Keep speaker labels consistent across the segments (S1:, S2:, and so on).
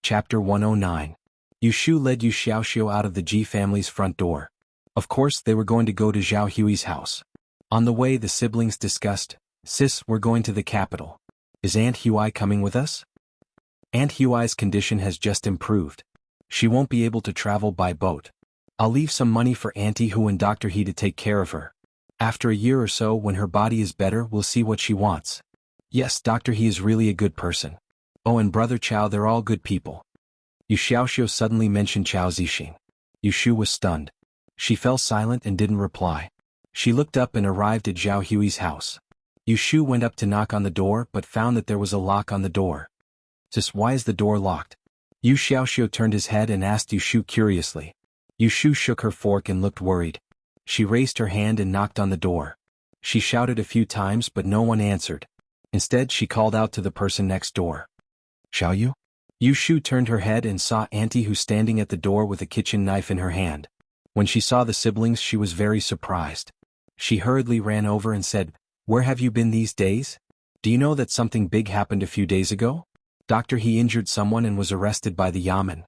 S1: Chapter 109. Yu Shu led Yu Xiaoxiu out of the Ji family's front door. Of course they were going to go to Zhao Hui's house. On the way the siblings discussed, "Sis, we're going to the capital. Is Aunt Hui coming with us? Aunt Hui's condition has just improved. She won't be able to travel by boat. I'll leave some money for Auntie Hu and Dr. He to take care of her. After a year or so when her body is better we'll see what she wants. Yes, Dr. He is really a good person. Oh, and Brother Chao, they're all good people." Yu Xiaoxiu suddenly mentioned Chao Zixing. Yu Shu was stunned. She fell silent and didn't reply. She looked up and arrived at Zhao Hui's house. Yu Shu went up to knock on the door but found that there was a lock on the door. "Sis, why is the door locked?" Yu Xiaoxiu turned his head and asked Yu Shu curiously. Yu Shu shook her fork and looked worried. She raised her hand and knocked on the door. She shouted a few times but no one answered. Instead she called out to the person next door. "Xiao Yu?" Yu Shu turned her head and saw Auntie Hu standing at the door with a kitchen knife in her hand. When she saw the siblings she was very surprised. She hurriedly ran over and said, "Where have you been these days? Do you know that something big happened a few days ago? Dr. He injured someone and was arrested by the yamen."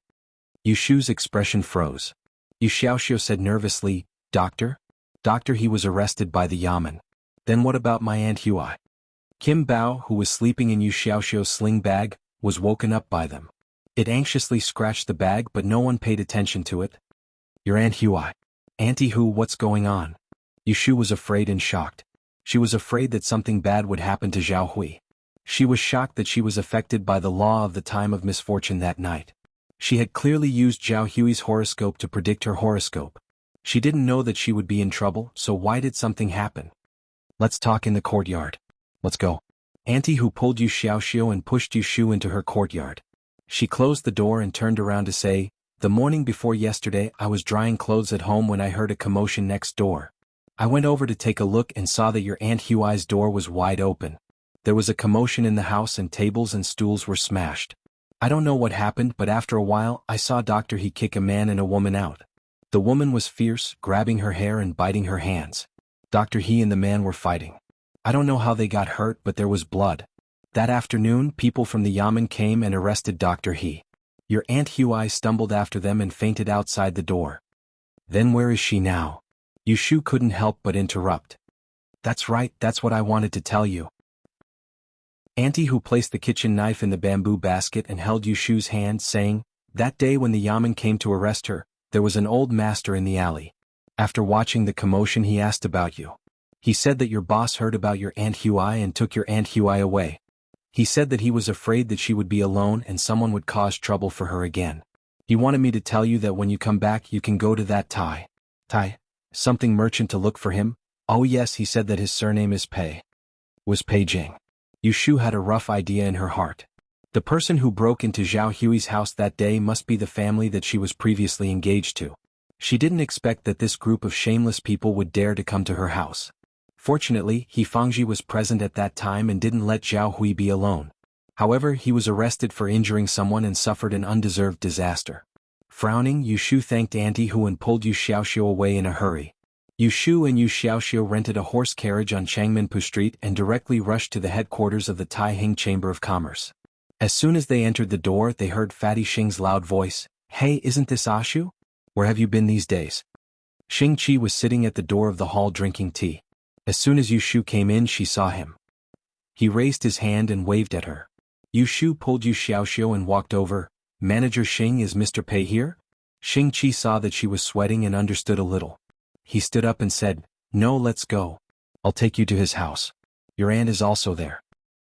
S1: Yu Shu's expression froze. Yu Xiaoxiu said nervously, "Doctor? Dr. He was arrested by the yamen. Then what about my Aunt Hui?" Kim Bao, who was sleeping in Yu Xiaoxiu's sling bag, was woken up by them. It anxiously scratched the bag but no one paid attention to it. "Your Aunt Hui. Auntie Hu, what's going on?" Yu Shu was afraid and shocked. She was afraid that something bad would happen to Zhao Hui. She was shocked that she was affected by the law of the time of misfortune that night. She had clearly used Zhao Hui's horoscope to predict her horoscope. She didn't know that she would be in trouble, so why did something happen? "Let's talk in the courtyard. Let's go." Auntie Hu pulled Yu Xiaoxiu and pushed Yu Shu into her courtyard. She closed the door and turned around to say, "The morning before yesterday I was drying clothes at home when I heard a commotion next door. I went over to take a look and saw that your Aunt Hui's door was wide open. There was a commotion in the house and tables and stools were smashed. I don't know what happened but after a while I saw Dr. He kick a man and a woman out. The woman was fierce, grabbing her hair and biting her hands. Dr. He and the man were fighting. I don't know how they got hurt but there was blood. That afternoon people from the yamen came and arrested Dr. He. Your Aunt Hui stumbled after them and fainted outside the door." "Then where is she now?" Yu Shu couldn't help but interrupt. "That's right, that's what I wanted to tell you." Auntie Hu placed the kitchen knife in the bamboo basket and held Yu Shu's hand, saying, "That day when the yamen came to arrest her, there was an old master in the alley. After watching the commotion he asked about you. He said that your boss heard about your Aunt Hui and took your Aunt Hui away. He said that he was afraid that she would be alone and someone would cause trouble for her again. He wanted me to tell you that when you come back you can go to that something merchant to look for him. Oh yes, he said that his surname is Pei. Was Pei Jing." Yu Shu had a rough idea in her heart. The person who broke into Zhao Hui's house that day must be the family that she was previously engaged to. She didn't expect that this group of shameless people would dare to come to her house. Fortunately, He Fangji was present at that time and didn't let Zhao Hui be alone. However, he was arrested for injuring someone and suffered an undeserved disaster. Frowning, Yu Shu thanked Auntie Hu and pulled Yu Xiaoxiu away in a hurry. Yu Shu and Yu Xiaoxiu rented a horse carriage on Changminpu Street and directly rushed to the headquarters of the Taihing Chamber of Commerce. As soon as they entered the door they heard Fatty Xing's loud voice, "Hey, isn't this Ashu? Where have you been these days?" Xing Qi was sitting at the door of the hall drinking tea. As soon as Yu Shu came in she saw him. He raised his hand and waved at her. Yu Shu pulled Yu Xiaoxiu and walked over. "Manager Xing, is Mr. Pei here?" Xing Qi saw that she was sweating and understood a little. He stood up and said, "No, let's go. I'll take you to his house. Your aunt is also there."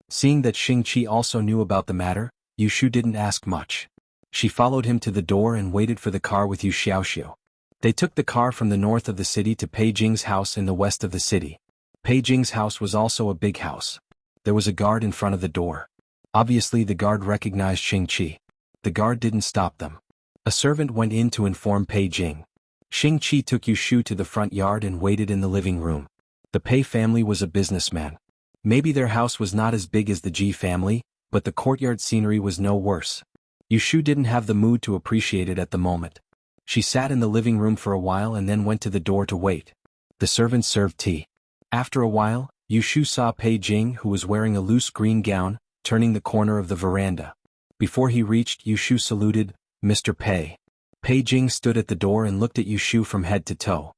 S1: Seeing that Xing Qi also knew about the matter, Yu Shu didn't ask much. She followed him to the door and waited for the car with Yu Xiaoxiu. They took the car from the north of the city to Pei Jing's house in the west of the city. Pei Jing's house was also a big house. There was a guard in front of the door. Obviously the guard recognized Xing Qi. The guard didn't stop them. A servant went in to inform Pei Jing. Xing Qi took Yu Shu to the front yard and waited in the living room. The Pei family was a businessman. Maybe their house was not as big as the Ji family, but the courtyard scenery was no worse. Yu Shu didn't have the mood to appreciate it at the moment. She sat in the living room for a while and then went to the door to wait. The servant served tea. After a while, Yu Shu saw Pei Jing, who was wearing a loose green gown, turning the corner of the veranda. Before he reached, Yushu saluted, "Mr. Pei." Pei Jing stood at the door and looked at Yushu from head to toe.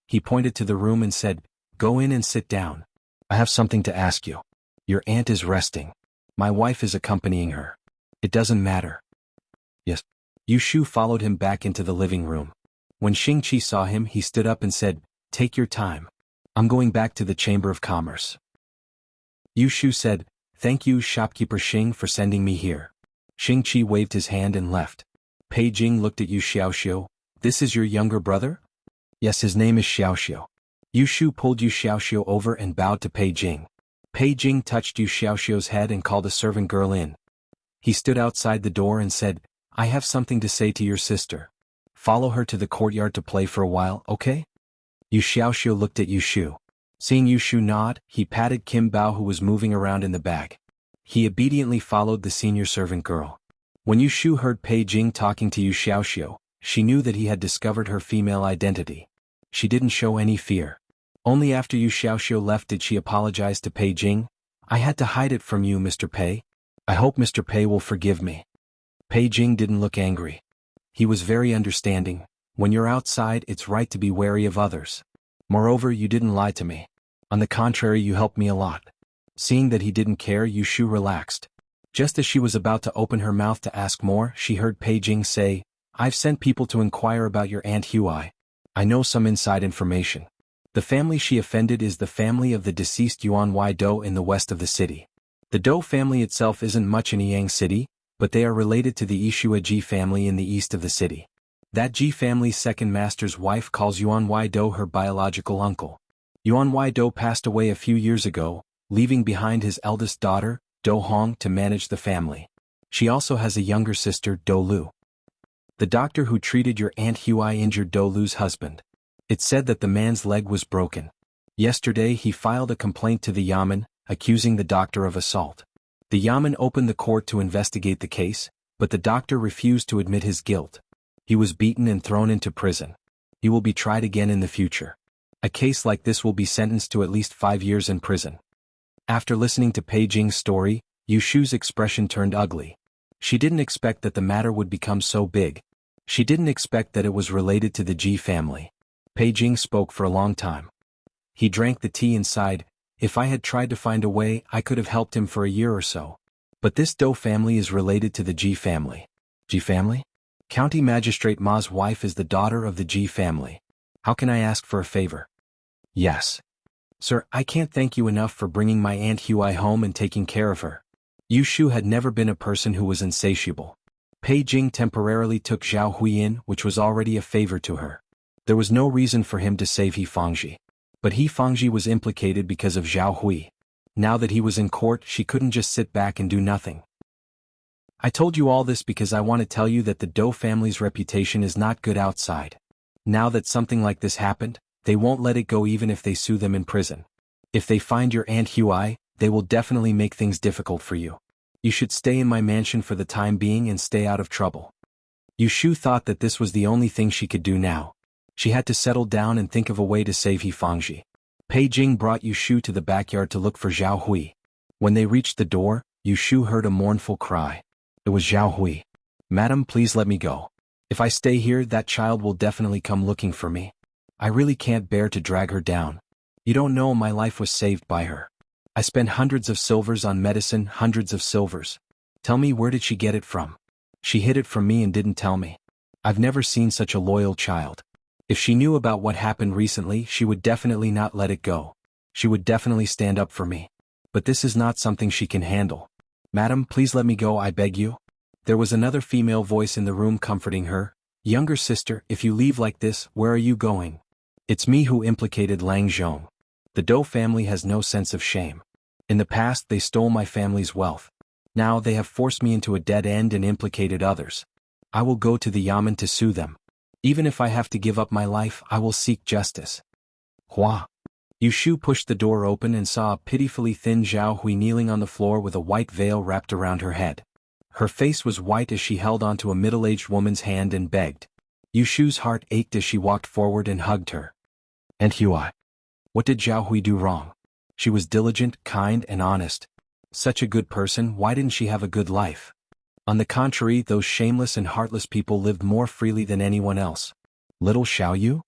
S1: He pointed to the room and said, "Go in and sit down. I have something to ask you. Your aunt is resting. My wife is accompanying her. It doesn't matter." "Yes." Yushu followed him back into the living room. When Xingqi saw him, he stood up and said, "Take your time. I'm going back to the Chamber of Commerce." Yushu said, "Thank you, shopkeeper Xing, for sending me here." Xingqi waved his hand and left. Pei Jing looked at Yu Xiaoxiu. "This is your younger brother?" "Yes, his name is Xiaoxiu." Yushu pulled Yu Xiaoxiu over and bowed to Pei Jing. Pei Jing touched Yu Xiaoxiu's head and called a servant girl in. He stood outside the door and said, "I have something to say to your sister. Follow her to the courtyard to play for a while, okay?" Yu Xiaoxiu looked at Yushu. Seeing Yushu nod, he patted Kim Bao, who was moving around in the bag. He obediently followed the senior servant girl. When Yushu heard Pei Jing talking to Yu Xiaoxiu, she knew that he had discovered her female identity. She didn't show any fear. Only after Yu Xiaoxiu left did she apologize to Pei Jing. "I had to hide it from you, Mr. Pei. I hope Mr. Pei will forgive me." Pei Jing didn't look angry. He was very understanding. "When you're outside, it's right to be wary of others. Moreover, you didn't lie to me. On the contrary, you helped me a lot." Seeing that he didn't care, Yushu relaxed. Just as she was about to open her mouth to ask more, she heard Pei Jing say, "I've sent people to inquire about your Aunt Hui. I know some inside information. The family she offended is the family of the deceased Yuan Wai Do in the west of the city. The Do family itself isn't much in Yang City, but they are related to the Ishua Ji family in the east of the city. That Ji family's second master's wife calls Yuan Wai Do her biological uncle. Yuan Wai Do passed away a few years ago, leaving behind his eldest daughter, Do Hong, to manage the family. She also has a younger sister, Do Lu. The doctor who treated your Aunt Hui injured Do Lu's husband. It said that the man's leg was broken. Yesterday he filed a complaint to the Yamen, accusing the doctor of assault. The Yamen opened the court to investigate the case, but the doctor refused to admit his guilt. He was beaten and thrown into prison. He will be tried again in the future. A case like this will be sentenced to at least 5 years in prison. After listening to Pei Jing's story, Yushu's expression turned ugly. She didn't expect that the matter would become so big. She didn't expect that it was related to the Ji family. Pei Jing spoke for a long time. He drank the tea and sighed. "If I had tried to find a way, I could have helped him for a year or so. But this Do family is related to the Ji family." "Ji family?" "County Magistrate Ma's wife is the daughter of the Ji family. How can I ask for a favor?" "Yes. Sir, I can't thank you enough for bringing my Aunt Hui home and taking care of her." Yushu had never been a person who was insatiable. Pei Jing temporarily took Zhao Hui in, which was already a favor to her. There was no reason for him to save He Fangji. But He Fangji was implicated because of Zhao Hui. Now that he was in court, she couldn't just sit back and do nothing. "I told you all this because I want to tell you that the Do family's reputation is not good outside. Now that something like this happened, they won't let it go even if they sue them in prison. If they find your Aunt Hui, they will definitely make things difficult for you. You should stay in my mansion for the time being and stay out of trouble." Yushu thought that this was the only thing she could do now. She had to settle down and think of a way to save He Fangji. Pei Jing brought Yushu to the backyard to look for Zhao Hui. When they reached the door, Yushu heard a mournful cry. It was Zhao Hui. "Madam, please let me go. If I stay here, that child will definitely come looking for me. I really can't bear to drag her down. You don't know, my life was saved by her. I spent hundreds of silvers on medicine, hundreds of silvers. Tell me, where did she get it from? She hid it from me and didn't tell me. I've never seen such a loyal child. If she knew about what happened recently, she would definitely not let it go. She would definitely stand up for me. But this is not something she can handle. Madam, please let me go, I beg you." There was another female voice in the room comforting her. "Younger sister, if you leave like this, where are you going?" "It's me who implicated Lang Zhong. The Do family has no sense of shame. In the past they stole my family's wealth. Now they have forced me into a dead end and implicated others. I will go to the Yamen to sue them. Even if I have to give up my life, I will seek justice." Hua. Yushu pushed the door open and saw a pitifully thin Zhao Hui kneeling on the floor with a white veil wrapped around her head. Her face was white as she held onto a middle-aged woman's hand and begged. Yushu's heart ached as she walked forward and hugged her. "Aunt Hui. What did Zhao Hui do wrong? She was diligent, kind, and honest. Such a good person, why didn't she have a good life?" On the contrary, those shameless and heartless people lived more freely than anyone else. Little Xiaoyu?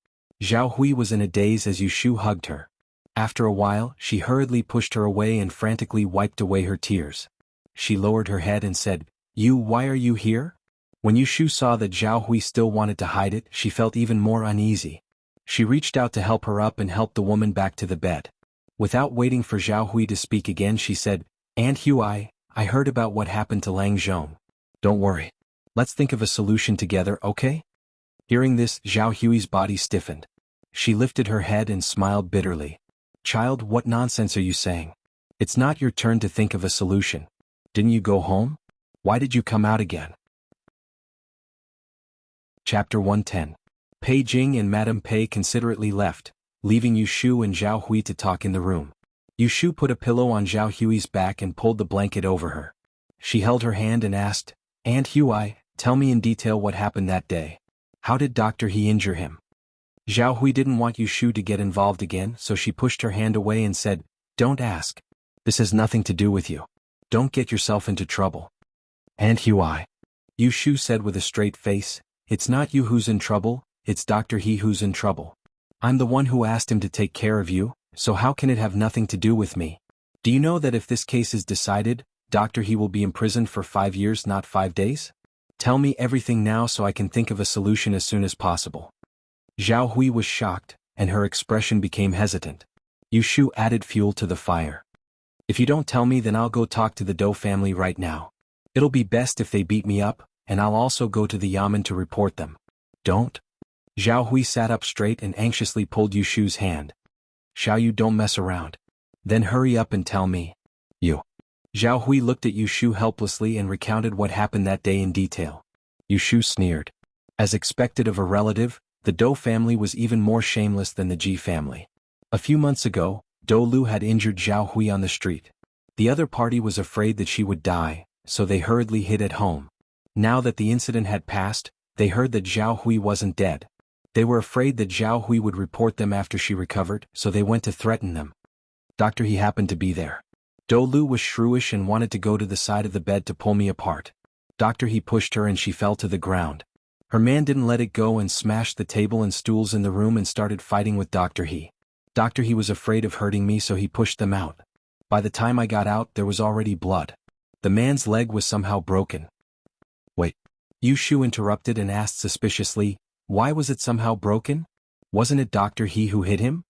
S1: Zhao Hui was in a daze as Yushu hugged her. After a while, she hurriedly pushed her away and frantically wiped away her tears. She lowered her head and said, Why are you here? When Yushu saw that Zhao Hui still wanted to hide it, she felt even more uneasy. She reached out to help her up and helped the woman back to the bed. Without waiting for Zhao Hui to speak again, she said, Aunt Hui, I heard about what happened to Lang Zhong. Don't worry. Let's think of a solution together, okay? Hearing this, Zhao Hui's body stiffened. She lifted her head and smiled bitterly. Child, what nonsense are you saying? It's not your turn to think of a solution. Didn't you go home? Why did you come out again? Chapter 110. Pei Jing and Madame Pei considerately left, leaving Yushu and Zhao Hui to talk in the room. Yushu put a pillow on Zhao Hui's back and pulled the blanket over her. She held her hand and asked, Aunt Hui, tell me in detail what happened that day. How did Dr. He injure him? Zhao Hui didn't want Yushu to get involved again, so she pushed her hand away and said, Don't ask. This has nothing to do with you. Don't get yourself into trouble. Aunt Hui. Yushu said with a straight face, It's not you who's in trouble, it's Dr. He who's in trouble. I'm the one who asked him to take care of you, so how can it have nothing to do with me? Do you know that if this case is decided, Dr. He will be imprisoned for 5 years, not 5 days? Tell me everything now so I can think of a solution as soon as possible. Zhao Hui was shocked, and her expression became hesitant. Yushu added fuel to the fire. If you don't tell me, then I'll go talk to the Dou family right now. It'll be best if they beat me up, and I'll also go to the Yamen to report them. Don't. Zhao Hui sat up straight and anxiously pulled Yushu's hand. Xiaoyu, don't mess around. Then hurry up and tell me. You. Zhao Hui looked at Yushu helplessly and recounted what happened that day in detail. Yushu sneered. As expected of a relative, the Dou family was even more shameless than the Ji family. A few months ago, Dou Lu had injured Zhao Hui on the street. The other party was afraid that she would die, so they hurriedly hid at home. Now that the incident had passed, they heard that Zhao Hui wasn't dead. They were afraid that Zhao Hui would report them after she recovered, so they went to threaten them. Dr. He happened to be there. Dou Lu was shrewish and wanted to go to the side of the bed to pull me apart. Dr. He pushed her and she fell to the ground. Her man didn't let it go and smashed the table and stools in the room and started fighting with Dr. He. Dr. He was afraid of hurting me, so he pushed them out. By the time I got out, there was already blood. The man's leg was somehow broken. Wait. Yushu interrupted and asked suspiciously, why was it somehow broken? Wasn't it Dr. He who hit him?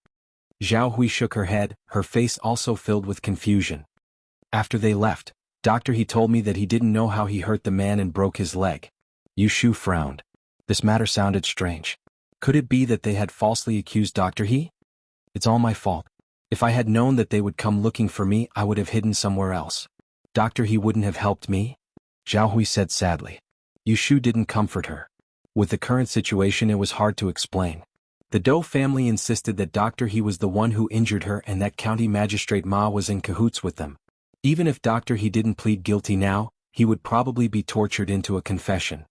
S1: Zhao Hui shook her head, her face also filled with confusion. After they left, Dr. He told me that he didn't know how he hurt the man and broke his leg. Yushu frowned. This matter sounded strange. Could it be that they had falsely accused Dr. He? It's all my fault. If I had known that they would come looking for me, I would have hidden somewhere else. Dr. He wouldn't have helped me? Zhao Hui said sadly. Yushu didn't comfort her. With the current situation, it was hard to explain. The Dou family insisted that Dr. He was the one who injured her and that County Magistrate Ma was in cahoots with them. Even if Dr. He didn't plead guilty now, he would probably be tortured into a confession.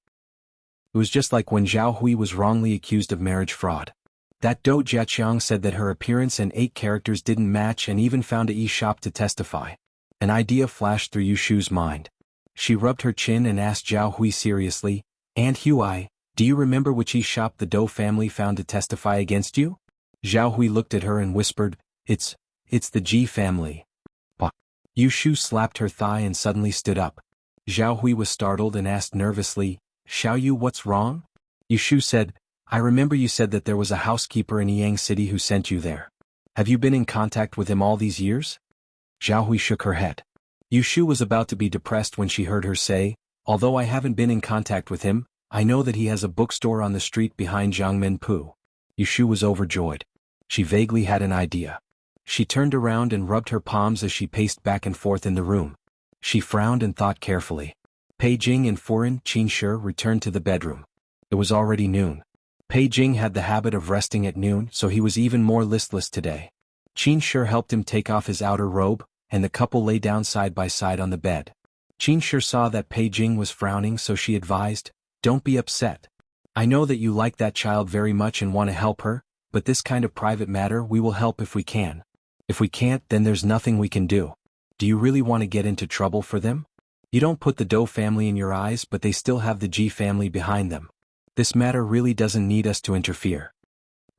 S1: It was just like when Zhao Hui was wrongly accused of marriage fraud. That Dou Jiaqiang said that her appearance and 8 characters didn't match and even found a e-shop to testify. An idea flashed through Yushu's mind. She rubbed her chin and asked Zhao Hui seriously, Aunt Hui, do you remember which e-shop the Dou family found to testify against you? Zhao Hui looked at her and whispered, It's the Ji family. Bah. Yushu slapped her thigh and suddenly stood up. Zhao Hui was startled and asked nervously, Xiaoyu, what's wrong? Yushu said, I remember you said that there was a housekeeper in Yang City who sent you there. Have you been in contact with him all these years? Zhao Hui shook her head. Yushu was about to be depressed when she heard her say, although I haven't been in contact with him, I know that he has a bookstore on the street behind Jiangmen Pu. Yushu was overjoyed. She vaguely had an idea. She turned around and rubbed her palms as she paced back and forth in the room. She frowned and thought carefully. Pei Jing and Furen Qinshi returned to the bedroom. It was already noon. Pei Jing had the habit of resting at noon, so he was even more listless today. Qinshi helped him take off his outer robe, and the couple lay down side by side on the bed. Qinshi saw that Pei Jing was frowning, so she advised, Don't be upset. I know that you like that child very much and want to help her, but this kind of private matter we will help if we can. If we can't, then there's nothing we can do. Do you really want to get into trouble for them? You don't put the Dou family in your eyes, but they still have the Ji family behind them. This matter really doesn't need us to interfere.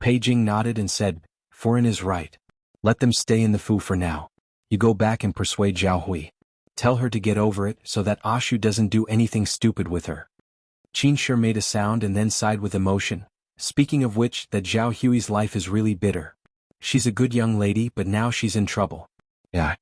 S1: Pei Jing nodded and said, Foreign is right. Let them stay in the Fu for now. You go back and persuade Zhao Hui. Tell her to get over it so that Ashu doesn't do anything stupid with her. Qin Shi made a sound and then sighed with emotion, speaking of which that Zhao Hui's life is really bitter. She's a good young lady, but now she's in trouble. Yeah.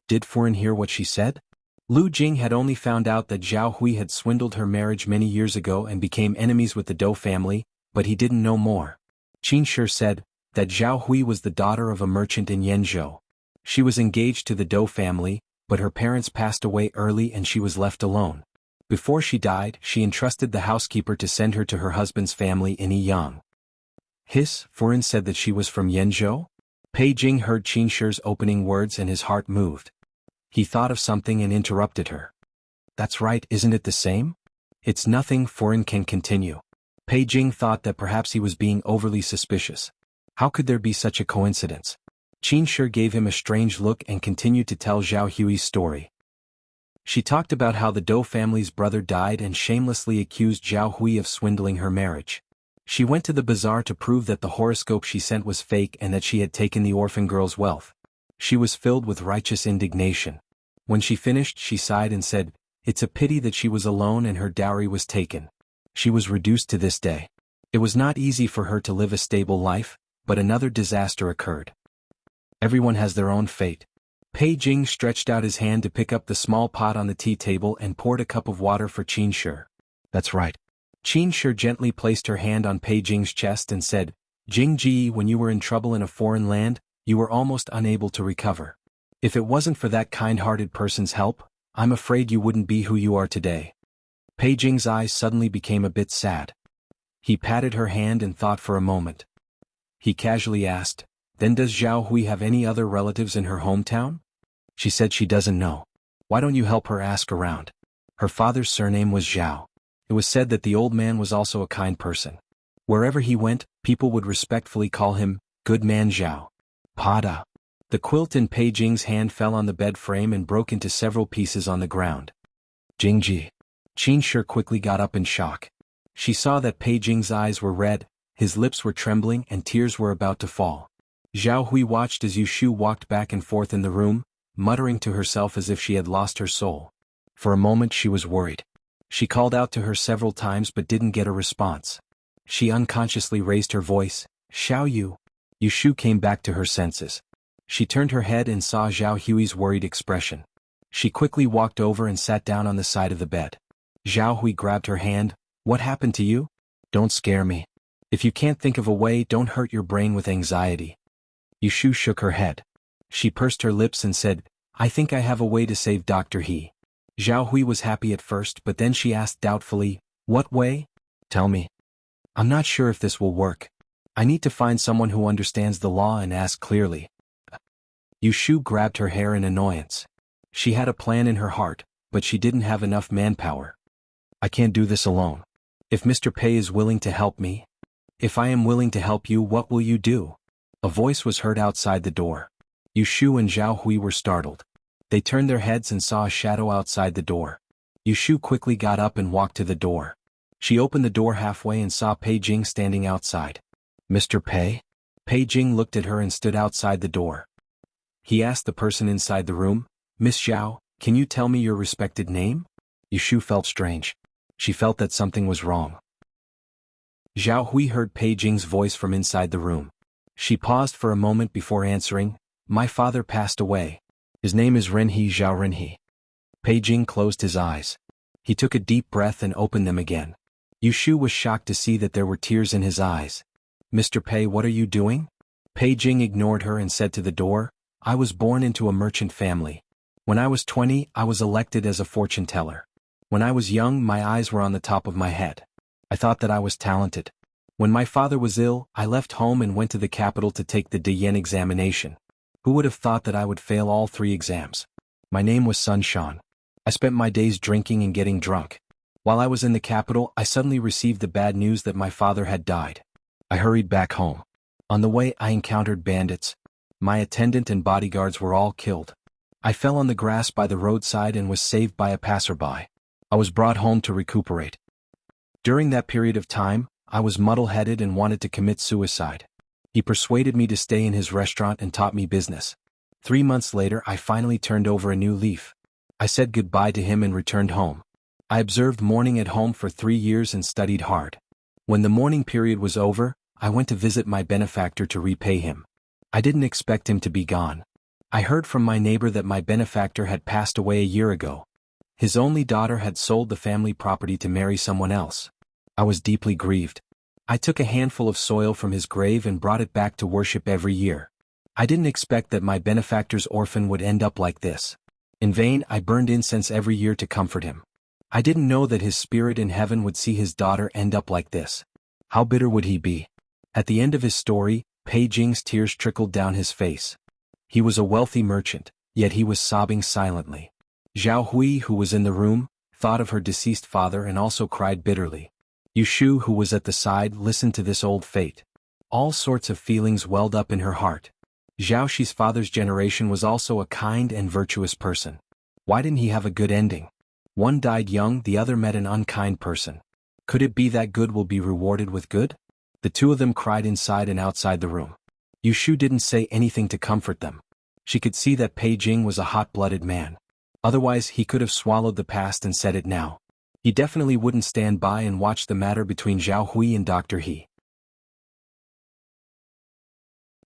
S1: Did Foreign hear what she said? Lu Jing had only found out that Zhao Hui had swindled her marriage many years ago and became enemies with the Dou family, but he didn't know more. Qin Shi said that Zhao Hui was the daughter of a merchant in Yenzhou. She was engaged to the Dou family, but her parents passed away early and she was left alone. Before she died, she entrusted the housekeeper to send her to her husband's family in Yiyang. Foreign said that she was from Yenzhou? Pei Jing heard Qin Shi's opening words and his heart moved. He thought of something and interrupted her. That's right, isn't it the same? It's nothing, Foreign can continue. Pei Jing thought that perhaps he was being overly suspicious. How could there be such a coincidence? Qin Shi gave him a strange look and continued to tell Zhao Hui's story. She talked about how the Dou family's brother died and shamelessly accused Zhao Hui of swindling her marriage. She went to the bazaar to prove that the horoscope she sent was fake and that she had taken the orphan girl's wealth. She was filled with righteous indignation. When she finished, she sighed and said, It's a pity that she was alone and her dowry was taken. She was reduced to this day. It was not easy for her to live a stable life, but another disaster occurred. Everyone has their own fate. Pei Jing stretched out his hand to pick up the small pot on the tea table and poured a cup of water for Qin Shi. That's right. Qin Shi gently placed her hand on Pei Jing's chest and said, Jingji, when you were in trouble in a foreign land, you were almost unable to recover. If it wasn't for that kind-hearted person's help, I'm afraid you wouldn't be who you are today. Pei Jing's eyes suddenly became a bit sad. He patted her hand and thought for a moment. He casually asked, Then does Zhao Hui have any other relatives in her hometown? She said she doesn't know. Why don't you help her ask around? Her father's surname was Zhao. It was said that the old man was also a kind person. Wherever he went, people would respectfully call him, Good Man Zhao. Pada. The quilt in Pei Jing's hand fell on the bed frame and broke into several pieces on the ground. Jingji. Qin Shi quickly got up in shock. She saw that Pei Jing's eyes were red, his lips were trembling and tears were about to fall. Zhao Hui watched as Yushu walked back and forth in the room, muttering to herself as if she had lost her soul. For a moment she was worried. She called out to her several times but didn't get a response. She unconsciously raised her voice, Xiao Yu. Yushu came back to her senses. She turned her head and saw Zhao Hui's worried expression. She quickly walked over and sat down on the side of the bed. Zhao Hui grabbed her hand. What happened to you? Don't scare me. If you can't think of a way, don't hurt your brain with anxiety. Yushu shook her head. She pursed her lips and said, I think I have a way to save Dr. He. Zhao Hui was happy at first, but then she asked doubtfully, What way? Tell me. I'm not sure if this will work. I need to find someone who understands the law and ask clearly. Yushu grabbed her hair in annoyance. She had a plan in her heart, but she didn't have enough manpower. I can't do this alone. If Mr. Pei is willing to help me. If I am willing to help you, what will you do? A voice was heard outside the door. Yushu and Zhao Hui were startled. They turned their heads and saw a shadow outside the door. Yushu quickly got up and walked to the door. She opened the door halfway and saw Pei Jing standing outside. Mr. Pei? Pei Jing looked at her and stood outside the door. He asked the person inside the room, Miss Zhao, can you tell me your respected name? Yushu felt strange. She felt that something was wrong. Zhao Hui heard Pei Jing's voice from inside the room. She paused for a moment before answering, My father passed away. His name is Renhe Zhao Renhe. Pei Jing closed his eyes. He took a deep breath and opened them again. Yushu was shocked to see that there were tears in his eyes. Mr. Pei, what are you doing? Pei Jing ignored her and said to the door, I was born into a merchant family. When I was 20, I was elected as a fortune teller. When I was young, my eyes were on the top of my head. I thought that I was talented. When my father was ill, I left home and went to the capital to take the Diyan examination. Who would have thought that I would fail all 3 exams? My name was Sun Shan. I spent my days drinking and getting drunk. While I was in the capital, I suddenly received the bad news that my father had died. I hurried back home. On the way, I encountered bandits. My attendant and bodyguards were all killed. I fell on the grass by the roadside and was saved by a passerby. I was brought home to recuperate. During that period of time, I was muddle-headed and wanted to commit suicide. He persuaded me to stay in his restaurant and taught me business. 3 months later, I finally turned over a new leaf. I said goodbye to him and returned home. I observed mourning at home for 3 years and studied hard. When the mourning period was over, I went to visit my benefactor to repay him. I didn't expect him to be gone. I heard from my neighbor that my benefactor had passed away a year ago. His only daughter had sold the family property to marry someone else. I was deeply grieved. I took a handful of soil from his grave and brought it back to worship every year. I didn't expect that my benefactor's orphan would end up like this. In vain, I burned incense every year to comfort him. I didn't know that his spirit in heaven would see his daughter end up like this. How bitter would he be? At the end of his story, Pei Jing's tears trickled down his face. He was a wealthy merchant, yet he was sobbing silently. Zhao Hui, who was in the room, thought of her deceased father and also cried bitterly. Yu Shu, who was at the side, listened to this old fate. All sorts of feelings welled up in her heart. Zhao Shi's father's generation was also a kind and virtuous person. Why didn't he have a good ending? One died young, the other met an unkind person. Could it be that good will be rewarded with good? The two of them cried inside and outside the room. Yu Shu didn't say anything to comfort them. She could see that Pei Jing was a hot-blooded man. Otherwise, he could have swallowed the past and said it now. He definitely wouldn't stand by and watch the matter between Zhao Hui and Dr. He.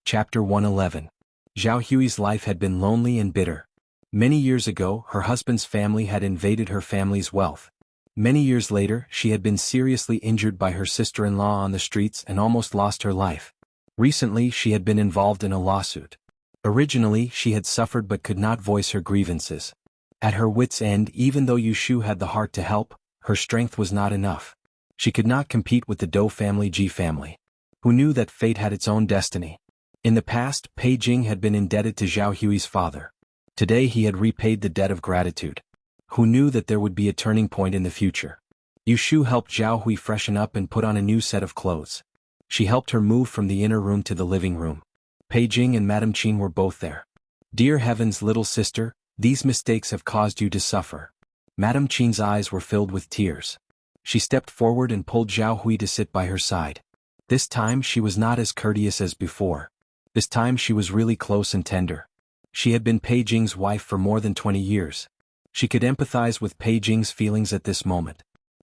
S1: Chapter 111. Zhao Hui's life had been lonely and bitter. Many years ago, her husband's family had invaded her family's wealth. Many years later, she had been seriously injured by her sister-in-law on the streets and almost lost her life. Recently, she had been involved in a lawsuit. Originally, she had suffered but could not voice her grievances. At her wits' end, even though Yu Shu had the heart to help, her strength was not enough. She could not compete with the Dou family Ji family. Who knew that fate had its own destiny? In the past, Pei Jing had been indebted to Zhao Hui's father. Today he had repaid the debt of gratitude. Who knew that there would be a turning point in the future? Yu Shu helped Zhao Hui freshen up and put on a new set of clothes. She helped her move from the inner room to the living room. Pei Jing and Madame Qin were both there. Dear Heaven's little sister, these mistakes have caused you to suffer. Madame Qin's eyes were filled with tears. She stepped forward and pulled Zhao Hui to sit by her side. This time she was not as courteous as before. This time she was really close and tender. She had been Pei Jing's wife for more than 20 years. She could empathize with Pei Jing's feelings at this moment.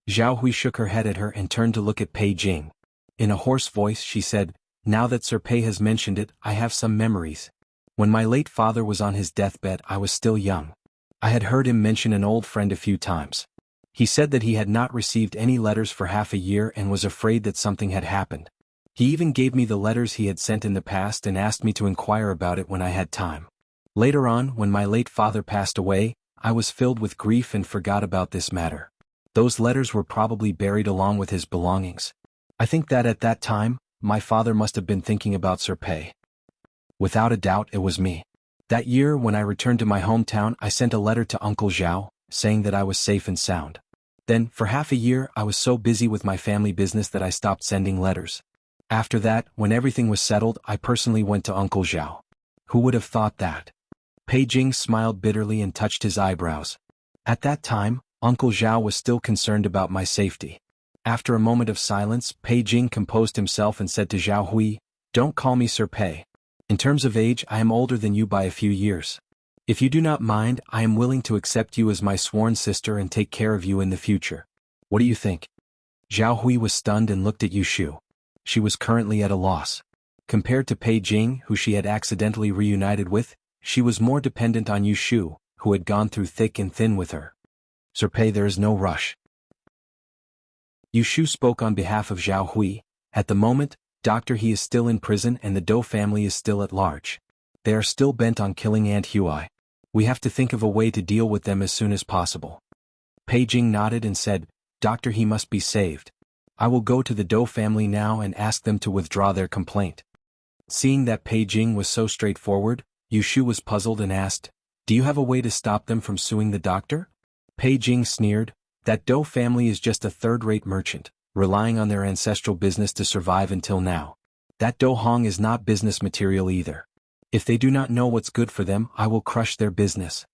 S1: Zhao Hui shook her head at her and turned to look at Pei Jing. In a hoarse voice she said, "Now that Sir Pei has mentioned it, I have some memories. When my late father was on his deathbed, I was still young. I had heard him mention an old friend a few times. He said that he had not received any letters for half a year and was afraid that something had happened. He even gave me the letters he had sent in the past and asked me to inquire about it when I had time. Later on, when my late father passed away, I was filled with grief and forgot about this matter. Those letters were probably buried along with his belongings. I think that at that time, my father must have been thinking about Sir Pei. Without a doubt, it was me. That year, when I returned to my hometown, I sent a letter to Uncle Zhao, saying that I was safe and sound. Then, for half a year, I was so busy with my family business that I stopped sending letters. After that, when everything was settled, I personally went to Uncle Zhao. Who would have thought that?" Pei Jing smiled bitterly and touched his eyebrows. At that time, Uncle Zhao was still concerned about my safety. After a moment of silence, Pei Jing composed himself and said to Zhao Hui, "Don't call me Sir Pei. In terms of age, I am older than you by a few years. If you do not mind, I am willing to accept you as my sworn sister and take care of you in the future. What do you think?" Zhao Hui was stunned and looked at Yu Shu. She was currently at a loss. Compared to Pei Jing, who she had accidentally reunited with, she was more dependent on Yu Shu, who had gone through thick and thin with her. "Sir Pei, there is no rush." Yu Shu spoke on behalf of Zhao Hui. "At the moment, Dr. He is still in prison and the Dou family is still at large. They are still bent on killing Aunt Hui. We have to think of a way to deal with them as soon as possible." Pei Jing nodded and said, "Dr. He must be saved. I will go to the Dou family now and ask them to withdraw their complaint." Seeing that Pei Jing was so straightforward, Yu Shu was puzzled and asked, "Do you have a way to stop them from suing the doctor?" Pei Jing sneered, "That Dou family is just a third-rate merchant, relying on their ancestral business to survive until now. That Dou Hong is not business material either. If they do not know what's good for them, I will crush their business.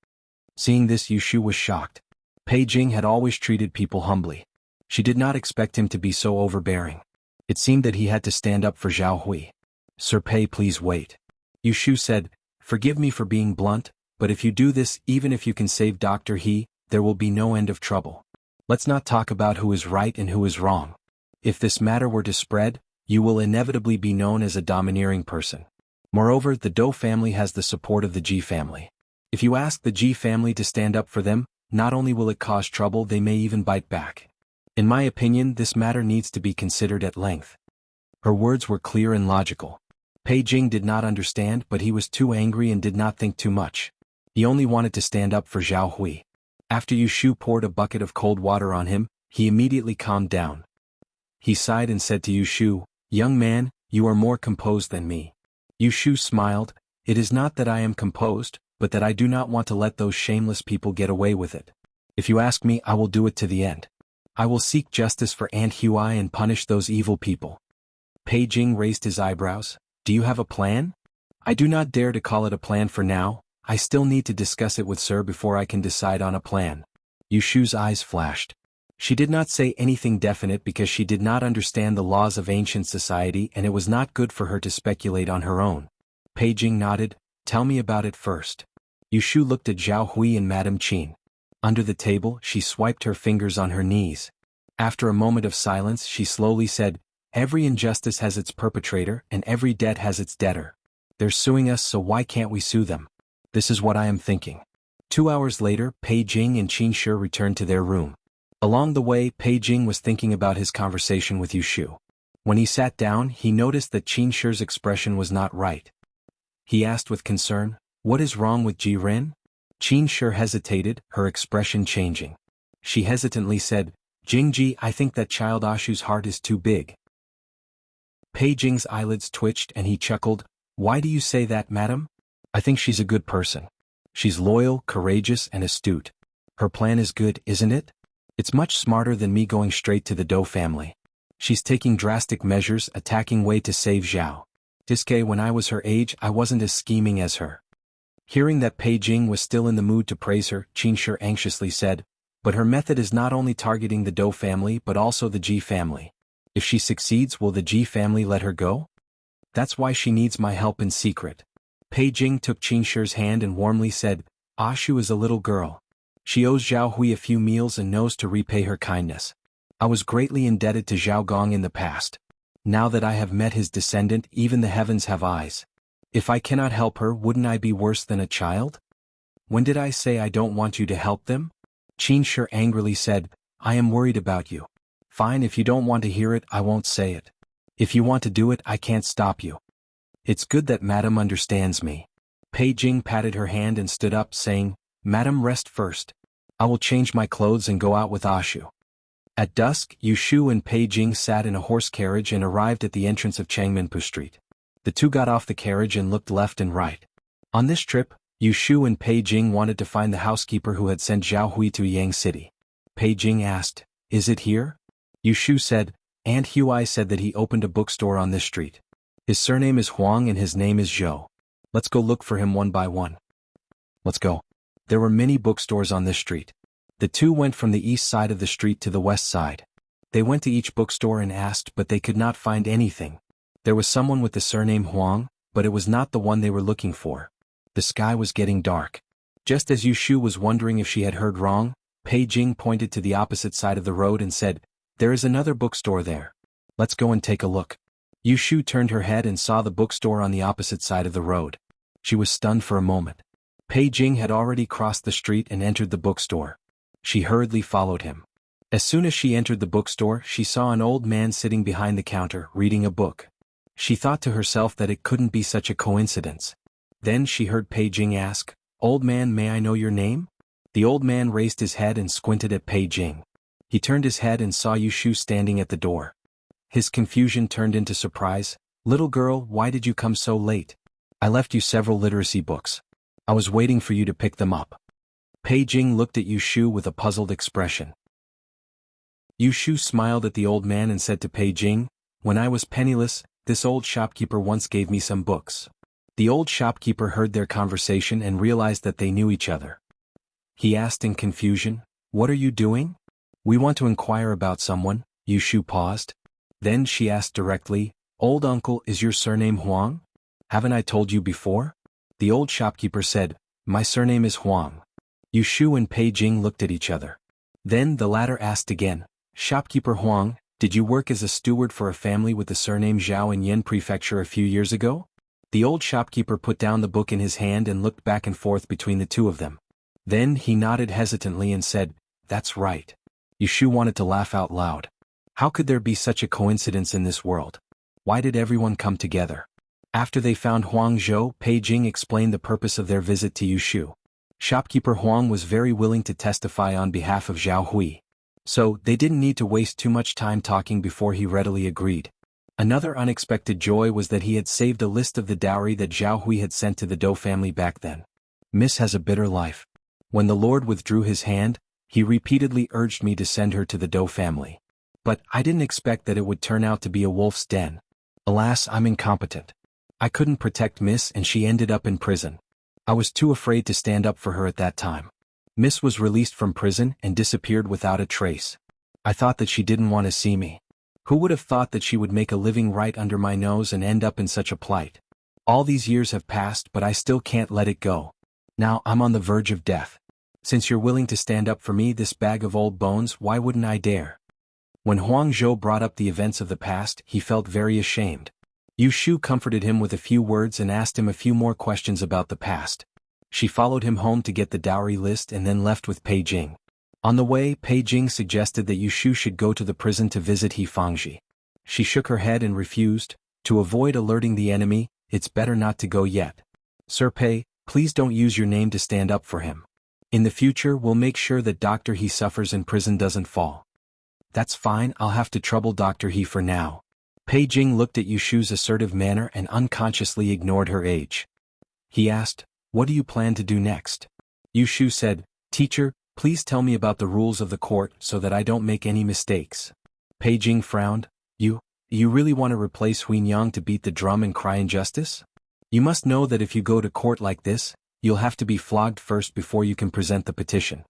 S1: Seeing this, Yushu was shocked. Pei Jing had always treated people humbly. She did not expect him to be so overbearing. It seemed that he had to stand up for Zhao Hui. Sir Pei, please wait. Yushu said, forgive me for being blunt, but if you do this, even if you can save Dr. He, there will be no end of trouble. Let's not talk about who is right and who is wrong. If this matter were to spread, you will inevitably be known as a domineering person. Moreover, the Dou family has the support of the Ji family. If you ask the Ji family to stand up for them, not only will it cause trouble, they may even bite back. In my opinion, this matter needs to be considered at length. Her words were clear and logical. Pei Jing did not understand, but he was too angry and did not think too much. He only wanted to stand up for Zhao Hui. After Yushu poured a bucket of cold water on him, he immediately calmed down. He sighed and said to Yushu, young man, you are more composed than me. Yushu smiled, it is not that I am composed, but that I do not want to let those shameless people get away with it. If you ask me, I will do it to the end. I will seek justice for Aunt Huai and punish those evil people. Pei Jing raised his eyebrows. Do you have a plan? I do not dare to call it a plan for now. I still need to discuss it with Sir before I can decide on a plan. Yushu's eyes flashed. She did not say anything definite because she did not understand the laws of ancient society and it was not good for her to speculate on her own. Pei Jing nodded, tell me about it first. Yushu looked at Zhao Hui and Madame Qin. Under the table, she swiped her fingers on her knees. After a moment of silence, she slowly said, every injustice has its perpetrator and every debt has its debtor. They're suing us, so why can't we sue them? This is what I am thinking. 2 hours later, Pei Jing and Qin Shi returned to their room. Along the way, Pei Jing was thinking about his conversation with Yushu. When he sat down, he noticed that Qin Shi's expression was not right. He asked with concern, what is wrong with Ji Ren? Qin Shi hesitated, her expression changing. She hesitantly said, Jingji, I think that child Ashu's heart is too big. Pei Jing's eyelids twitched and he chuckled, why do you say that, madam? I think she's a good person. She's loyal, courageous, and astute. Her plan is good, isn't it? It's much smarter than me going straight to the Dou family. She's taking drastic measures, attacking Wei to save Zhao. Diske, when I was her age, I wasn't as scheming as her. Hearing that Pei Jing was still in the mood to praise her, Qin Shi anxiously said, but her method is not only targeting the Dou family but also the Ji family. If she succeeds, will the Ji family let her go? That's why she needs my help in secret. Pei Jing took Qin Shi's hand and warmly said, Ashu is a little girl. She owes Zhao Hui a few meals and knows to repay her kindness. I was greatly indebted to Zhao Gong in the past. Now that I have met his descendant, even the heavens have eyes. If I cannot help her, wouldn't I be worse than a child? When did I say I don't want you to help them? Qin Shi angrily said, I am worried about you. Fine, if you don't want to hear it, I won't say it. If you want to do it, I can't stop you. It's good that Madam understands me. Pei Jing patted her hand and stood up, saying, Madam, rest first. I will change my clothes and go out with Ashu. At dusk, Yushu and Pei Jing sat in a horse carriage and arrived at the entrance of Changmenpu Street. The two got off the carriage and looked left and right. On this trip, Yushu and Pei Jing wanted to find the housekeeper who had sent Zhao Hui to Yang City. Pei Jing asked, is it here? Yushu said, Aunt Huai said that he opened a bookstore on this street. His surname is Huang and his name is Zhou. Let's go look for him one by one. Let's go. There were many bookstores on this street. The two went from the east side of the street to the west side. They went to each bookstore and asked, but they could not find anything. There was someone with the surname Huang, but it was not the one they were looking for. The sky was getting dark. Just as Yushu was wondering if she had heard wrong, Pei Jing pointed to the opposite side of the road and said, there is another bookstore there. Let's go and take a look. Yushu turned her head and saw the bookstore on the opposite side of the road. She was stunned for a moment. Pei Jing had already crossed the street and entered the bookstore. She hurriedly followed him. As soon as she entered the bookstore, she saw an old man sitting behind the counter, reading a book. She thought to herself that it couldn't be such a coincidence. Then she heard Pei Jing ask, Old man, may I know your name? The old man raised his head and squinted at Pei Jing. He turned his head and saw Yushu standing at the door. His confusion turned into surprise. Little girl, why did you come so late? I left you several literacy books. I was waiting for you to pick them up. Pei Jing looked at Yushu with a puzzled expression. Yushu smiled at the old man and said to Pei Jing, when I was penniless, this old shopkeeper once gave me some books. The old shopkeeper heard their conversation and realized that they knew each other. He asked in confusion, "What are you doing?" "We want to inquire about someone." Yushu paused. Then she asked directly, "Old uncle, is your surname Huang? Haven't I told you before?" The old shopkeeper said, "My surname is Huang." Yushu and Pei Jing looked at each other. Then the latter asked again, "Shopkeeper Huang, did you work as a steward for a family with the surname Zhao in Yin Prefecture a few years ago?" The old shopkeeper put down the book in his hand and looked back and forth between the two of them. Then he nodded hesitantly and said, "That's right." Yushu wanted to laugh out loud. How could there be such a coincidence in this world? Why did everyone come together? After they found Huang Zhou, Pei Jing explained the purpose of their visit to Yushu. Shopkeeper Huang was very willing to testify on behalf of Zhao Hui. So, they didn't need to waste too much time talking before he readily agreed. Another unexpected joy was that he had saved a list of the dowry that Zhao Hui had sent to the Dou family back then. Miss has a bitter life. When the Lord withdrew his hand, he repeatedly urged me to send her to the Dou family. But I didn't expect that it would turn out to be a wolf's den. Alas, I'm incompetent. I couldn't protect Miss and she ended up in prison. I was too afraid to stand up for her at that time. Miss was released from prison and disappeared without a trace. I thought that she didn't want to see me. Who would have thought that she would make a living right under my nose and end up in such a plight? All these years have passed but I still can't let it go. Now I'm on the verge of death. Since you're willing to stand up for me, this bag of old bones, why wouldn't I dare?" When Huang Zhou brought up the events of the past, he felt very ashamed. Yushu comforted him with a few words and asked him a few more questions about the past. She followed him home to get the dowry list and then left with Pei Jing. On the way, Pei Jing suggested that Yushu should go to the prison to visit He Fangji. She shook her head and refused. To avoid alerting the enemy, it's better not to go yet. "Sir Pei, please don't use your name to stand up for him. In the future we'll make sure that Dr. He suffers in prison doesn't fall." "That's fine, I'll have to trouble Dr. He for now." Pei Jing looked at Yushu's assertive manner and unconsciously ignored her age. He asked, "What do you plan to do next?" Yushu said, "Teacher, please tell me about the rules of the court so that I don't make any mistakes." Pei Jing frowned. You really want to replace Huinyang to beat the drum and cry injustice? You must know that if you go to court like this, you'll have to be flogged first before you can present the petition."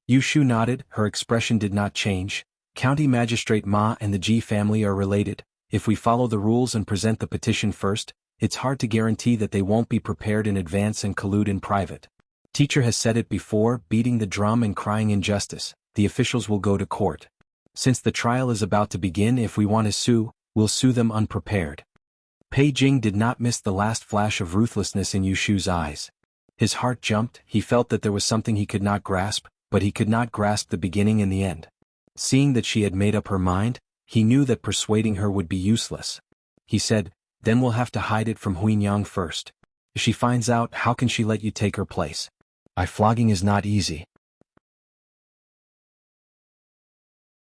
S1: Yushu nodded, her expression did not change. "County Magistrate Ma and the Ji family are related. If we follow the rules and present the petition first, it's hard to guarantee that they won't be prepared in advance and collude in private. Teacher has said it before, beating the drum and crying injustice, the officials will go to court. Since the trial is about to begin, if we want to sue, we'll sue them unprepared." Pei Jing did not miss the last flash of ruthlessness in Yushu's eyes. His heart jumped, he felt that there was something he could not grasp, but he could not grasp the beginning and the end. Seeing that she had made up her mind, he knew that persuading her would be useless. He said, "Then we'll have to hide it from Huinyang first. If she finds out, how can she let you take her place? Flogging is not easy."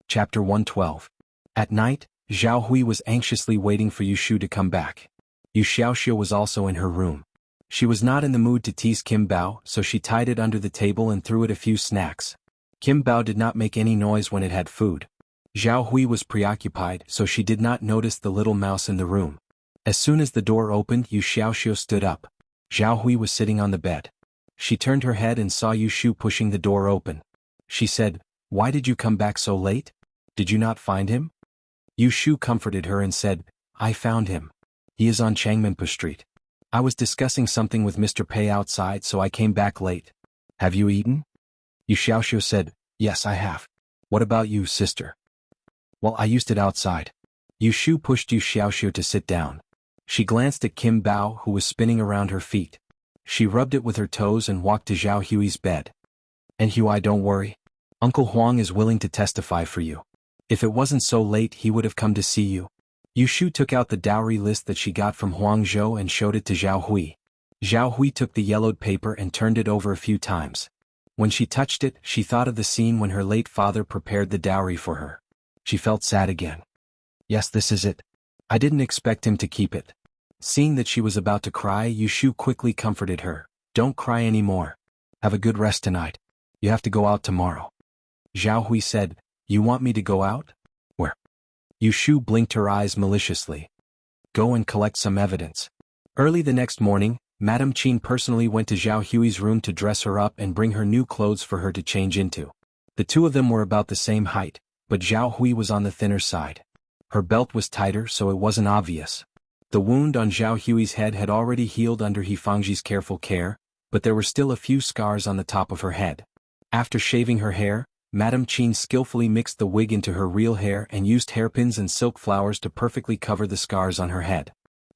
S1: Chapter 112. At night, Zhao Hui was anxiously waiting for Yushu to come back. Yu Xiaoxiu was also in her room. She was not in the mood to tease Kim Bao, so she tied it under the table and threw it a few snacks. Kim Bao did not make any noise when it had food. Zhao Hui was preoccupied, so she did not notice the little mouse in the room. As soon as the door opened, Yu Xiaoxiu stood up. Zhao Hui was sitting on the bed. She turned her head and saw Yushu pushing the door open. She said, "Why did you come back so late? Did you not find him?" Yushu comforted her and said, "I found him. He is on Changmenpa Street. I was discussing something with Mr. Pei outside, so I came back late." "Have you eaten?" Yu Xiaoxiu said, "Yes, I have. What about you, sister?" "Well, I used it outside." Yushu pushed Yu Xiaoxiu to sit down. She glanced at Kim Bao, who was spinning around her feet. She rubbed it with her toes and walked to Zhao Hui's bed. "And Huai, don't worry. Uncle Huang is willing to testify for you. If it wasn't so late, he would have come to see you." Yushu took out the dowry list that she got from Huang Zhou and showed it to Zhao Hui. Zhao Hui took the yellowed paper and turned it over a few times. When she touched it, she thought of the scene when her late father prepared the dowry for her. She felt sad again. "Yes, this is it. I didn't expect him to keep it." Seeing that she was about to cry, Yushu quickly comforted her. "Don't cry anymore. Have a good rest tonight. You have to go out tomorrow." Zhao Hui said, "You want me to go out? Where?" Yushu blinked her eyes maliciously. "Go and collect some evidence. Early the next morning, Madame Qin personally went to Zhao Hui's room to dress her up and bring her new clothes for her to change into. The two of them were about the same height, but Zhao Hui was on the thinner side. Her belt was tighter so it wasn't obvious. The wound on Zhao Hui's head had already healed under He Fangji's careful care, but there were still a few scars on the top of her head. After shaving her hair, Madame Qin skillfully mixed the wig into her real hair and used hairpins and silk flowers to perfectly cover the scars on her head.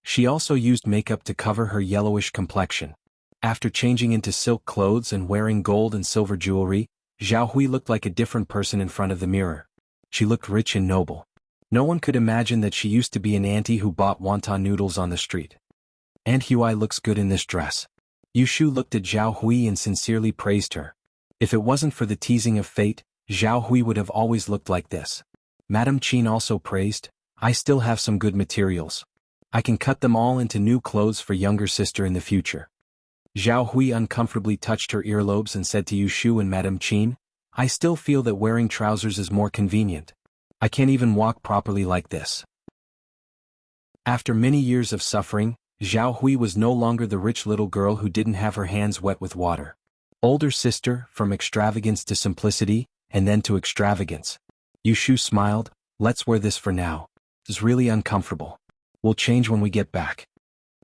S1: She also used makeup to cover her yellowish complexion. After changing into silk clothes and wearing gold and silver jewelry, Zhao Hui looked like a different person in front of the mirror. She looked rich and noble. No one could imagine that she used to be an auntie who bought wonton noodles on the street. "Aunt Hui looks good in this dress." Yu Shu looked at Zhao Hui and sincerely praised her. If it wasn't for the teasing of fate, Zhao Hui would have always looked like this. Madame Qin also praised, "I still have some good materials. I can cut them all into new clothes for younger sister in the future." Zhao Hui uncomfortably touched her earlobes and said to Yu Shu and Madame Qin, "I still feel that wearing trousers is more convenient. I can't even walk properly like this." After many years of suffering, Zhao Hui was no longer the rich little girl who didn't have her hands wet with water. Older sister, from extravagance to simplicity, and then to extravagance. Yu Shu smiled, "Let's wear this for now. It's really uncomfortable. We'll change when we get back."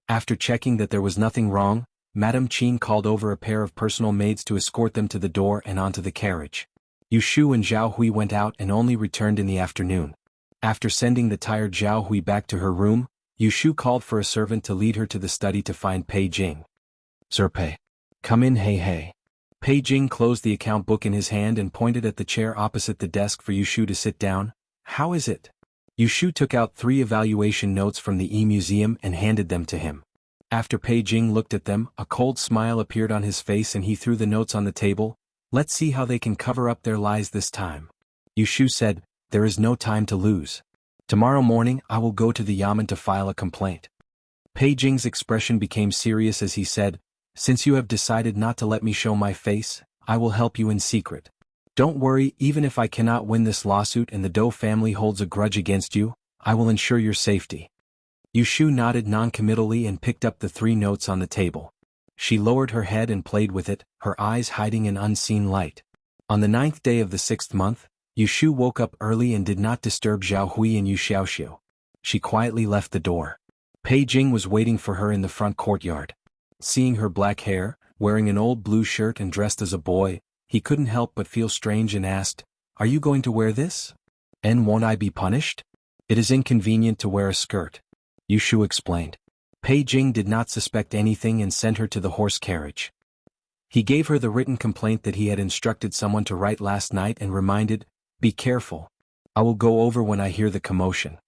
S1: After checking that there was nothing wrong, Madame Qin called over a pair of personal maids to escort them to the door and onto the carriage. Yu Shu and Zhao Hui went out and only returned in the afternoon. After sending the tired Zhao Hui back to her room, Yu Shu called for a servant to lead her to the study to find Pei Jing. "Sir Pei. Come in, hey. Pei Jing closed the account book in his hand and pointed at the chair opposite the desk for Yu Shu to sit down. "How is it?" Yu Shu took out 3 evaluation notes from the E-Museum and handed them to him. After Pei Jing looked at them, a cold smile appeared on his face and he threw the notes on the table. "Let's see how they can cover up their lies this time." Yu Shu said, "There is no time to lose. Tomorrow morning I will go to the Yamen to file a complaint." Pei Jing's expression became serious as he said, "Since you have decided not to let me show my face, I will help you in secret. Don't worry, even if I cannot win this lawsuit and the Dou family holds a grudge against you, I will ensure your safety." Yu Shu nodded noncommittally and picked up the 3 notes on the table. She lowered her head and played with it, her eyes hiding an unseen light. On the 9th day of the 6th month, Yu Shu woke up early and did not disturb Zhao Hui and Yu Xiaoxiu. She quietly left the door. Pei Jing was waiting for her in the front courtyard. Seeing her black hair, wearing an old blue shirt and dressed as a boy, he couldn't help but feel strange and asked, "Are you going to wear this? And won't I be punished?" "It is inconvenient to wear a skirt," Yu Shu explained. Pei Jing did not suspect anything and sent her to the horse carriage. He gave her the written complaint that he had instructed someone to write last night and reminded, "Be careful. I will go over when I hear the commotion."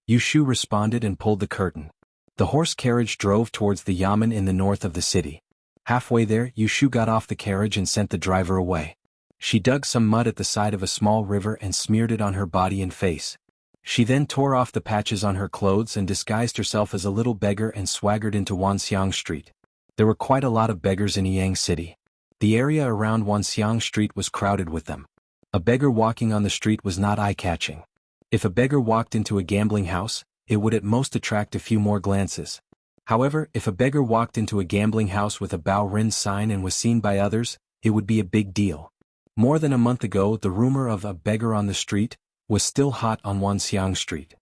S1: Yu Shu responded and pulled the curtain. The horse carriage drove towards the Yamen in the north of the city. Halfway there, Yu Shu got off the carriage and sent the driver away. She dug some mud at the side of a small river and smeared it on her body and face. She then tore off the patches on her clothes and disguised herself as a little beggar and swaggered into Wanxiang Street. There were quite a lot of beggars in Yang City. The area around Wanxiang Street was crowded with them. A beggar walking on the street was not eye-catching. If a beggar walked into a gambling house, it would at most attract a few more glances. However, if a beggar walked into a gambling house with a Bao Rin sign and was seen by others, it would be a big deal. More than a month ago, the rumor of a beggar on the street was still hot on Wanxiang Street.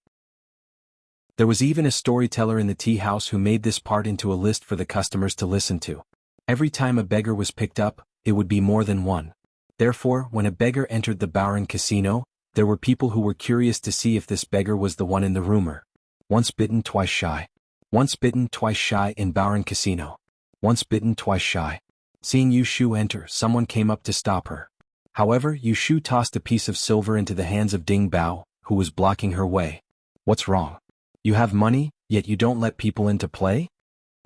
S1: There was even a storyteller in the tea house who made this part into a list for the customers to listen to. Every time a beggar was picked up, it would be more than one. Therefore, when a beggar entered the Bao Rin casino, there were people who were curious to see if this beggar was the one in the rumor. Once bitten, twice shy. Once bitten, twice shy in Bao Rin casino. Once bitten, twice shy. Seeing Yu Shu enter, someone came up to stop her. However, Yu Shu tossed a piece of silver into the hands of Ding Bao, who was blocking her way. "What's wrong? You have money, yet you don't let people in to play?"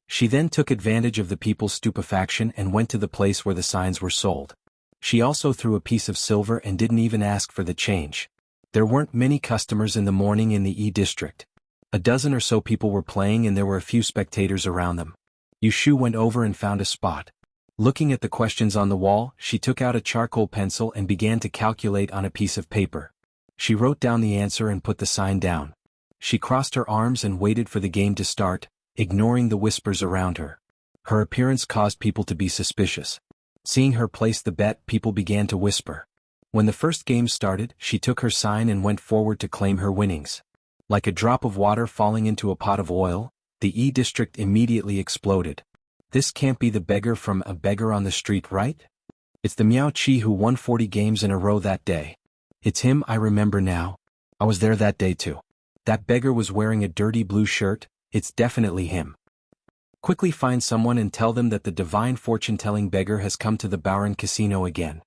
S1: She then took advantage of the people's stupefaction and went to the place where the signs were sold. She also threw a piece of silver and didn't even ask for the change. There weren't many customers in the morning in the E district. A dozen or so people were playing and there were a few spectators around them. Yu Shu went over and found a spot. Looking at the questions on the wall, she took out a charcoal pencil and began to calculate on a piece of paper. She wrote down the answer and put the sign down. She crossed her arms and waited for the game to start. ignoring the whispers around her. Her appearance caused people to be suspicious. Seeing her place the bet, people began to whisper. When the first game started, she took her sign and went forward to claim her winnings. Like a drop of water falling into a pot of oil, the E district immediately exploded. This can't be the beggar from A Beggar on the Street, right? It's the Miao Chi who won 40 games in a row that day. It's him, I remember now. I was there that day too. That beggar was wearing a dirty blue shirt, it's definitely him. Quickly find someone and tell them that the divine fortune-telling beggar has come to the Bowron Casino again.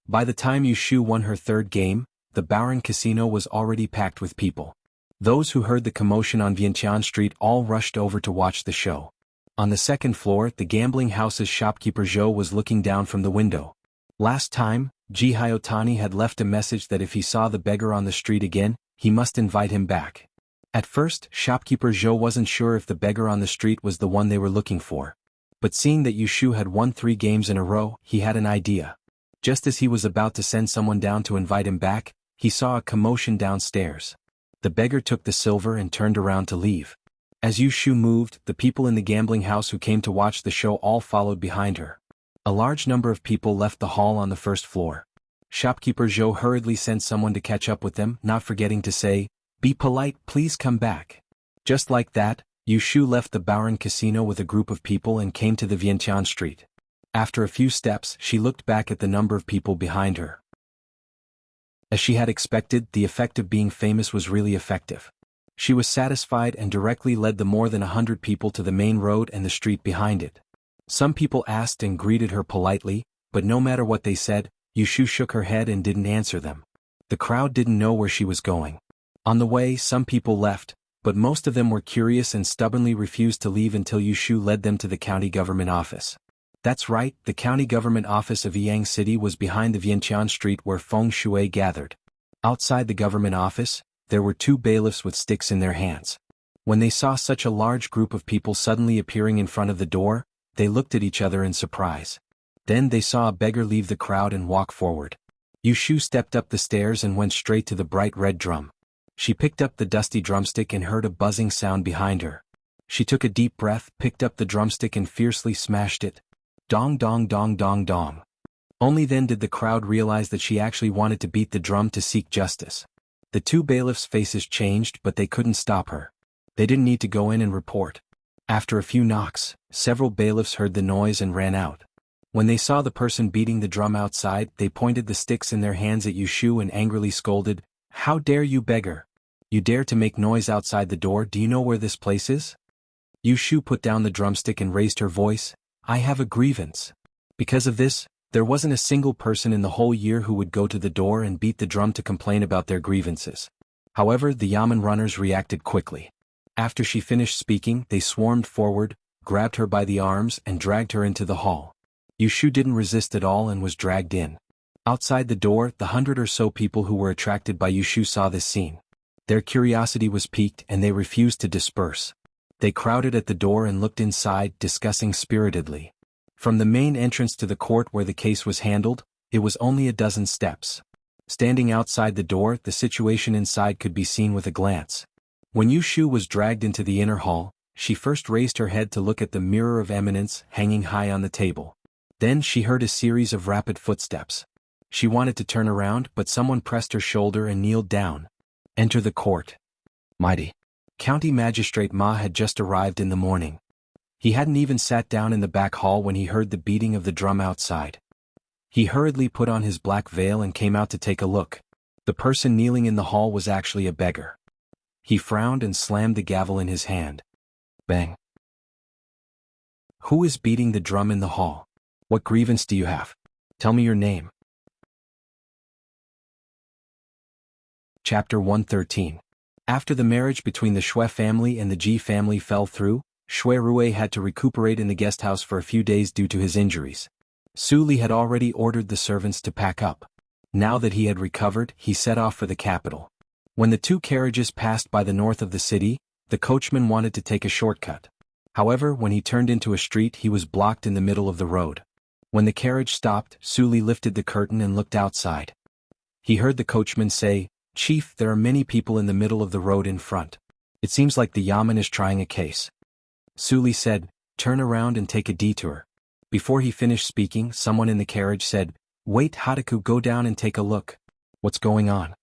S1: By the time Yu Shu won her third game, the Bowron Casino was already packed with people. Those who heard the commotion on Vientiane Street all rushed over to watch the show. On the second floor, the gambling house's shopkeeper Zhou was looking down from the window. Last time, Ji Hyotani had left a message that if he saw the beggar on the street again, he must invite him back. At first, shopkeeper Zhou wasn't sure if the beggar on the street was the one they were looking for. But seeing that Yu Shu had won 3 games in a row, he had an idea. Just as he was about to send someone down to invite him back, he saw a commotion downstairs. The beggar took the silver and turned around to leave. As Yu Shu moved, the people in the gambling house who came to watch the show all followed behind her. A large number of people left the hall on the first floor. Shopkeeper Zhou hurriedly sent someone to catch up with them, not forgetting to say, "Be polite, please come back." Just like that, Yu Shu left the Bowron Casino with a group of people and came to the Vientiane Street. After a few steps, she looked back at the number of people behind her. As she had expected, the effect of being famous was really effective. She was satisfied and directly led the more than 100 people to the main road and the street behind it. Some people asked and greeted her politely, but no matter what they said, Yu Shu shook her head and didn't answer them. The crowd didn't know where she was going. On the way, some people left, but most of them were curious and stubbornly refused to leave until Yu Shu led them to the county government office. That's right, the county government office of Yang City was behind the Vientiane Street where Feng Shui gathered. Outside the government office, there were 2 bailiffs with sticks in their hands. When they saw such a large group of people suddenly appearing in front of the door, they looked at each other in surprise. Then they saw a beggar leave the crowd and walk forward. Yu Shu stepped up the stairs and went straight to the bright red drum. She picked up the dusty drumstick and heard a buzzing sound behind her. She took a deep breath, picked up the drumstick and fiercely smashed it. Dong dong dong dong dong. Only then did the crowd realize that she actually wanted to beat the drum to seek justice. The 2 bailiffs' faces changed, but they couldn't stop her. They didn't need to go in and report. After a few knocks, several bailiffs heard the noise and ran out. When they saw the person beating the drum outside, they pointed the sticks in their hands at Yu Shu and angrily scolded, "How dare you, beggar? You dare to make noise outside the door? Do you know where this place is?" Yu Shu put down the drumstick and raised her voice, "I have a grievance." Because of this, there wasn't a single person in the whole year who would go to the door and beat the drum to complain about their grievances. However, the yamen runners reacted quickly. After she finished speaking, they swarmed forward, grabbed her by the arms and dragged her into the hall. Yu Shu didn't resist at all and was dragged in. Outside the door, the 100 or so people who were attracted by Yu Shu saw this scene. Their curiosity was piqued and they refused to disperse. They crowded at the door and looked inside, discussing spiritedly. From the main entrance to the court where the case was handled, it was only a dozen steps. Standing outside the door, the situation inside could be seen with a glance. When Yu Shu was dragged into the inner hall, she first raised her head to look at the mirror of eminence hanging high on the table. Then she heard a series of rapid footsteps. She wanted to turn around, but someone pressed her shoulder and kneeled down. "Enter the court." Mighty. County Magistrate Ma had just arrived in the morning. He hadn't even sat down in the back hall when he heard the beating of the drum outside. He hurriedly put on his black veil and came out to take a look. The person kneeling in the hall was actually a beggar. He frowned and slammed the gavel in his hand. Bang. "Who is beating the drum in the hall? What grievance do you have? Tell me your name." Chapter 113. After the marriage between the Shui family and the Ji family fell through, Shui Rui had to recuperate in the guest house for a few days due to his injuries. Su Li had already ordered the servants to pack up. Now that he had recovered, he set off for the capital. When the 2 carriages passed by the north of the city, the coachman wanted to take a shortcut. However, when he turned into a street, he was blocked in the middle of the road. When the carriage stopped, Su Li lifted the curtain and looked outside. He heard the coachman say, "Chief, there are many people in the middle of the road in front. It seems like the yamen is trying a case." Suli said, "Turn around and take a detour." Before he finished speaking, someone in the carriage said, "Wait, Hataku, go down and take a look. What's going on?"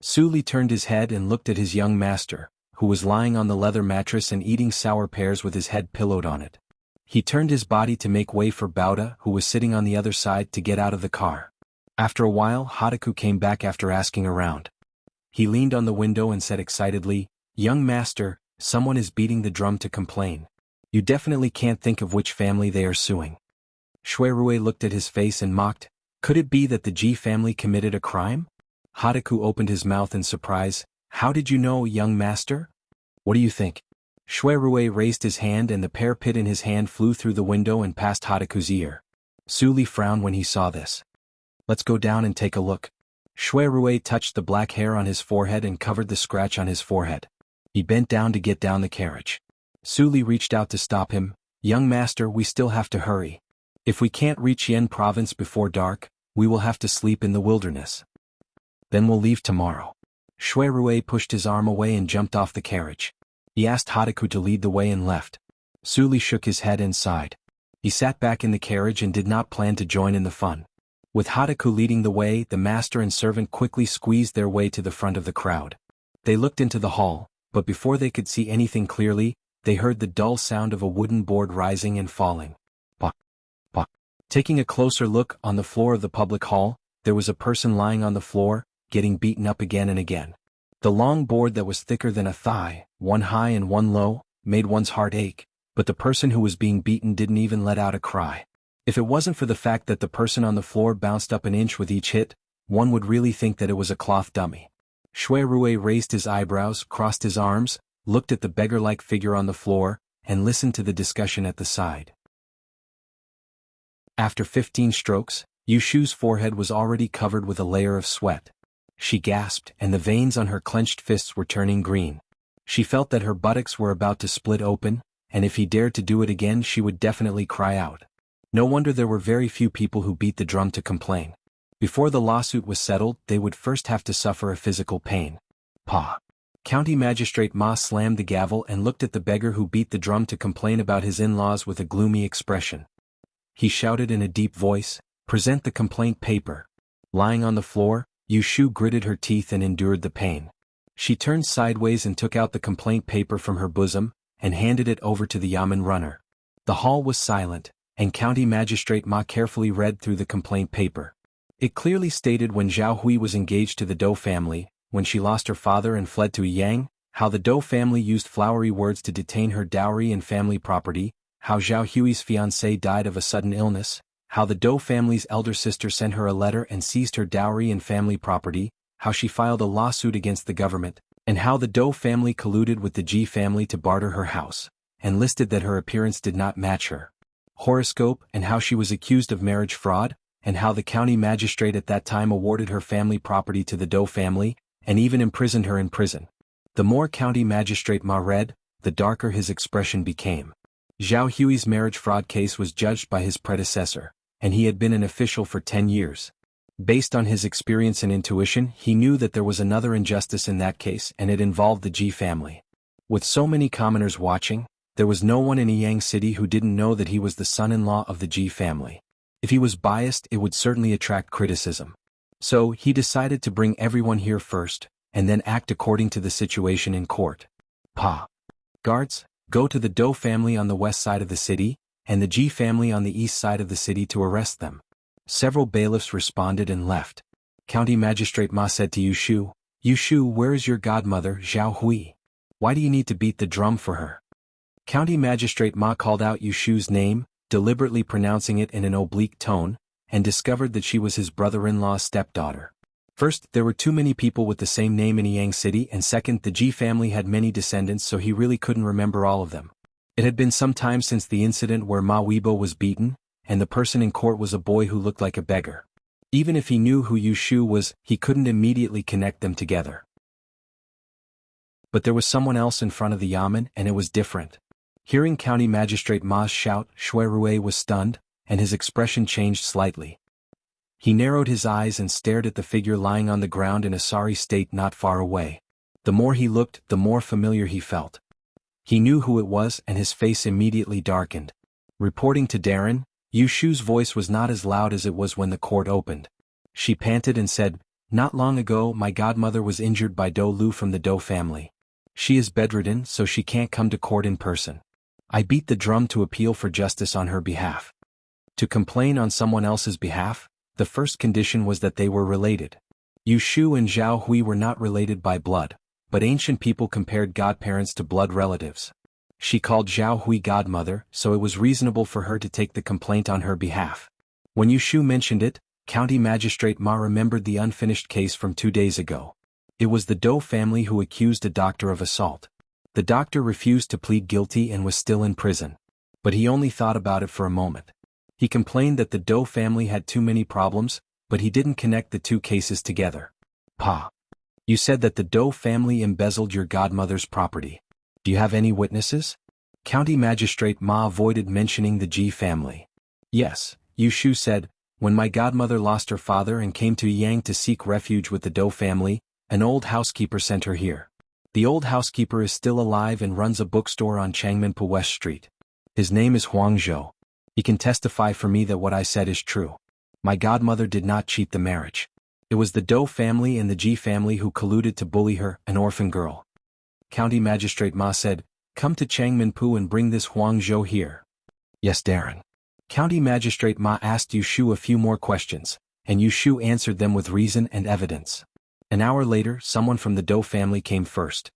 S1: Suli turned his head and looked at his young master, who was lying on the leather mattress and eating sour pears with his head pillowed on it. He turned his body to make way for Bauda, who was sitting on the other side, to get out of the car. After a while, Hataku came back after asking around. He leaned on the window and said excitedly, "Young master, someone is beating the drum to complain. You definitely can't think of which family they are suing." Shuirue looked at his face and mocked, "Could it be that the Ji family committed a crime?" Hataku opened his mouth in surprise. "How did you know, young master? What do you think?" Shuirue raised his hand and the pear pit in his hand flew through the window and past Hataku's ear. Suli frowned when he saw this. "Let's go down and take a look." Shuirue touched the black hair on his forehead and covered the scratch on his forehead. He bent down to get down the carriage. Suli reached out to stop him. "Young master, we still have to hurry. If we can't reach Yen province before dark, we will have to sleep in the wilderness. Then we'll leave tomorrow." Shuirue pushed his arm away and jumped off the carriage. He asked Hataku to lead the way and left. Suli shook his head and sighed. He sat back in the carriage and did not plan to join in the fun. With Hataku leading the way, the master and servant quickly squeezed their way to the front of the crowd. They looked into the hall, but before they could see anything clearly, they heard the dull sound of a wooden board rising and falling. Pop, pop. Taking a closer look, on the floor of the public hall, there was a person lying on the floor, getting beaten up again and again. The long board that was thicker than a thigh, one high and one low, made one's heart ache, but the person who was being beaten didn't even let out a cry. If it wasn't for the fact that the person on the floor bounced up an inch with each hit, one would really think that it was a cloth dummy. Shuirue raised his eyebrows, crossed his arms, looked at the beggar-like figure on the floor, and listened to the discussion at the side. After 15 strokes, Yushu's forehead was already covered with a layer of sweat. She gasped, and the veins on her clenched fists were turning green. She felt that her buttocks were about to split open, and if he dared to do it again she would definitely cry out. No wonder there were very few people who beat the drum to complain. Before the lawsuit was settled, they would first have to suffer a physical pain. Pa. County Magistrate Ma slammed the gavel and looked at the beggar who beat the drum to complain about his in-laws with a gloomy expression. He shouted in a deep voice, "Present the complaint paper." Lying on the floor, Yushu gritted her teeth and endured the pain. She turned sideways and took out the complaint paper from her bosom, and handed it over to the yamen runner. The hall was silent, and County Magistrate Ma carefully read through the complaint paper. It clearly stated when Zhao Hui was engaged to the Dou family, when she lost her father and fled to Yang, how the Dou family used flowery words to detain her dowry and family property, how Zhao Hui's fiancé died of a sudden illness, how the Dou family's elder sister sent her a letter and seized her dowry and family property, how she filed a lawsuit against the government, and how the Dou family colluded with the Ji family to barter her house, and listed that her appearance did not match her horoscope, and how she was accused of marriage fraud, and how the county magistrate at that time awarded her family property to the Dou family, and even imprisoned her in prison. The more County Magistrate Ma read, the darker his expression became. Zhao Hui's marriage fraud case was judged by his predecessor, and he had been an official for 10 years. Based on his experience and intuition, he knew that there was another injustice in that case, and it involved the Ji family. With so many commoners watching, there was no one in Yang City who didn't know that he was the son-in-law of the Ji family. If he was biased, it would certainly attract criticism. So, he decided to bring everyone here first, and then act according to the situation in court. Pa. Guards, go to the Dou family on the west side of the city, and the Ji family on the east side of the city to arrest them. Several bailiffs responded and left. County Magistrate Ma said to Yushu, "Yushu, where is your godmother, Zhao Hui? Why do you need to beat the drum for her?" County Magistrate Ma called out Yushu's name, deliberately pronouncing it in an oblique tone, and discovered that she was his brother-in-law's stepdaughter. First, there were too many people with the same name in Yang City, and second, the Ji family had many descendants, so he really couldn't remember all of them. It had been some time since the incident where Ma Weibo was beaten, and the person in court was a boy who looked like a beggar. Even if he knew who Yushu was, he couldn't immediately connect them together. But there was someone else in front of the yamen, and it was different. Hearing County Magistrate Ma's shout, Shuirue was stunned, and his expression changed slightly. He narrowed his eyes and stared at the figure lying on the ground in a sorry state not far away. The more he looked, the more familiar he felt. He knew who it was and his face immediately darkened. Reporting to Darren, Yu Shu's voice was not as loud as it was when the court opened. She panted and said, "Not long ago my godmother was injured by Do Lu from the Do family. She is bedridden so she can't come to court in person. I beat the drum to appeal for justice on her behalf." To complain on someone else's behalf, the first condition was that they were related. Yu Shu and Zhao Hui were not related by blood, but ancient people compared godparents to blood relatives. She called Zhao Hui godmother, so it was reasonable for her to take the complaint on her behalf. When Yu Shu mentioned it, County Magistrate Ma remembered the unfinished case from 2 days ago. It was the Do family who accused a doctor of assault. The doctor refused to plead guilty and was still in prison. But he only thought about it for a moment. He complained that the Do family had too many problems, but he didn't connect the two cases together. "Pa, you said that the Do family embezzled your godmother's property. Do you have any witnesses?" County Magistrate Ma avoided mentioning the Ji family. "Yes," Yu Shu said, "when my godmother lost her father and came to Yang to seek refuge with the Do family, an old housekeeper sent her here. The old housekeeper is still alive and runs a bookstore on Changmenpu West Street. His name is Huang Zhou. He can testify for me that what I said is true. My godmother did not cheat the marriage. It was the Do family and the Ji family who colluded to bully her, an orphan girl." County Magistrate Ma said, "Come to Changmenpu and bring this Huang Zhou here." "Yes, Darren." County Magistrate Ma asked Yu Shu a few more questions, and Yu Shu answered them with reason and evidence. An hour later, someone from the Do family came first.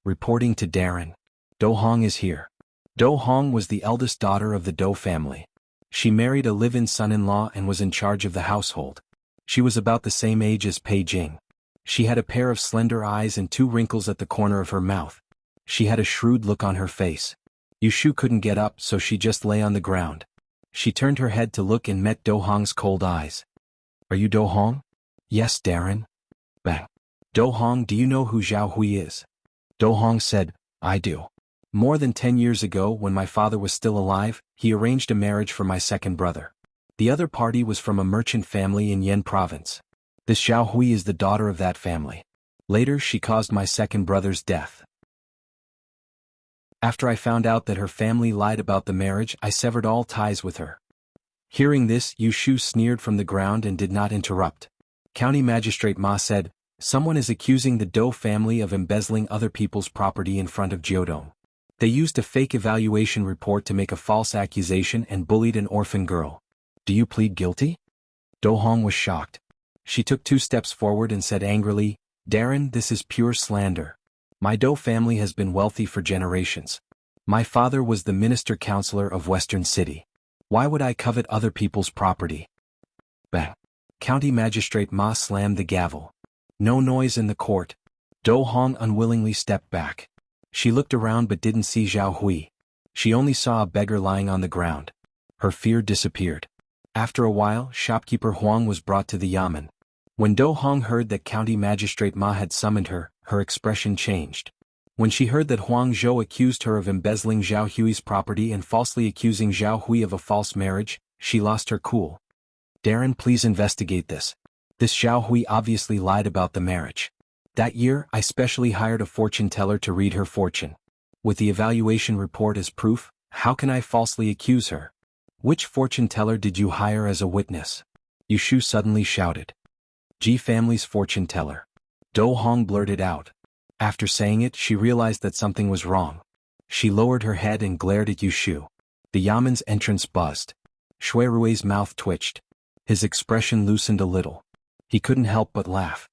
S1: Reporting to Darren, "Do Hong is here." Do Hong was the eldest daughter of the Do family. She married a live-in son-in-law and was in charge of the household. She was about the same age as Pei Jing. She had a pair of slender eyes and 2 wrinkles at the corner of her mouth. She had a shrewd look on her face. Yu Shu couldn't get up, so she just lay on the ground. She turned her head to look and met Do Hong's cold eyes. "Are you Do Hong?" "Yes, Darren." "Bang. Do Hong, do you know who Zhao Hui is?" Do Hong said, "I do. More than 10 years ago, when my father was still alive, he arranged a marriage for my second brother. The other party was from a merchant family in Yen province. This Zhao Hui is the daughter of that family. Later she caused my second brother's death. After I found out that her family lied about the marriage, I severed all ties with her." Hearing this, Yu Shu sneered from the ground and did not interrupt. County Magistrate Ma said, "Someone is accusing the Do family of embezzling other people's property in front of Jiodong. They used a fake evaluation report to make a false accusation and bullied an orphan girl. Do you plead guilty?" Do Hong was shocked. She took 2 steps forward and said angrily, "Darren, this is pure slander. My Do family has been wealthy for generations. My father was the minister counselor of Western City. Why would I covet other people's property?" Bang. County Magistrate Ma slammed the gavel. No noise in the court. Do Hong unwillingly stepped back. She looked around but didn't see Zhao Hui. She only saw a beggar lying on the ground. Her fear disappeared. After a while, shopkeeper Huang was brought to the yamen. When Do Hong heard that County Magistrate Ma had summoned her, her expression changed. When she heard that Huang Zhou accused her of embezzling Zhao Hui's property and falsely accusing Zhao Hui of a false marriage, she lost her cool. "Darren, please investigate this. This Zhao Hui obviously lied about the marriage. That year, I specially hired a fortune teller to read her fortune. With the evaluation report as proof, how can I falsely accuse her?" "Which fortune teller did you hire as a witness?" Yu Shu suddenly shouted. "Ji family's fortune teller." Do Hong blurted out. After saying it, she realized that something was wrong. She lowered her head and glared at Yu Shu. The yamen's entrance buzzed. Shui Rui's mouth twitched. His expression loosened a little. He couldn't help but laugh.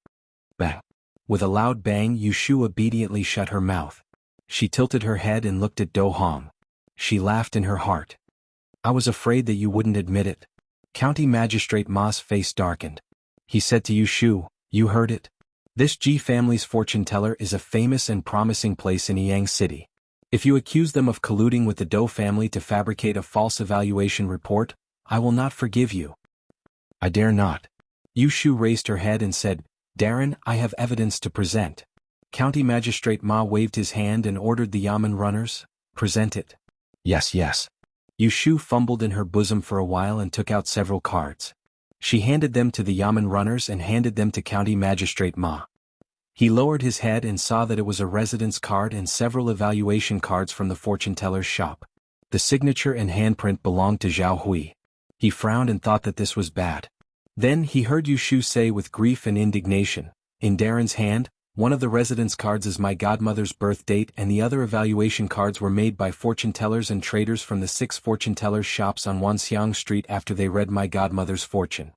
S1: Bang. With a loud bang, Yu Shu obediently shut her mouth. She tilted her head and looked at Do Hong. She laughed in her heart. "I was afraid that you wouldn't admit it." County Magistrate Ma's face darkened. He said to Yu Shu, "You heard it. This Ji family's fortune teller is a famous and promising place in Yang City. If you accuse them of colluding with the Do family to fabricate a false evaluation report, I will not forgive you." "I dare not." Yu Shu raised her head and said, "Darren, I have evidence to present." County Magistrate Ma waved his hand and ordered the yamen runners, "Present it." "Yes, yes." Yu Shu fumbled in her bosom for a while and took out several cards. She handed them to the yamen runners and handed them to County Magistrate Ma. He lowered his head and saw that it was a residence card and several evaluation cards from the fortune teller's shop. The signature and handprint belonged to Zhao Hui. He frowned and thought that this was bad. Then he heard Yu Shu say with grief and indignation, "In Darren's hand, one of the residence cards is my godmother's birth date and the other evaluation cards were made by fortune tellers and traders from the 6 fortune tellers' shops on Wanxiang Street after they read my godmother's fortune.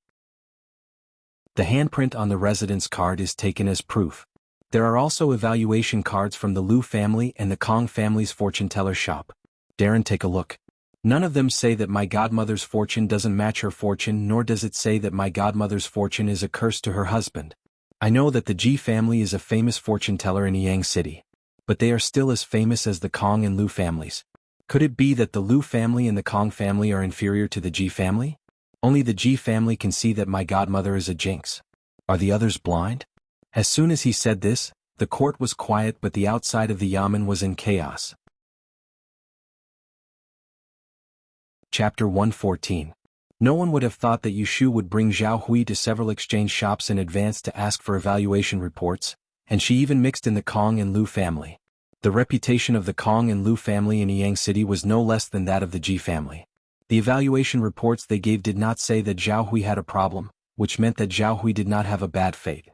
S1: The handprint on the residence card is taken as proof. There are also evaluation cards from the Liu family and the Kong family's fortune teller shop. Darren, take a look. None of them say that my godmother's fortune doesn't match her fortune, nor does it say that my godmother's fortune is a curse to her husband. I know that the Ji family is a famous fortune teller in Yang City. But they are still as famous as the Kong and Liu families. Could it be that the Liu family and the Kong family are inferior to the Ji family? Only the Ji family can see that my godmother is a jinx. Are the others blind?" As soon as he said this, the court was quiet but the outside of the yamen was in chaos. Chapter 114. No one would have thought that Yu Shu would bring Zhao Hui to several exchange shops in advance to ask for evaluation reports, and she even mixed in the Kong and Liu family. The reputation of the Kong and Liu family in Yang City was no less than that of the Ji family. The evaluation reports they gave did not say that Zhao Hui had a problem, which meant that Zhao Hui did not have a bad fate.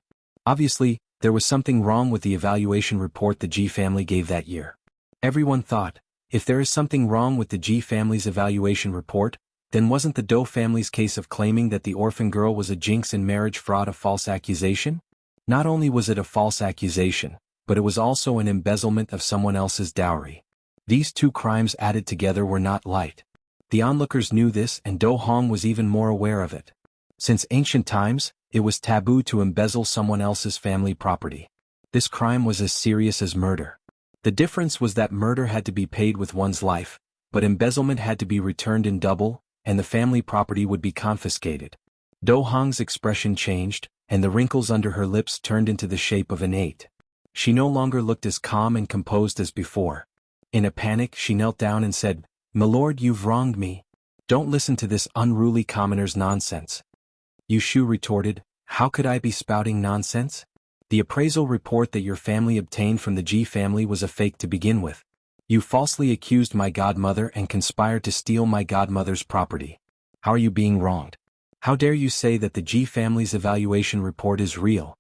S1: Obviously, there was something wrong with the evaluation report the Ji family gave that year. Everyone thought, if there is something wrong with the Ji family's evaluation report, then wasn't the Dou family's case of claiming that the orphan girl was a jinx in marriage fraud a false accusation? Not only was it a false accusation, but it was also an embezzlement of someone else's dowry. These two crimes added together were not light. The onlookers knew this and Dou Hong was even more aware of it. Since ancient times, it was taboo to embezzle someone else's family property. This crime was as serious as murder. The difference was that murder had to be paid with one's life, but embezzlement had to be returned in double, and the family property would be confiscated. Dou Hong's expression changed, and the wrinkles under her lips turned into the shape of an 8. She no longer looked as calm and composed as before. In a panic she knelt down and said, "My lord, you've wronged me. Don't listen to this unruly commoner's nonsense." Yu Shu retorted, "How could I be spouting nonsense? The appraisal report that your family obtained from the Ji family was a fake to begin with. You falsely accused my godmother and conspired to steal my godmother's property. How are you being wronged? How dare you say that the Ji family's evaluation report is real?"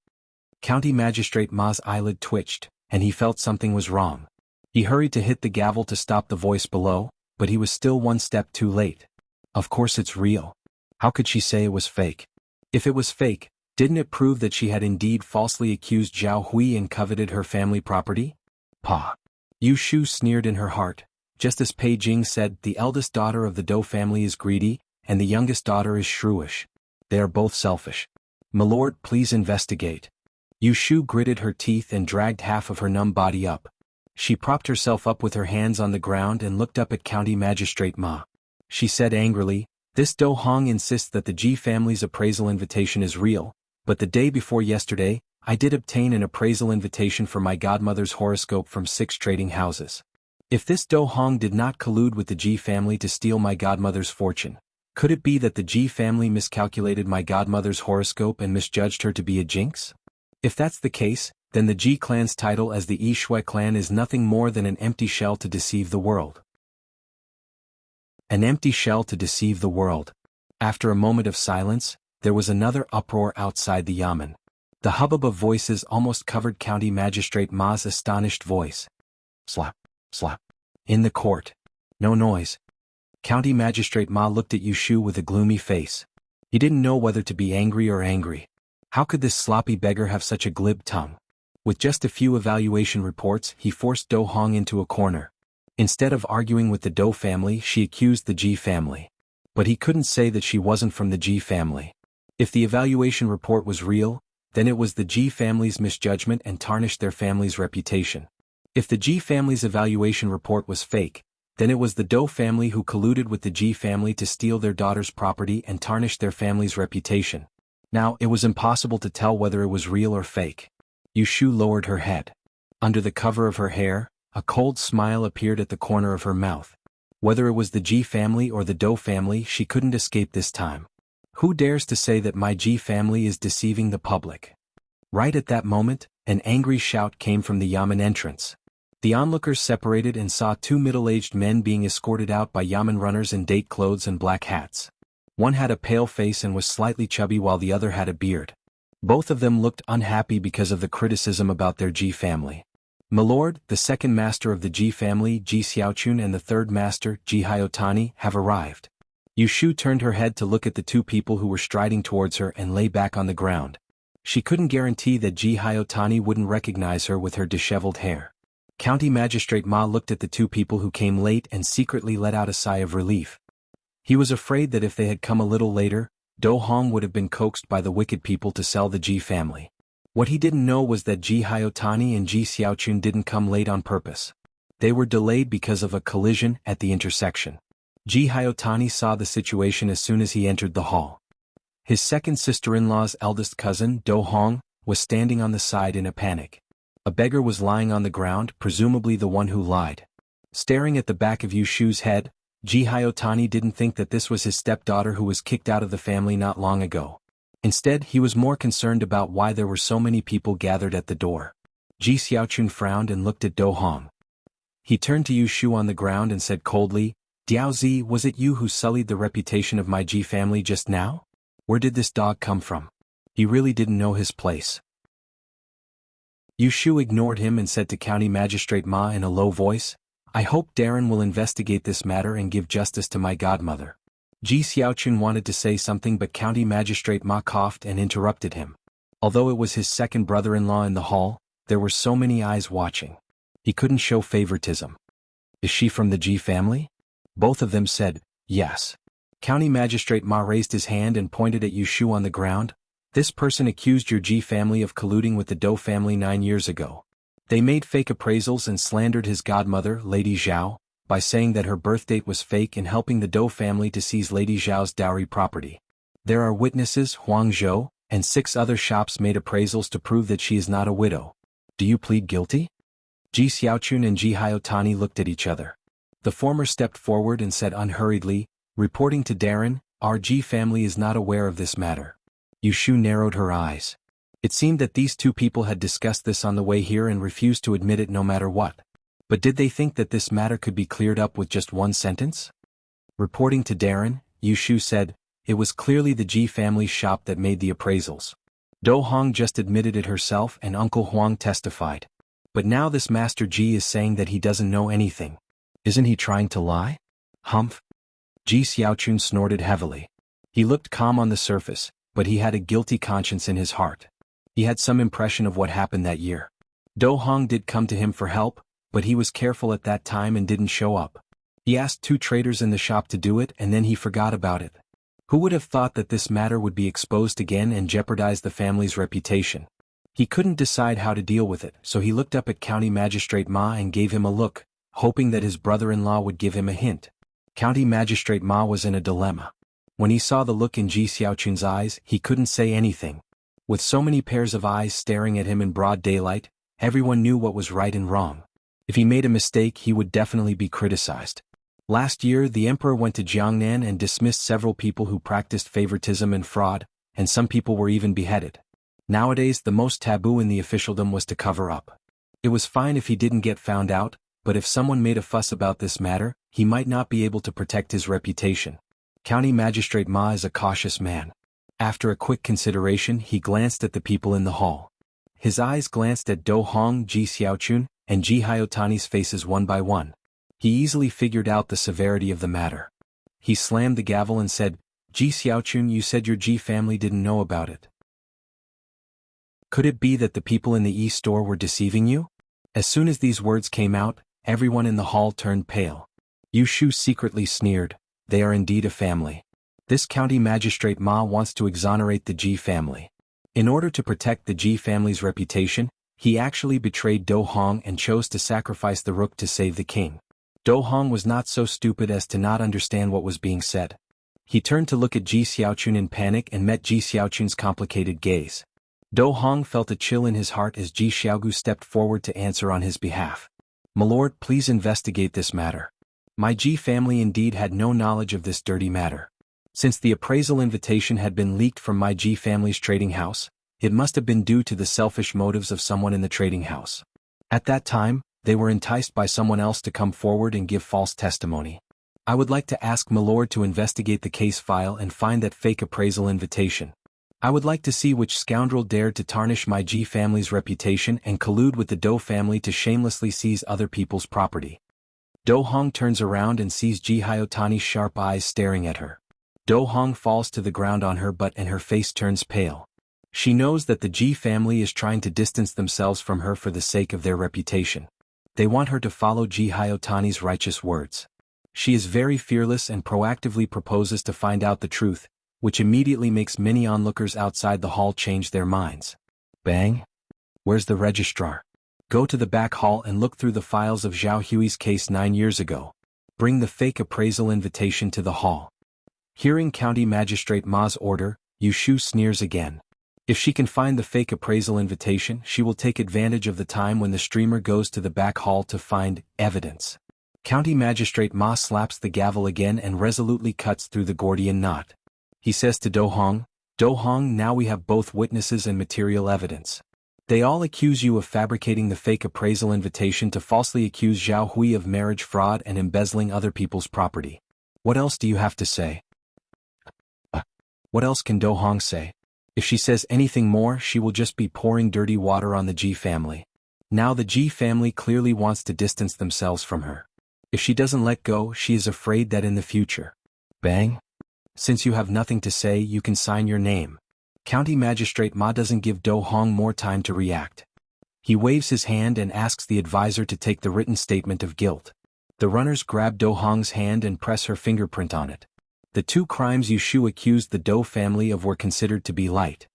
S1: County Magistrate Ma's eyelid twitched, and he felt something was wrong. He hurried to hit the gavel to stop the voice below, but he was still one step too late. Of course it's real. How could she say it was fake? If it was fake, didn't it prove that she had indeed falsely accused Zhao Hui and coveted her family property? Pa. Yu Shu sneered in her heart, just as Pei Jing said, the eldest daughter of the Dou family is greedy, and the youngest daughter is shrewish. They are both selfish. My lord, please investigate. Yu Shu gritted her teeth and dragged half of her numb body up. She propped herself up with her hands on the ground and looked up at County Magistrate Ma. She said angrily, "This Dou Hong insists that the Ji family's appraisal invitation is real, but the day before yesterday, I did obtain an appraisal invitation for my godmother's horoscope from 6 trading houses. If this Dou Hong did not collude with the Ji family to steal my godmother's fortune, could it be that the Ji family miscalculated my godmother's horoscope and misjudged her to be a jinx? If that's the case, then the Ji clan's title as the Yishui clan is nothing more than an empty shell to deceive the world." An empty shell to deceive the world. After a moment of silence, there was another uproar outside the yamen. The hubbub of voices almost covered County Magistrate Ma's astonished voice. Slap, slap. In the court. No noise. County Magistrate Ma looked at Yu Shu with a gloomy face. He didn't know whether to be angry or angry. How could this sloppy beggar have such a glib tongue? With just a few evaluation reports, he forced Dou Hong into a corner. Instead of arguing with the Dou family, she accused the Ji family. But he couldn't say that she wasn't from the Ji family. If the evaluation report was real, then it was the Ji family's misjudgment and tarnished their family's reputation. If the Ji family's evaluation report was fake, then it was the Dou family who colluded with the Ji family to steal their daughter's property and tarnish their family's reputation. Now, it was impossible to tell whether it was real or fake. Yu Shu lowered her head. Under the cover of her hair, a cold smile appeared at the corner of her mouth. Whether it was the Ji family or the Dou family, she couldn't escape this time. Who dares to say that my Ji family is deceiving the public? Right at that moment, An angry shout came from the Yamen entrance. The onlookers separated and saw two middle-aged men being escorted out by Yamen runners in date clothes and black hats. One had a pale face and was slightly chubby while the other had a beard. Both of them looked unhappy because of the criticism about their Ji family. "My lord, the second master of the Ji family, Ji Xiaochun, and the third master, Ji Hyotani, have arrived." Yu Shu turned her head to look at the two people who were striding towards her and lay back on the ground. She couldn't guarantee that Ji Hyotani wouldn't recognize her with her disheveled hair. County Magistrate Ma looked at the two people who came late and secretly let out a sigh of relief. He was afraid that if they had come a little later, Do Hong would have been coaxed by the wicked people to sell the Ji family. What he didn't know was that Ji Hyotani and Ji Xiaochun didn't come late on purpose. They were delayed because of a collision at the intersection. Ji Hyotani saw the situation as soon as he entered the hall. His second sister-in-law's eldest cousin, Do Hong, was standing on the side in a panic. A beggar was lying on the ground, presumably the one who lied. Staring at the back of Yu Shu's head, Ji Hyotani didn't think that this was his stepdaughter who was kicked out of the family not long ago. Instead, he was more concerned about why there were so many people gathered at the door. Ji Xiaochun frowned and looked at Do Hong. He turned to Yu Shu on the ground and said coldly, "Diaozi, was it you who sullied the reputation of my Ji family just now? Where did this dog come from?" He really didn't know his place. Yu Shu ignored him and said to County Magistrate Ma in a low voice, "I hope Darren will investigate this matter and give justice to my godmother." Ji Xiaochun wanted to say something but County Magistrate Ma coughed and interrupted him. Although it was his second brother-in-law in the hall, there were so many eyes watching. He couldn't show favoritism. "Is she from the Ji family?" Both of them said, "Yes." County Magistrate Ma raised his hand and pointed at Yu Shu on the ground. "This person accused your Ji family of colluding with the Do family 9 years ago. They made fake appraisals and slandered his godmother, Lady Zhao, by saying that her birth date was fake and helping the Do family to seize Lady Zhao's dowry property. There are witnesses, Huang Zhou, and 6 other shops made appraisals to prove that she is not a widow. Do you plead guilty?" Ji Xiaochun and Ji Hyotani looked at each other. The former stepped forward and said unhurriedly, "Reporting to Darren, our Ji family is not aware of this matter." Yu Shu narrowed her eyes. It seemed that these two people had discussed this on the way here and refused to admit it no matter what. But did they think that this matter could be cleared up with just one sentence? Reporting to Darren, Yu Shu said, "It was clearly the Ji family's shop that made the appraisals. Do Hong just admitted it herself and Uncle Huang testified. But now this Master Ji is saying that he doesn't know anything. Isn't he trying to lie?" "Humph." Ji Xiaochun snorted heavily. He looked calm on the surface, but he had a guilty conscience in his heart. He had some impression of what happened that year. Do Hong did come to him for help, but he was careful at that time and didn't show up. He asked 2 traders in the shop to do it and then he forgot about it. Who would have thought that this matter would be exposed again and jeopardize the family's reputation? He couldn't decide how to deal with it, so he looked up at County Magistrate Ma and gave him a look, hoping that his brother-in-law would give him a hint. County Magistrate Ma was in a dilemma. When he saw the look in Ji Xiaochun's eyes, he couldn't say anything. With so many pairs of eyes staring at him in broad daylight, everyone knew what was right and wrong. If he made a mistake, he would definitely be criticized. Last year, the emperor went to Jiangnan and dismissed several people who practiced favoritism and fraud, and some people were even beheaded. Nowadays, the most taboo in the officialdom was to cover up. It was fine if he didn't get found out, but if someone made a fuss about this matter, he might not be able to protect his reputation. County Magistrate Ma is a cautious man. After a quick consideration, he glanced at the people in the hall. His eyes glanced at Do Hong, Ji Xiaochun, and Ji Hyotani's faces one by one. He easily figured out the severity of the matter. He slammed the gavel and said, "Ji Xiaochun, you said your Ji family didn't know about it. Could it be that the people in the e-store were deceiving you?" As soon as these words came out, everyone in the hall turned pale. Yu Shu secretly sneered, "They are indeed a family. This County Magistrate Ma wants to exonerate the Ji family. In order to protect the Ji family's reputation, he actually betrayed Do Hong and chose to sacrifice the rook to save the king." Do Hong was not so stupid as to not understand what was being said. He turned to look at Ji Xiaochun in panic and met Ji Xiaochun's complicated gaze. Do Hong felt a chill in his heart as Ji Xiaogu stepped forward to answer on his behalf. "My lord, please investigate this matter. My Ji family indeed had no knowledge of this dirty matter. Since the appraisal invitation had been leaked from my Ji family's trading house, It must have been due to the selfish motives of someone in the trading house. At that time, they were enticed by someone else to come forward and give false testimony. I would like to ask Milord to investigate the case file and find that fake appraisal invitation. I would like to see which scoundrel dared to tarnish my Ji family's reputation and collude with the Do family to shamelessly seize other people's property. Do Hong turns around and sees Ji Hyotani's sharp eyes staring at her. Do Hong falls to the ground on her butt and her face turns pale. She knows that the Ji family is trying to distance themselves from her for the sake of their reputation. They want her to follow Ji Hyotani's righteous words. She is very fearless and proactively proposes to find out the truth, which immediately makes many onlookers outside the hall change their minds. Bang! Where's the registrar? Go to the back hall and look through the files of Zhao Hui's case 9 years ago. Bring the fake appraisal invitation to the hall. Hearing County Magistrate Ma's order, Yu Shu sneers again. If she can find the fake appraisal invitation, she will take advantage of the time when the streamer goes to the back hall to find evidence. County Magistrate Ma slaps the gavel again and resolutely cuts through the Gordian knot. He says to Do Hong, now we have both witnesses and material evidence. They all accuse you of fabricating the fake appraisal invitation to falsely accuse Zhao Hui of marriage fraud and embezzling other people's property. What else do you have to say? What else can Do Hong say? If she says anything more, she will just be pouring dirty water on the Ji family. Now the Ji family clearly wants to distance themselves from her. If she doesn't let go, she is afraid that in the future. Bang! Since you have nothing to say, you can sign your name. County Magistrate Ma doesn't give Do Hong more time to react. He waves his hand and asks the advisor to take the written statement of guilt. The runners grab Do Hong's hand and press her fingerprint on it. The 2 crimes Yu Shu accused the Do family of were considered to be light.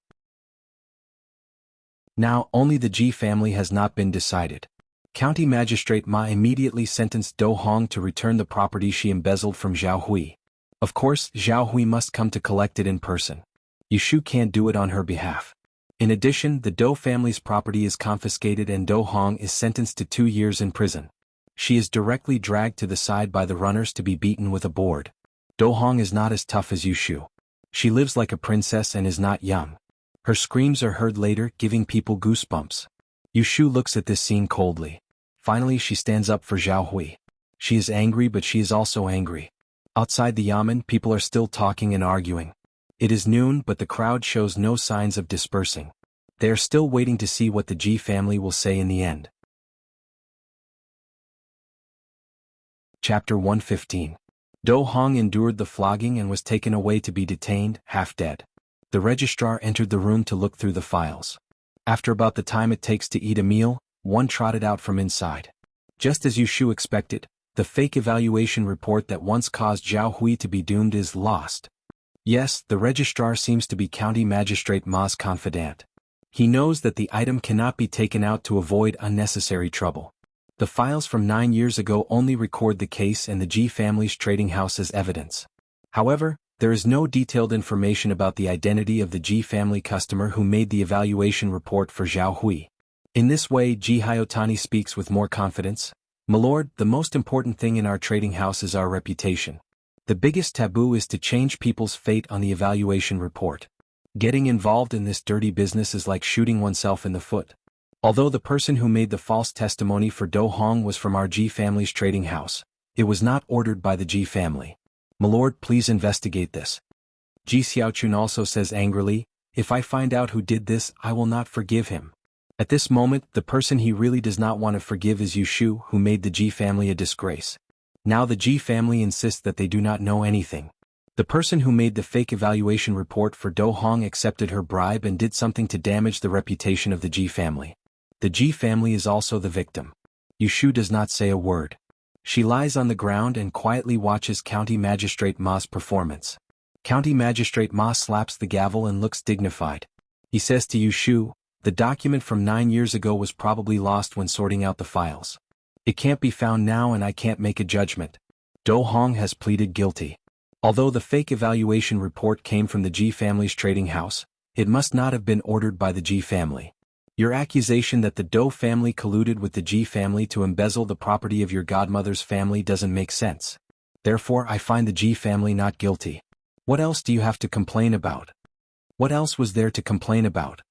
S1: Now only the Ji family has not been decided. County Magistrate Ma immediately sentenced Do Hong to return the property she embezzled from Zhao Hui. Of course, Zhao Hui must come to collect it in person. Yu Shu can't do it on her behalf. In addition, the Do family's property is confiscated and Do Hong is sentenced to 2 years in prison. She is directly dragged to the side by the runners to be beaten with a board. Do Hong is not as tough as Yu Shu. She lives like a princess and is not young. Her screams are heard later, giving people goosebumps. Yu Shu looks at this scene coldly. Finally, she stands up for Zhao Hui. She is angry, but she is also angry. Outside the yamen, people are still talking and arguing. It is noon, but the crowd shows no signs of dispersing. They are still waiting to see what the Ji family will say in the end. Chapter 115. Do Hong endured the flogging and was taken away to be detained, half dead. The registrar entered the room to look through the files. After about the time it takes to eat a meal, one trotted out from inside. Just as Yu Shu expected, the fake evaluation report that once caused Zhao Hui to be doomed is lost. Yes, the registrar seems to be County Magistrate Ma's confidant. He knows that the item cannot be taken out to avoid unnecessary trouble. The files from 9 years ago only record the case and the Ji family's trading house as evidence. However, there is no detailed information about the identity of the Ji family customer who made the evaluation report for Zhao Hui. In this way, Ji Hyotani speaks with more confidence. Milord, the most important thing in our trading house is our reputation. The biggest taboo is to change people's fate on the evaluation report. Getting involved in this dirty business is like shooting oneself in the foot. Although the person who made the false testimony for Do Hong was from our Ji family's trading house, it was not ordered by the Ji family. Milord, please investigate this. Ji Xiaochun also says angrily, if I find out who did this, I will not forgive him. At this moment, the person he really does not want to forgive is Yu Shu, who made the Ji family a disgrace. Now the Ji family insists that they do not know anything. The person who made the fake evaluation report for Do Hong accepted her bribe and did something to damage the reputation of the Ji family. The Ji family is also the victim. Yu Shu does not say a word. She lies on the ground and quietly watches County Magistrate Ma's performance. County Magistrate Ma slaps the gavel and looks dignified. He says to Yu Shu, the document from 9 years ago was probably lost when sorting out the files. It can't be found now and I can't make a judgment. Do Hong has pleaded guilty. Although the fake evaluation report came from the Ji family's trading house, it must not have been ordered by the Ji family. Your accusation that the Do family colluded with the Ji family to embezzle the property of your godmother's family doesn't make sense. Therefore, I find the Ji family not guilty. What else do you have to complain about? What else was there to complain about?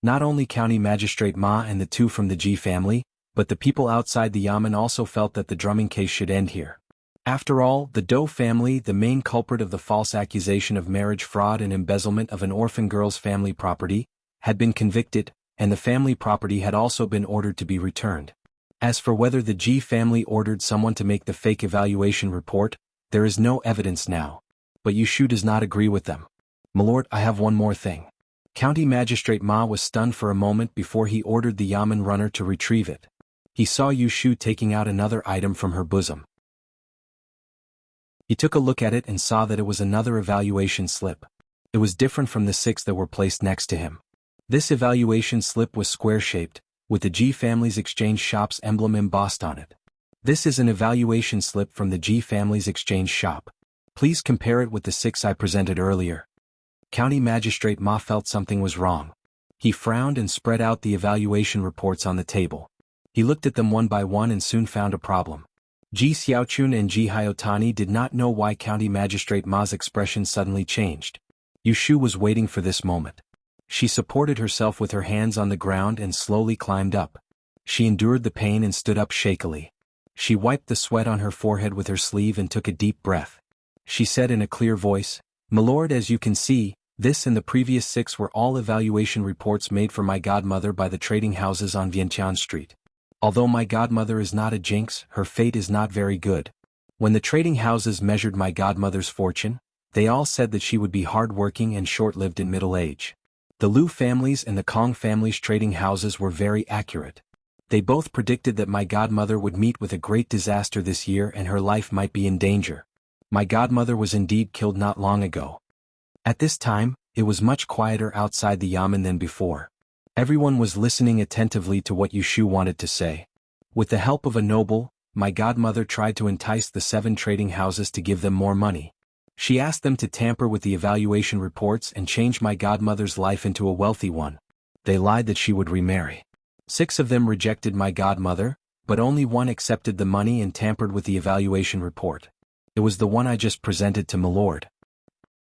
S1: Not only County Magistrate Ma and the two from the Ji family, but the people outside the Yamen also felt that the drumming case should end here. After all, the Doe family, the main culprit of the false accusation of marriage fraud and embezzlement of an orphan girl's family property, had been convicted, and the family property had also been ordered to be returned. As for whether the Ji family ordered someone to make the fake evaluation report, there is no evidence now. But Yushu does not agree with them. "Milord, I have one more thing." County Magistrate Ma was stunned for a moment before he ordered the Yamen runner to retrieve it. He saw Yushu taking out another item from her bosom. He took a look at it and saw that it was another evaluation slip. It was different from the 6 that were placed next to him. This evaluation slip was square-shaped, with the Ji family's exchange shop's emblem embossed on it. "This is an evaluation slip from the Ji family's exchange shop. Please compare it with the 6 I presented earlier." County Magistrate Ma felt something was wrong. He frowned and spread out the evaluation reports on the table. He looked at them one by one and soon found a problem. Ji Xiaochun and Ji Hyotani did not know why County Magistrate Ma's expression suddenly changed. Yushu was waiting for this moment. She supported herself with her hands on the ground and slowly climbed up. She endured the pain and stood up shakily. She wiped the sweat on her forehead with her sleeve and took a deep breath. She said in a clear voice, "Milord, as you can see, this and the previous 6 were all evaluation reports made for my godmother by the trading houses on Vientiane Street. Although my godmother is not a jinx, her fate is not very good. When the trading houses measured my godmother's fortune, they all said that she would be hard-working and short-lived in middle age. The Liu family's and the Kong family's trading houses were very accurate. They both predicted that my godmother would meet with a great disaster this year and her life might be in danger. My godmother was indeed killed not long ago." At this time, it was much quieter outside the Yamen than before. Everyone was listening attentively to what Yushu wanted to say. With the help of a noble, my godmother tried to entice the 7 trading houses to give them more money. She asked them to tamper with the evaluation reports and change my godmother's life into a wealthy one. They lied that she would remarry. 6 of them rejected my godmother, but only one accepted the money and tampered with the evaluation report. It was the one I just presented to Milord.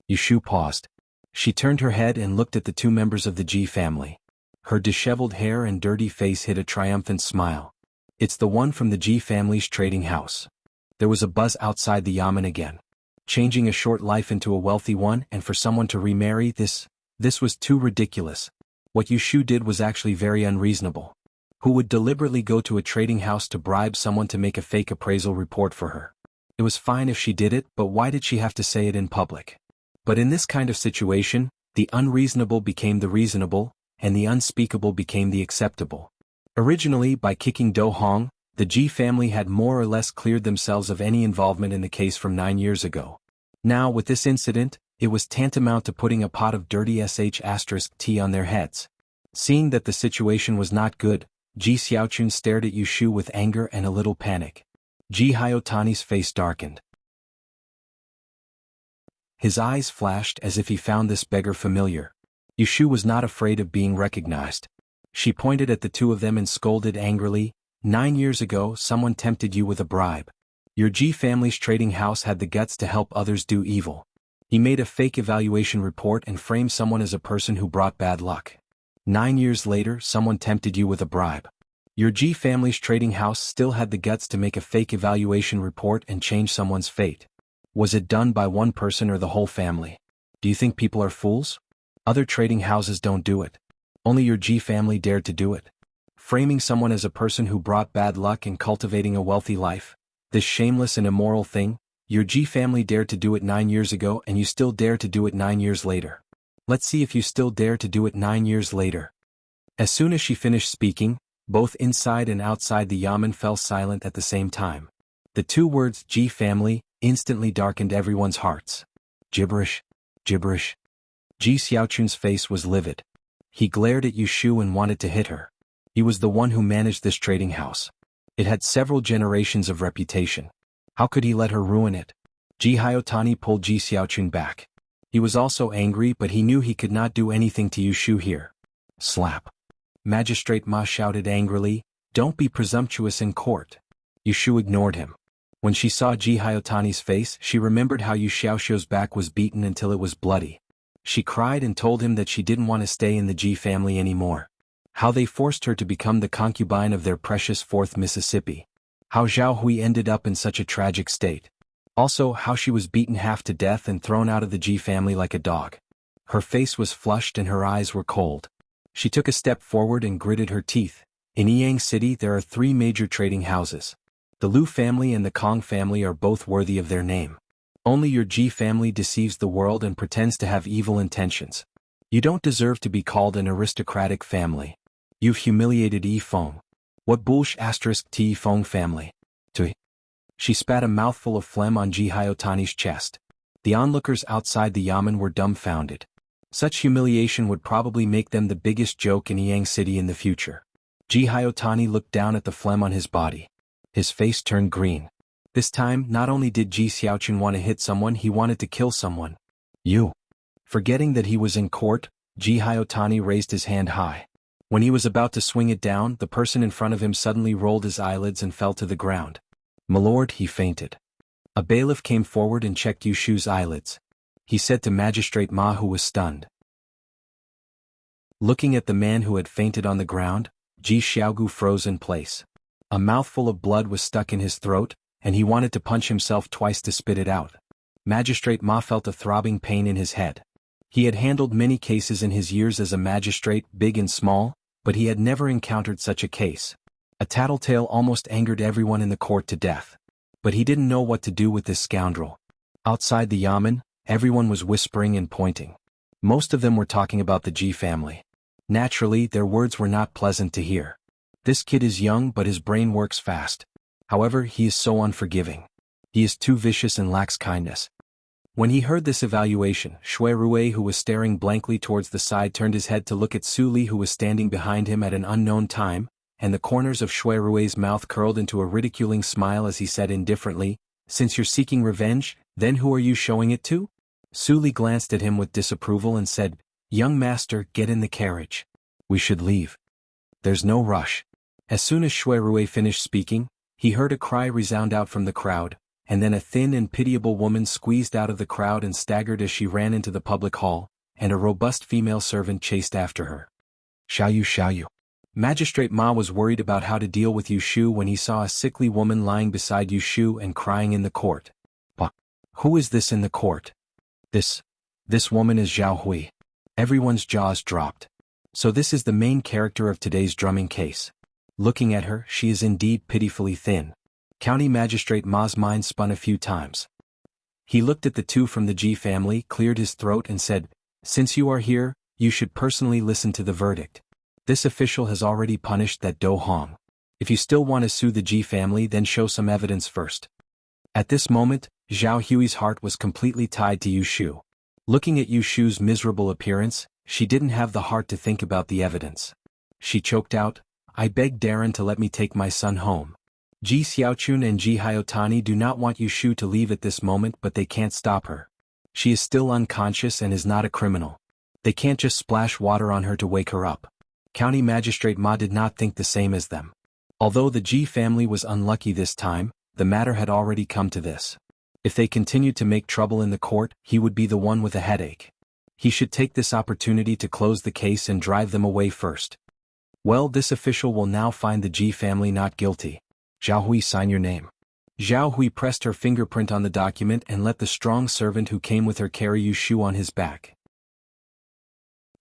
S1: Yushu paused. She turned her head and looked at the 2 members of the Ji family. Her disheveled hair and dirty face hid a triumphant smile. "It's the one from the Ji family's trading house." There was a buzz outside the Yamen again. Changing a short life into a wealthy one and for someone to remarry, this was too ridiculous. What Yushu did was actually very unreasonable. Who would deliberately go to a trading house to bribe someone to make a fake appraisal report for her? It was fine if she did it, but why did she have to say it in public? But in this kind of situation, the unreasonable became the reasonable, and the unspeakable became the acceptable. Originally, by kicking Do Hong, the Ji family had more or less cleared themselves of any involvement in the case from 9 years ago. Now, with this incident, it was tantamount to putting a pot of dirty *tea on their heads. Seeing that the situation was not good, Ji Xiaochun stared at Yushu with anger and a little panic. Ji Hyotani's face darkened. His eyes flashed as if he found this beggar familiar. Yushu was not afraid of being recognized. She pointed at the 2 of them and scolded angrily, "9 years ago someone tempted you with a bribe. Your Ji family's trading house had the guts to help others do evil. He made a fake evaluation report and framed someone as a person who brought bad luck. 9 years later someone tempted you with a bribe. Your Ji family's trading house still had the guts to make a fake evaluation report and change someone's fate. Was it done by one person or the whole family? Do you think people are fools? Other trading houses don't do it. Only your Ji family dared to do it. Framing someone as a person who brought bad luck and cultivating a wealthy life, this shameless and immoral thing, your Ji family dared to do it 9 years ago and you still dare to do it 9 years later. Let's see if you still dare to do it 9 years later." As soon as she finished speaking, both inside and outside the Yamen fell silent at the same time. The 2 words Ji family instantly darkened everyone's hearts. Gibberish, gibberish. Ji Xiaochun's face was livid. He glared at Yushu and wanted to hit her. He was the one who managed this trading house. It had several generations of reputation. How could he let her ruin it? Ji Hyotani pulled Ji Xiaochun back. He was also angry, but he knew he could not do anything to Yushu here. Slap. Magistrate Ma shouted angrily, "Don't be presumptuous in court." Yushu ignored him. When she saw Ji Hyotani's face, she remembered how Yu Xiaoxiu's back was beaten until it was bloody. She cried and told him that she didn't want to stay in the G family anymore. How they forced her to become the concubine of their precious 4th Mississippi. How Zhao Hui ended up in such a tragic state. Also, how she was beaten half to death and thrown out of the G family like a dog. Her face was flushed and her eyes were cold. She took a step forward and gritted her teeth. In Yang City there are 3 major trading houses. The Liu family and the Kong family are both worthy of their name. Only your Ji family deceives the world and pretends to have evil intentions. You don't deserve to be called an aristocratic family. You've humiliated Yi Feng. What bullsh** Ti Feng family? Tui. She spat a mouthful of phlegm on Ji Hyotani's chest. The onlookers outside the yamen were dumbfounded. Such humiliation would probably make them the biggest joke in Yang City in the future. Ji Hyotani looked down at the phlegm on his body. His face turned green. This time, not only did Ji Xiaochun want to hit someone, he wanted to kill someone. You. Forgetting that he was in court, Ji Hyotani raised his hand high. When he was about to swing it down, the person in front of him suddenly rolled his eyelids and fell to the ground. "Milord," he fainted. A bailiff came forward and checked Yushu's eyelids. He said to Magistrate Ma, who was stunned. Looking at the man who had fainted on the ground, Ji Xiaogu froze in place. A mouthful of blood was stuck in his throat, and he wanted to punch himself twice to spit it out. Magistrate Ma felt a throbbing pain in his head. He had handled many cases in his years as a magistrate, big and small, but he had never encountered such a case. A tattletale almost angered everyone in the court to death. But he didn't know what to do with this scoundrel. Outside the yamen, everyone was whispering and pointing. Most of them were talking about the Ji family. Naturally, their words were not pleasant to hear. This kid is young, but his brain works fast. However, he is so unforgiving. He is too vicious and lacks kindness. When he heard this evaluation, Shui Rui, who was staring blankly towards the side, turned his head to look at Su Li, who was standing behind him at an unknown time, and the corners of Shui Rui's mouth curled into a ridiculing smile as he said indifferently, "Since you're seeking revenge, then who are you showing it to?" Su Li glanced at him with disapproval and said, "Young master, get in the carriage. We should leave. There's no rush." As soon as Shui Rui finished speaking, he heard a cry resound out from the crowd, and then a thin and pitiable woman squeezed out of the crowd and staggered as she ran into the public hall, and a robust female servant chased after her. Xiaoyu. Magistrate Ma was worried about how to deal with Yushu when he saw a sickly woman lying beside Yushu and crying in the court. "But who is this in the court? This woman is Zhao Hui." Everyone's jaws dropped. So this is the main character of today's drumming case. Looking at her, she is indeed pitifully thin. County Magistrate Ma's mind spun a few times. He looked at the 2 from the Ji family, cleared his throat and said, "Since you are here, you should personally listen to the verdict. This official has already punished that Do Hong. If you still want to sue the Ji family, then show some evidence first." At this moment, Zhao Hui's heart was completely tied to Yushu. Looking at Yushu's miserable appearance, she didn't have the heart to think about the evidence. She choked out, "I beg Darren to let me take my son home." Ji Xiaochun and Ji Hyotani do not want Yushu to leave at this moment, but they can't stop her. She is still unconscious and is not a criminal. They can't just splash water on her to wake her up. County Magistrate Ma did not think the same as them. Although the Ji family was unlucky this time, the matter had already come to this. If they continued to make trouble in the court, he would be the one with a headache. He should take this opportunity to close the case and drive them away first. Well, this official will now find the Ji family not guilty. "Zhao Hui, sign your name." Zhao Hui pressed her fingerprint on the document and let the strong servant who came with her carry Yushu on his back.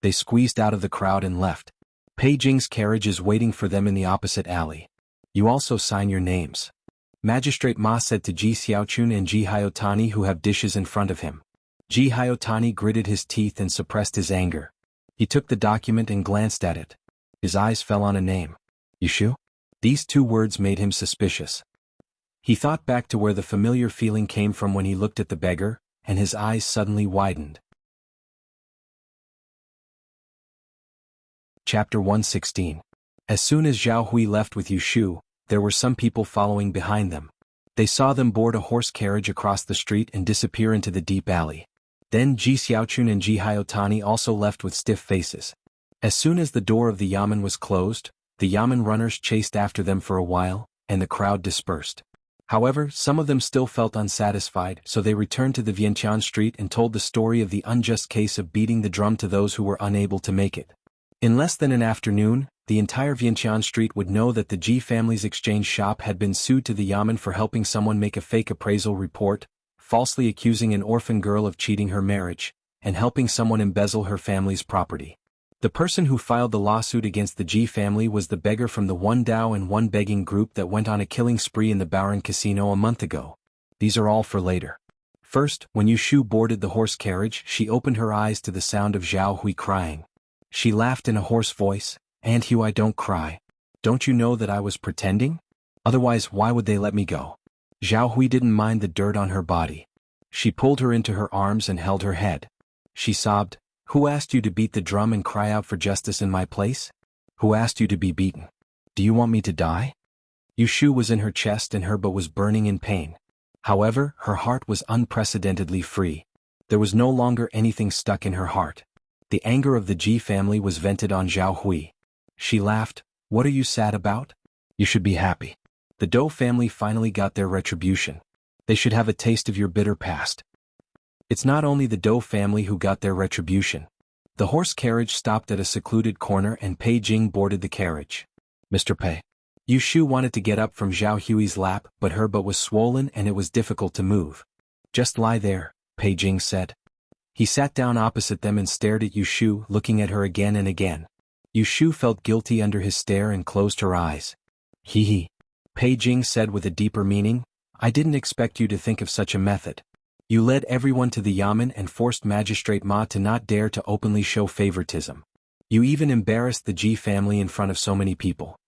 S1: They squeezed out of the crowd and left. Pei Jing's carriage is waiting for them in the opposite alley. "You also sign your names." Magistrate Ma said to Ji Xiaochun and Ji Hyotani, who have dishes in front of him. Ji Hyotani gritted his teeth and suppressed his anger. He took the document and glanced at it. His eyes fell on a name. "Yushu?" These 2 words made him suspicious. He thought back to where the familiar feeling came from when he looked at the beggar, and his eyes suddenly widened. Chapter 116. As soon as Zhao Hui left with Yushu, there were some people following behind them. They saw them board a horse carriage across the street and disappear into the deep alley. Then Ji Xiaochun and Ji Hyotani also left with stiff faces. As soon as the door of the yamen was closed, the yamen runners chased after them for a while, and the crowd dispersed. However, some of them still felt unsatisfied, so they returned to the Vientiane street and told the story of the unjust case of beating the drum to those who were unable to make it. In less than an afternoon, the entire Vientiane street would know that the Ji family's exchange shop had been sued to the Yamen for helping someone make a fake appraisal report, falsely accusing an orphan girl of cheating her marriage, and helping someone embezzle her family's property. The person who filed the lawsuit against the Ji family was the beggar from the One Dao and One Begging group that went on a killing spree in the Baron Casino a month ago. These are all for later. First, when Yushu boarded the horse carriage, she opened her eyes to the sound of Zhao Hui crying. She laughed in a hoarse voice, "Aunt Hui, don't cry. Don't you know that I was pretending? Otherwise, why would they let me go?" Zhao Hui didn't mind the dirt on her body. She pulled her into her arms and held her head. She sobbed, "Who asked you to beat the drum and cry out for justice in my place? Who asked you to be beaten? Do you want me to die?" Yushu was in her chest and her butt was burning in pain. However, her heart was unprecedentedly free. There was no longer anything stuck in her heart. The anger of the Ji family was vented on Zhao Hui. She laughed, "What are you sad about? You should be happy. The Dou family finally got their retribution. They should have a taste of your bitter past." It's not only the Dou family who got their retribution. The horse carriage stopped at a secluded corner and Pei Jing boarded the carriage. "Mr. Pei." Yushu wanted to get up from Zhao Hui's lap, but her butt was swollen and it was difficult to move. "Just lie there," Pei Jing said. He sat down opposite them and stared at Yushu, looking at her again and again. Yushu felt guilty under his stare and closed her eyes. "Hee hee," Pei Jing said with a deeper meaning, "I didn't expect you to think of such a method. You led everyone to the Yamen and forced Magistrate Ma to not dare to openly show favoritism. You even embarrassed the Ji family in front of so many people."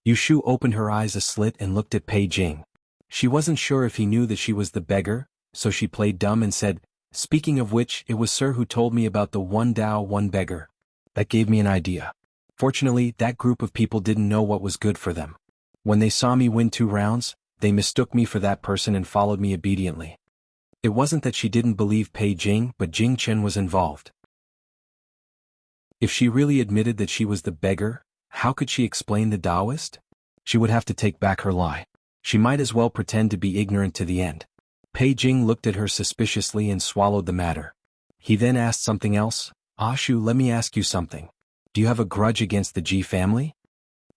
S1: Yushu opened her eyes a slit and looked at Pei Jing. She wasn't sure if he knew that she was the beggar, so she played dumb and said, "Speaking of which, it was Sir who told me about the One Dao, One Beggar. That gave me an idea. Fortunately, that group of people didn't know what was good for them. When they saw me win 2 rounds, they mistook me for that person and followed me obediently." It wasn't that she didn't believe Pei Jing, but Jing Chen was involved. If she really admitted that she was the beggar, how could she explain the Taoist? She would have to take back her lie. She might as well pretend to be ignorant to the end. Pei Jing looked at her suspiciously and swallowed the matter. He then asked something else. "Ashu, let me ask you something. Do you have a grudge against the Ji family?"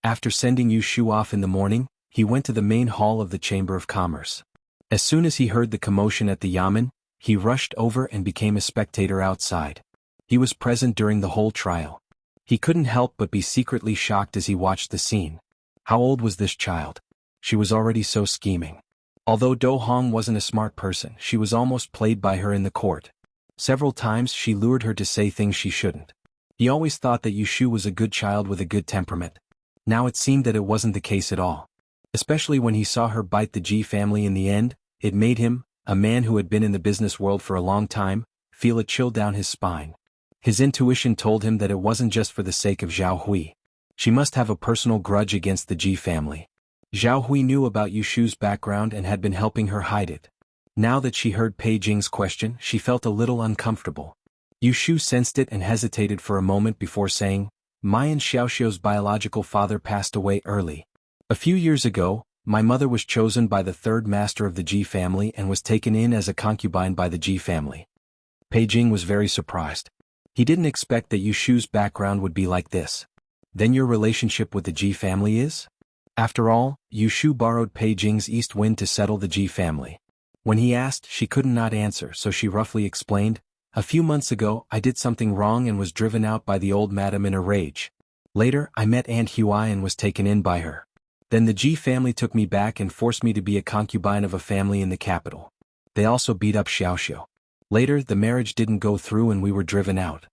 S1: After sending Yushu off in the morning, he went to the main hall of the Chamber of Commerce. As soon as he heard the commotion at the Yamen, he rushed over and became a spectator outside. He was present during the whole trial. He couldn't help but be secretly shocked as he watched the scene. How old was this child? She was already so scheming. Although Do Hong wasn't a smart person, she was almost played by her in the court. Several times she lured her to say things she shouldn't. He always thought that Yushu was a good child with a good temperament. Now it seemed that it wasn't the case at all. Especially when he saw her bite the Ji family in the end, it made him, a man who had been in the business world for a long time, feel a chill down his spine. His intuition told him that it wasn't just for the sake of Zhao Hui. She must have a personal grudge against the Ji family. Zhao Hui knew about Yushu's background and had been helping her hide it. Now that she heard Pei Jing's question, she felt a little uncomfortable. Yushu sensed it and hesitated for a moment before saying, "My and Xiaoxiu's biological father passed away early. A few years ago, my mother was chosen by the 3rd master of the Ji family and was taken in as a concubine by the Ji family." Pei Jing was very surprised. He didn't expect that Yushu's background would be like this. "Then your relationship with the Ji family is?" After all, Yushu borrowed Pei Jing's east wind to settle the Ji family. When he asked, she could not answer, so she roughly explained, "A few months ago, I did something wrong and was driven out by the old madam in a rage. Later, I met Aunt Hui and was taken in by her. Then the Ji family took me back and forced me to be a concubine of a family in the capital. They also beat up Xiaoxiu. Later, the marriage didn't go through and we were driven out."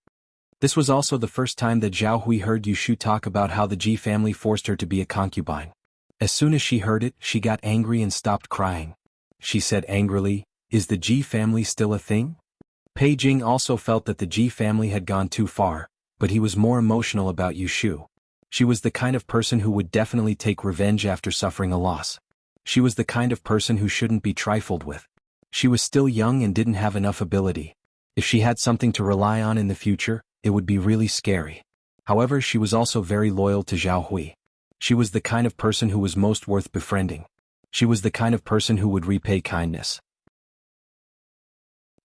S1: This was also the first time that Zhao Hui heard Yushu talk about how the Ji family forced her to be a concubine. As soon as she heard it, she got angry and stopped crying. She said angrily, "Is the Ji family still a thing?" Pei Jing also felt that the Ji family had gone too far, but he was more emotional about Yushu. She was the kind of person who would definitely take revenge after suffering a loss. She was the kind of person who shouldn't be trifled with. She was still young and didn't have enough ability. If she had something to rely on in the future, it would be really scary. However, she was also very loyal to Zhao Hui. She was the kind of person who was most worth befriending. She was the kind of person who would repay kindness.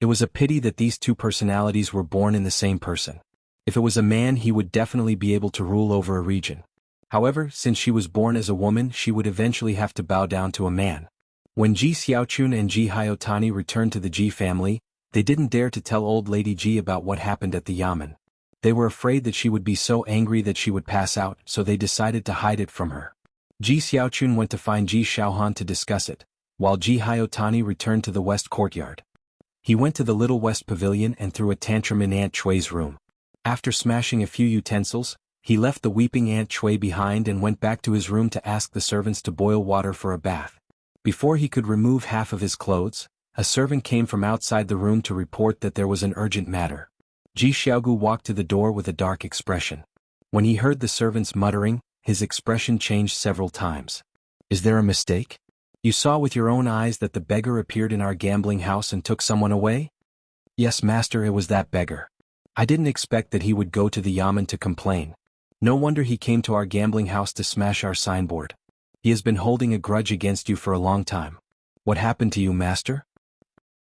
S1: It was a pity that these two personalities were born in the same person. If it was a man, he would definitely be able to rule over a region. However, since she was born as a woman, she would eventually have to bow down to a man. When Ji Xiaochun and Ji Hyotani returned to the Ji family, they didn't dare to tell old lady Ji about what happened at the yamen. They were afraid that she would be so angry that she would pass out, so they decided to hide it from her. Ji Xiaochun went to find Ji Xiaohan to discuss it, while Ji Hyotani returned to the west courtyard. He went to the little west pavilion and threw a tantrum in Aunt Chui's room. After smashing a few utensils, he left the weeping Aunt Chui behind and went back to his room to ask the servants to boil water for a bath. Before he could remove half of his clothes, a servant came from outside the room to report that there was an urgent matter. Ji Xiaogu walked to the door with a dark expression. When he heard the servants muttering, his expression changed several times. Is there a mistake? You saw with your own eyes that the beggar appeared in our gambling house and took someone away? Yes, master, it was that beggar. I didn't expect that he would go to the yamen to complain. No wonder he came to our gambling house to smash our signboard. He has been holding a grudge against you for a long time. What happened to you, master?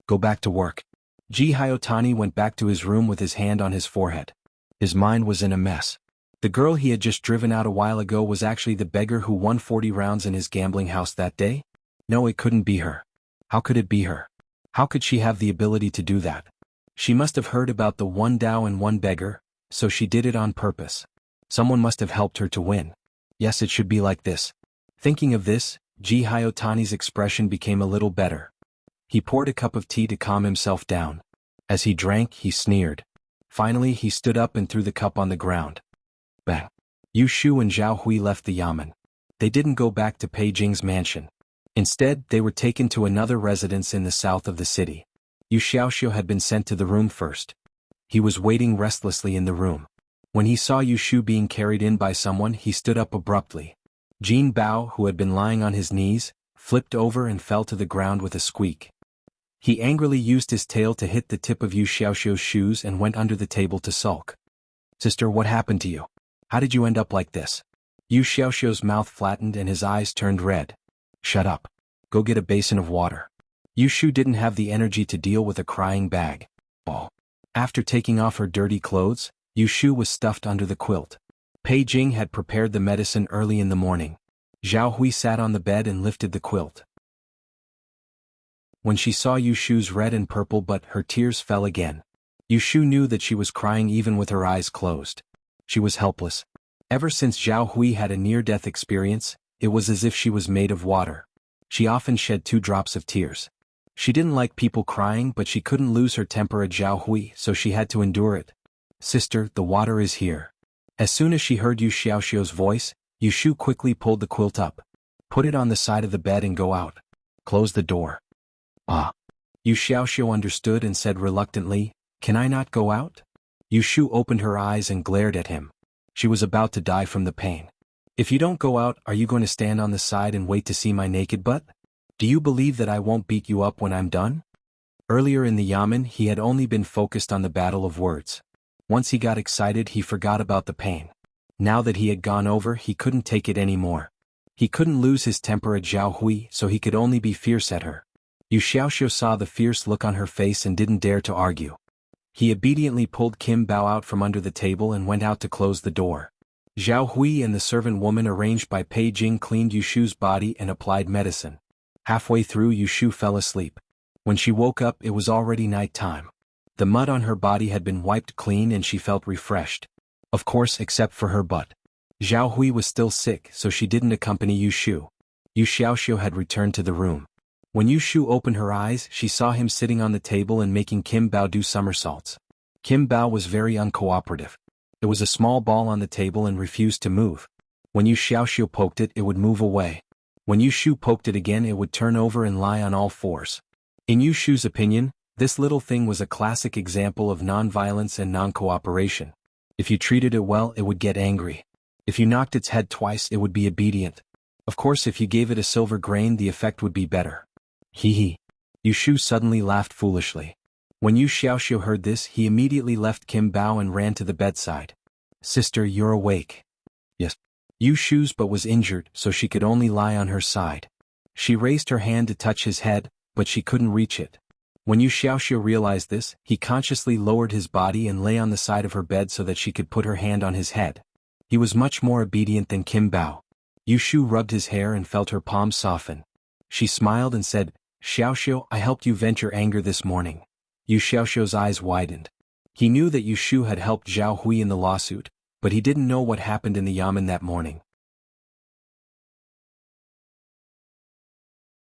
S1: Go back to work. Ji Hyotani went back to his room with his hand on his forehead. His mind was in a mess. The girl he had just driven out a while ago was actually the beggar who won 40 rounds in his gambling house that day? No, it couldn't be her. How could it be her? How could she have the ability to do that? She must have heard about the one Dao and one beggar, so she did it on purpose. Someone must have helped her to win. Yes, it should be like this. Thinking of this, Ji Hyotani's expression became a little better. He poured a cup of tea to calm himself down. As he drank, he sneered. Finally, he stood up and threw the cup on the ground. Bang! Yu Shu and Zhao Hui left the yamen. They didn't go back to Pei Jing's mansion. Instead, they were taken to another residence in the south of the city. Yu Xiaoxiu had been sent to the room first. He was waiting restlessly in the room. When he saw Yu Shu being carried in by someone, he stood up abruptly. Jin Bao, who had been lying on his knees, flipped over and fell to the ground with a squeak. He angrily used his tail to hit the tip of Yu Xiaoxiu's shoes and went under the table to sulk. Sister, what happened to you? How did you end up like this? Yu Xiaoxiu's mouth flattened and his eyes turned red. Shut up. Go get a basin of water. Yu Shu didn't have the energy to deal with a crying bag. Oh. After taking off her dirty clothes, Yu Shu was stuffed under the quilt. Pei Jing had prepared the medicine early in the morning. Zhao Hui sat on the bed and lifted the quilt. When she saw Yu Shu's red and purple but her tears fell again. Yu Shu knew that she was crying even with her eyes closed. She was helpless. Ever since Zhao Hui had a near-death experience, it was as if she was made of water. She often shed 2 drops of tears. She didn't like people crying, but she couldn't lose her temper at Zhao Hui, so she had to endure it. Sister, the water is here. As soon as she heard Yu Xiaoxiu's voice, Yu Shu quickly pulled the quilt up. Put it on the side of the bed and go out. Close the door. Ah. Yu Xiaoxiu understood and said reluctantly, Can I not go out? Yu Shu opened her eyes and glared at him. She was about to die from the pain. If you don't go out, are you going to stand on the side and wait to see my naked butt? Do you believe that I won't beat you up when I'm done? Earlier in the yamen, he had only been focused on the battle of words. Once he got excited, he forgot about the pain. Now that he had gone over, he couldn't take it anymore. He couldn't lose his temper at Zhao Hui, so he could only be fierce at her. Yu Xiaoxiu saw the fierce look on her face and didn't dare to argue. He obediently pulled Kim Bao out from under the table and went out to close the door. Zhao Hui and the servant woman arranged by Pei Jing cleaned Yu Shu's body and applied medicine. Halfway through, Yu Shu fell asleep. When she woke up, it was already night time. The mud on her body had been wiped clean and she felt refreshed. Of course, except for her butt. Zhao Hui was still sick, so she didn't accompany Yu Shu. Yu Xiaoxiu had returned to the room. When Yu Shu opened her eyes, she saw him sitting on the table and making Kim Bao do somersaults. Kim Bao was very uncooperative. It was a small ball on the table and refused to move. When Yu Xiaoxiu poked it, it would move away. When Yu Shu poked it again, it would turn over and lie on all fours. In Yu Shu's opinion, this little thing was a classic example of non-violence and non-cooperation. If you treated it well, it would get angry. If you knocked its head twice, it would be obedient. Of course, if you gave it a silver grain, the effect would be better. Hee hee. Yu Shu suddenly laughed foolishly. When Yu Xiaoxiu heard this, he immediately left Kim Bao and ran to the bedside. Sister, you're awake. Yes. Yu Shu's butt was injured, so she could only lie on her side. She raised her hand to touch his head, but she couldn't reach it. When Yu Xiaoxiu realized this, he consciously lowered his body and lay on the side of her bed so that she could put her hand on his head. He was much more obedient than Kim Bao. Yu Shu rubbed his hair and felt her palms soften. She smiled and said, "Xiaoxiu, I helped you vent your anger this morning." Yu Xiaoxiu's eyes widened. He knew that Yu Shu had helped Zhao Hui in the lawsuit, but he didn't know what happened in the yamen that morning.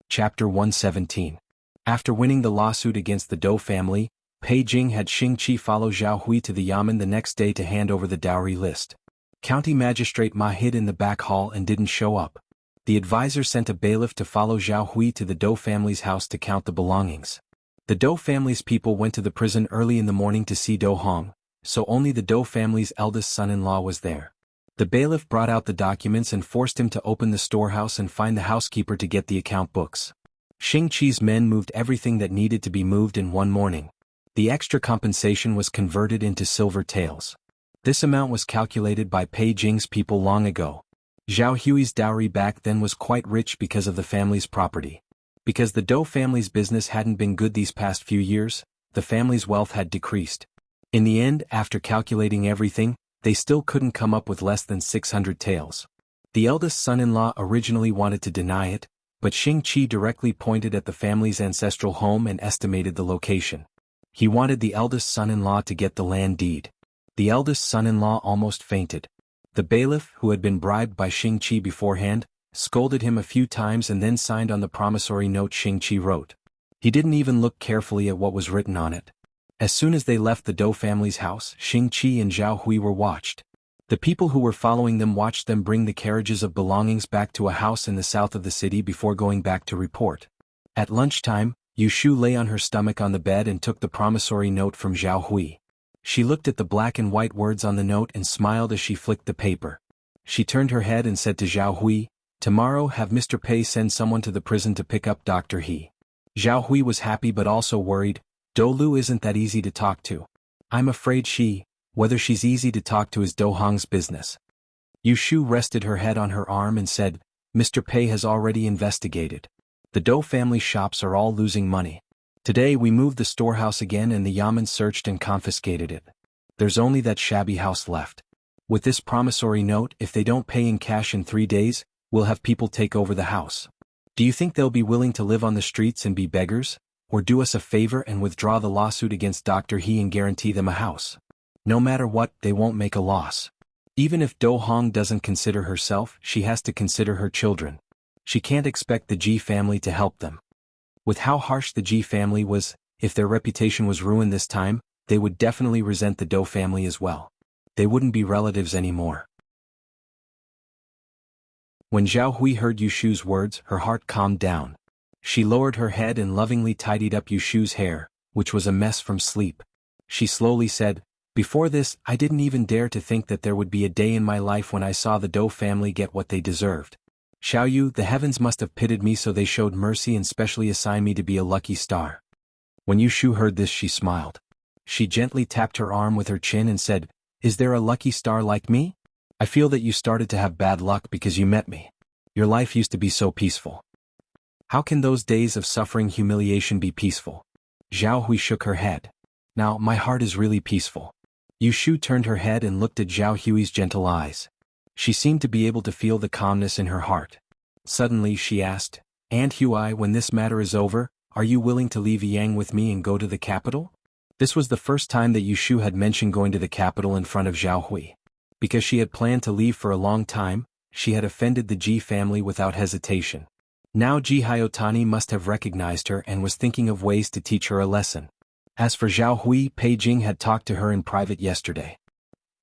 S1: Chapter 117. After winning the lawsuit against the Dou family, Pei Jing had Xing Qi follow Zhao Hui to the yamen the next day to hand over the dowry list. County Magistrate Ma hid in the back hall and didn't show up. The advisor sent a bailiff to follow Zhao Hui to the Dou family's house to count the belongings. The Dou family's people went to the prison early in the morning to see Dou Hong, so only the Dou family's eldest son-in-law was there. The bailiff brought out the documents and forced him to open the storehouse and find the housekeeper to get the account books. Xing Qi's men moved everything that needed to be moved in one morning. The extra compensation was converted into silver taels. This amount was calculated by Pei Jing's people long ago. Zhao Hui's dowry back then was quite rich because of the family's property. Because the Dou family's business hadn't been good these past few years, the family's wealth had decreased. In the end, after calculating everything, they still couldn't come up with less than 600 taels. The eldest son-in-law originally wanted to deny it, but Xing Qi directly pointed at the family's ancestral home and estimated the location. He wanted the eldest son-in-law to get the land deed. The eldest son-in-law almost fainted. The bailiff, who had been bribed by Xing Qi beforehand, scolded him a few times and then signed on the promissory note Xing Qi wrote. He didn't even look carefully at what was written on it. As soon as they left the Dou family's house, Xing Qi and Zhao Hui were watched. The people who were following them watched them bring the carriages of belongings back to a house in the south of the city before going back to report. At lunchtime, Yu Shu lay on her stomach on the bed and took the promissory note from Zhao Hui. She looked at the black and white words on the note and smiled as she flicked the paper. She turned her head and said to Zhao Hui, "Tomorrow have Mr. Pei send someone to the prison to pick up Dr. He." Zhao Hui was happy but also worried. Dou Lu isn't that easy to talk to. I'm afraid whether she's easy to talk to is Dou Hong's business. Yu Shu rested her head on her arm and said, "Mr. Pei has already investigated. The Dou family shops are all losing money. Today we moved the storehouse again and the yamen searched and confiscated it. There's only that shabby house left. With this promissory note, if they don't pay in cash in 3 days, we'll have people take over the house. Do you think they'll be willing to live on the streets and be beggars, or do us a favor and withdraw the lawsuit against Dr. He and guarantee them a house? No matter what, they won't make a loss. Even if Dou Hong doesn't consider herself, she has to consider her children. She can't expect the Ji family to help them. With how harsh the Ji family was, if their reputation was ruined this time, they would definitely resent the Dou family as well. They wouldn't be relatives anymore." When Zhao Hui heard Yu Shu's words, her heart calmed down. She lowered her head and lovingly tidied up Yu Shu's hair, which was a mess from sleep. She slowly said, "Before this, I didn't even dare to think that there would be a day in my life when I saw the Dou family get what they deserved. Xiaoyu, the heavens must have pitied me, so they showed mercy and specially assigned me to be a lucky star." When Yu Shu heard this, she smiled. She gently tapped her arm with her chin and said, "Is there a lucky star like me? I feel that you started to have bad luck because you met me. Your life used to be so peaceful. How can those days of suffering humiliation be peaceful?" Zhao Hui shook her head. "Now, my heart is really peaceful." Yu Shu turned her head and looked at Zhao Hui's gentle eyes. She seemed to be able to feel the calmness in her heart. Suddenly she asked, "Aunt Hui, when this matter is over, are you willing to leave Yang with me and go to the capital?" This was the first time that Yu Shu had mentioned going to the capital in front of Zhao Hui. Because she had planned to leave for a long time, she had offended the Ji family without hesitation. Now Ji Hyotani must have recognized her and was thinking of ways to teach her a lesson. As for Zhao Hui, Pei Jing had talked to her in private yesterday.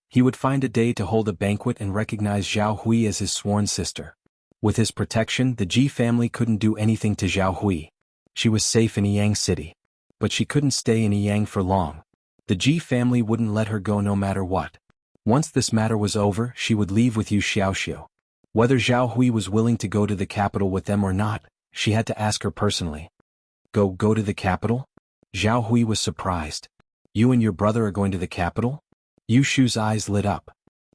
S1: He would find a day to hold a banquet and recognize Zhao Hui as his sworn sister. With his protection, the Ji family couldn't do anything to Zhao Hui. She was safe in Yang City. But she couldn't stay in Yang for long. The Ji family wouldn't let her go no matter what. Once this matter was over, she would leave with Yu Xiaoxiu. Whether Zhao Hui was willing to go to the capital with them or not, she had to ask her personally. Go to the capital? Zhao Hui was surprised. "You and your brother are going to the capital?" Yu Shu's eyes lit up.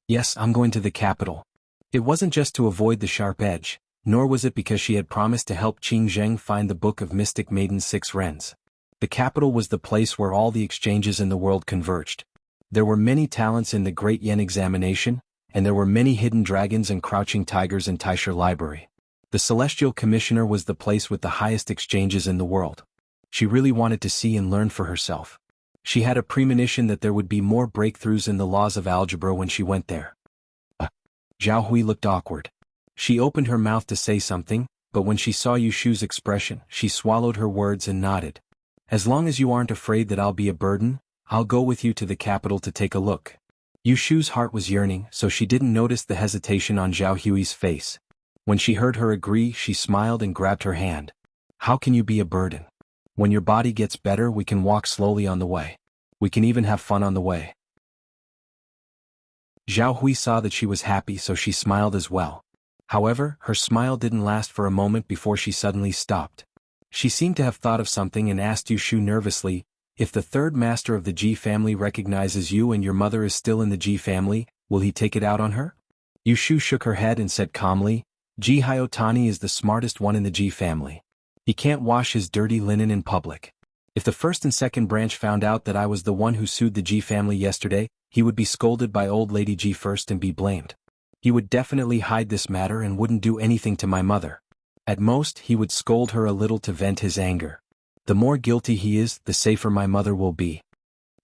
S1: "Yes, I'm going to the capital. It wasn't just to avoid the sharp edge, nor was it because she had promised to help Qing Zheng find the Book of Mystic Maiden's 6 wrens. The capital was the place where all the exchanges in the world converged. There were many talents in the Great Yen examination, and there were many hidden dragons and crouching tigers in Taisher Library. The Celestial Commissioner was the place with the highest exchanges in the world. She really wanted to see and learn for herself. She had a premonition that there would be more breakthroughs in the laws of algebra when she went there. Zhao Hui looked awkward. She opened her mouth to say something, but when she saw Yushu's expression, she swallowed her words and nodded. As long as you aren't afraid that I'll be a burden, I'll go with you to the capital to take a look. Yushu's heart was yearning, so she didn't notice the hesitation on Zhao Hui's face. When she heard her agree, she smiled and grabbed her hand. How can you be a burden? When your body gets better, we can walk slowly on the way. We can even have fun on the way. Zhao Hui saw that she was happy, so she smiled as well. However, her smile didn't last for a moment before she suddenly stopped. She seemed to have thought of something and asked Yushu nervously, if the third master of the Ji family recognizes you and your mother is still in the Ji family, will he take it out on her? Yushu shook her head and said calmly, Ji Hyotani is the smartest one in the Ji family. He can't wash his dirty linen in public. If the first and second branch found out that I was the one who sued the Ji family yesterday, he would be scolded by old lady Ji first and be blamed. He would definitely hide this matter and wouldn't do anything to my mother. At most, he would scold her a little to vent his anger. The more guilty he is, the safer my mother will be.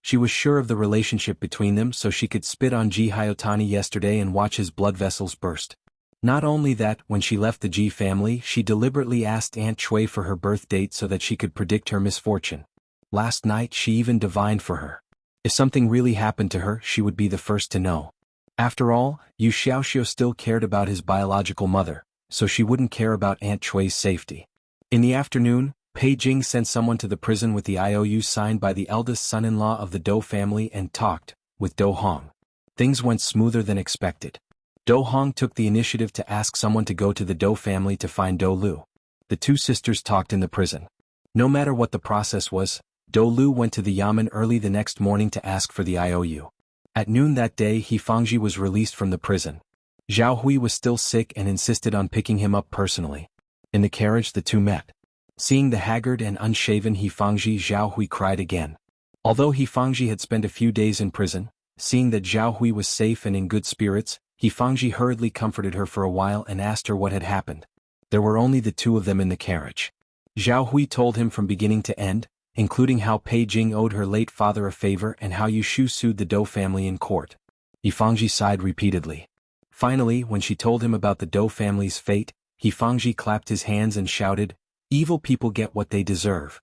S1: She was sure of the relationship between them, so she could spit on Ji Hyotani yesterday and watch his blood vessels burst. Not only that, when she left the Ji family, she deliberately asked Aunt Chui for her birth date so that she could predict her misfortune. Last night she even divined for her. If something really happened to her, she would be the first to know. After all, Yu Xiaoxiu still cared about his biological mother, so she wouldn't care about Aunt Chui's safety. In the afternoon, Pei Jing sent someone to the prison with the IOU signed by the eldest son-in-law of the Dou family and talked with Dou Hong. Things went smoother than expected. Dou Hong took the initiative to ask someone to go to the Dou family to find Dou Lu. The two sisters talked in the prison. No matter what the process was, Dou Lu went to the Yamen early the next morning to ask for the IOU. At noon that day, He Fangji was released from the prison. Zhao Hui was still sick and insisted on picking him up personally. In the carriage the two met. Seeing the haggard and unshaven He Fangji, Zhao Hui cried again. Although He Fangji had spent a few days in prison, seeing that Zhao Hui was safe and in good spirits, He Fangji hurriedly comforted her for a while and asked her what had happened. There were only the two of them in the carriage. Zhao Hui told him from beginning to end, including how Pei Jing owed her late father a favor and how Yushu sued the Dou family in court. He Fangji sighed repeatedly. Finally, when she told him about the Dou family's fate, He Fangji clapped his hands and shouted, "Evil people get what they deserve."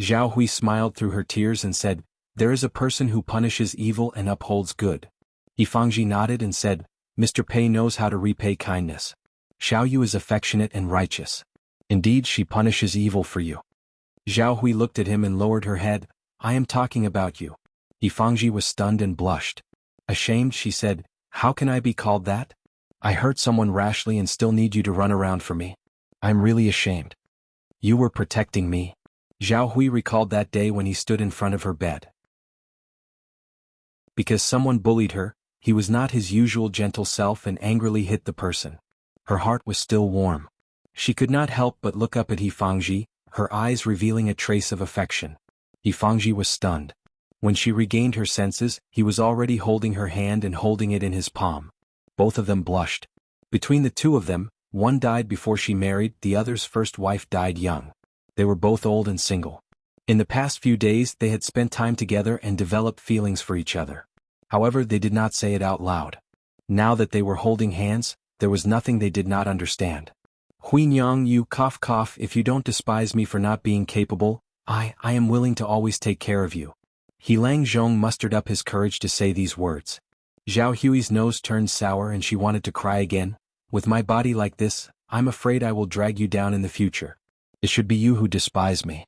S1: Zhao Hui smiled through her tears and said, "There is a person who punishes evil and upholds good." He Fangji nodded and said, "Mr. Pei knows how to repay kindness. Xiao Yu is affectionate and righteous. Indeed, she punishes evil for you." Zhao Hui looked at him and lowered her head. "I am talking about you." He Fangji was stunned and blushed. Ashamed, she said, "How can I be called that? I hurt someone rashly and still need you to run around for me. I'm really ashamed." "You were protecting me." Zhao Hui recalled that day when he stood in front of her bed. Because someone bullied her, he was not his usual gentle self and angrily hit the person. Her heart was still warm. She could not help but look up at He Fangji, her eyes revealing a trace of affection. He Fangji was stunned. When she regained her senses, he was already holding her hand and holding it in his palm. Both of them blushed. Between the two of them, one died before she married, the other's first wife died young. They were both old and single. In the past few days they had spent time together and developed feelings for each other. However, they did not say it out loud. Now that they were holding hands, there was nothing they did not understand. "Huinyang, you cough, if you don't despise me for not being capable, I am willing to always take care of you." He Lang Zhong mustered up his courage to say these words. Zhao Hui's nose turned sour and she wanted to cry again. "With my body like this, I'm afraid I will drag you down in the future. It should be you who despise me."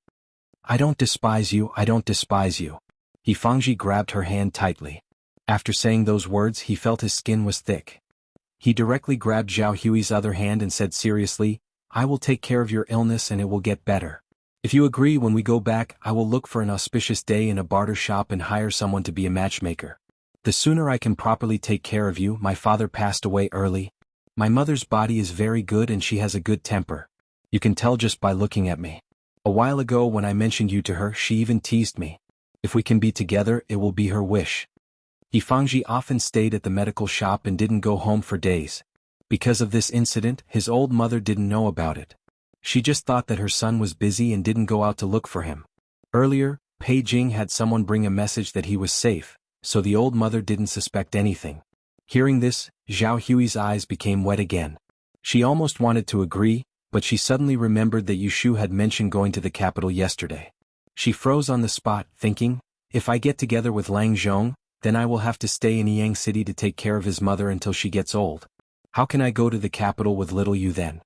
S1: "I don't despise you, I don't despise you." He Fangji grabbed her hand tightly. After saying those words, he felt his skin was thick. He directly grabbed Zhao Hui's other hand and said seriously, "I will take care of your illness and it will get better. If you agree, when we go back, I will look for an auspicious day in a barter shop and hire someone to be a matchmaker. The sooner I can properly take care of you, my father passed away early. My mother's body is very good and she has a good temper. You can tell just by looking at me. A while ago when I mentioned you to her, she even teased me. If we can be together, it will be her wish. Yifangji often stayed at the medical shop and didn't go home for days. Because of this incident, his old mother didn't know about it. She just thought that her son was busy and didn't go out to look for him. Earlier, Pei Jing had someone bring a message that he was safe, so the old mother didn't suspect anything. Hearing this, Zhao Hui's eyes became wet again. She almost wanted to agree, but she suddenly remembered that Yushu had mentioned going to the capital yesterday. She froze on the spot, thinking, if I get together with Lang Zhong, then I will have to stay in Yang City to take care of his mother until she gets old. How can I go to the capital with little Yu then?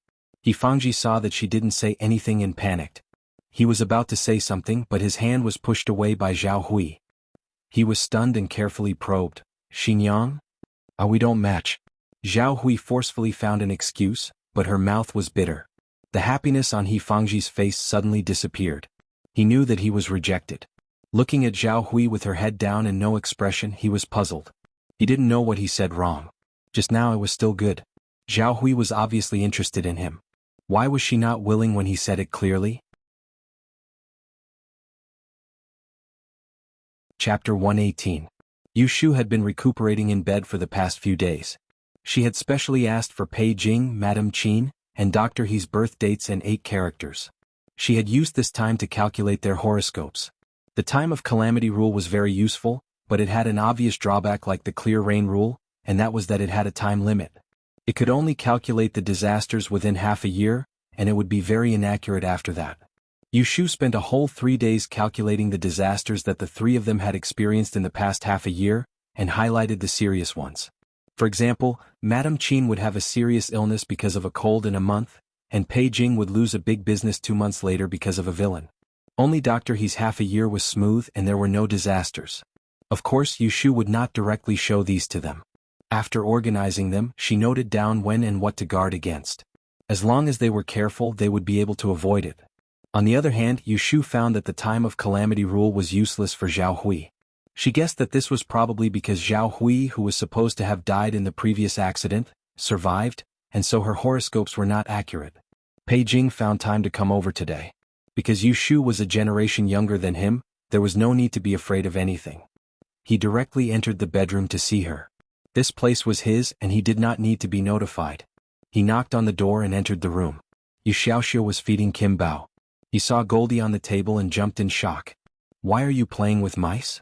S1: Yifangji saw that she didn't say anything and panicked. He was about to say something but his hand was pushed away by Zhao Hui. He was stunned and carefully probed. Xinyang? We don't match. Zhao Hui forcefully found an excuse, but her mouth was bitter. The happiness on Yifangji's face suddenly disappeared. He knew that he was rejected. Looking at Zhao Hui with her head down and no expression, he was puzzled. He didn't know what he said wrong. Just now it was still good. Zhao Hui was obviously interested in him. Why was she not willing when he said it clearly? Chapter 118. Yushu had been recuperating in bed for the past few days. She had specially asked for Pei Jing, Madame Qin, and Dr. He's birth dates and 8 characters. She had used this time to calculate their horoscopes. The time of calamity rule was very useful, but it had an obvious drawback like the clear rain rule, and that was that it had a time limit. It could only calculate the disasters within half a year, and it would be very inaccurate after that. Yushu spent a whole 3 days calculating the disasters that the 3 of them had experienced in the past half a year, and highlighted the serious ones. For example, Madame Qin would have a serious illness because of a cold in a month, and Pei Jing would lose a big business 2 months later because of a villain. Only Dr. He's half a year was smooth and there were no disasters. Of course, Yushu would not directly show these to them. After organizing them, she noted down when and what to guard against. As long as they were careful, they would be able to avoid it. On the other hand, Yushu found that the time of calamity rule was useless for Zhao Hui. She guessed that this was probably because Zhao Hui, who was supposed to have died in the previous accident, survived, and so her horoscopes were not accurate. Pei Jing found time to come over today. Because Yushu was a generation younger than him, there was no need to be afraid of anything. He directly entered the bedroom to see her. This place was his and he did not need to be notified. He knocked on the door and entered the room. Yu Xiaoxiu was feeding Kim Bao. He saw Goldie on the table and jumped in shock. Why are you playing with mice?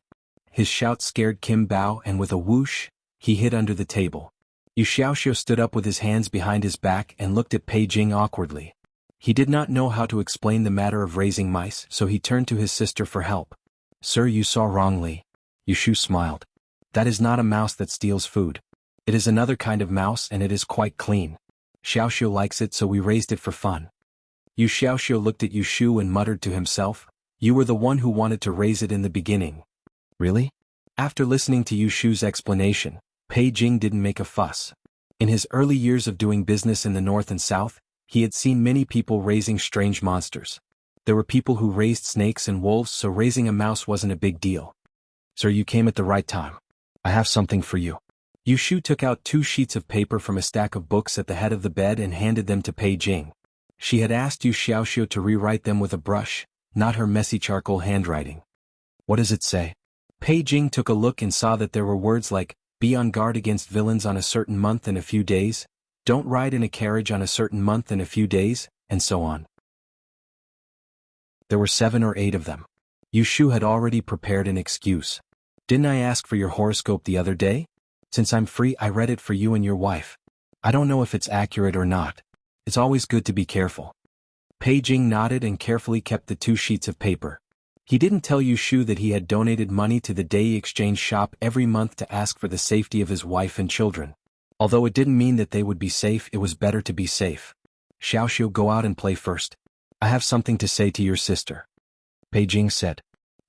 S1: His shout scared Kim Bao and with a whoosh, he hid under the table. Yu Xiaoxiu stood up with his hands behind his back and looked at Pei Jing awkwardly. He did not know how to explain the matter of raising mice, so he turned to his sister for help. Sir, you saw wrongly. Yushu smiled. That is not a mouse that steals food. It is another kind of mouse and it is quite clean. Xiaoxiu likes it so we raised it for fun. Yu Xiaoxiu looked at Yushu and muttered to himself, you were the one who wanted to raise it in the beginning. Really? After listening to Yushu's explanation, Pei Jing didn't make a fuss. In his early years of doing business in the north and south, he had seen many people raising strange monsters. There were people who raised snakes and wolves, so raising a mouse wasn't a big deal. Sir, you came at the right time. I have something for you. Yushu took out 2 sheets of paper from a stack of books at the head of the bed and handed them to Pei Jing. She had asked Yu Xiaoxiu to rewrite them with a brush, not her messy charcoal handwriting. What does it say? Pei Jing took a look and saw that there were words like, be on guard against villains on a certain month and a few days, don't ride in a carriage on a certain month and a few days, and so on. There were 7 or 8 of them. Yushu had already prepared an excuse. Didn't I ask for your horoscope the other day? Since I'm free, I read it for you and your wife. I don't know if it's accurate or not. It's always good to be careful. Pei Jing nodded and carefully kept the 2 sheets of paper. He didn't tell Yushu that he had donated money to the Day Exchange shop every month to ask for the safety of his wife and children. Although it didn't mean that they would be safe, it was better to be safe. Xiaoxiu, go out and play first. I have something to say to your sister. Pei Jing said.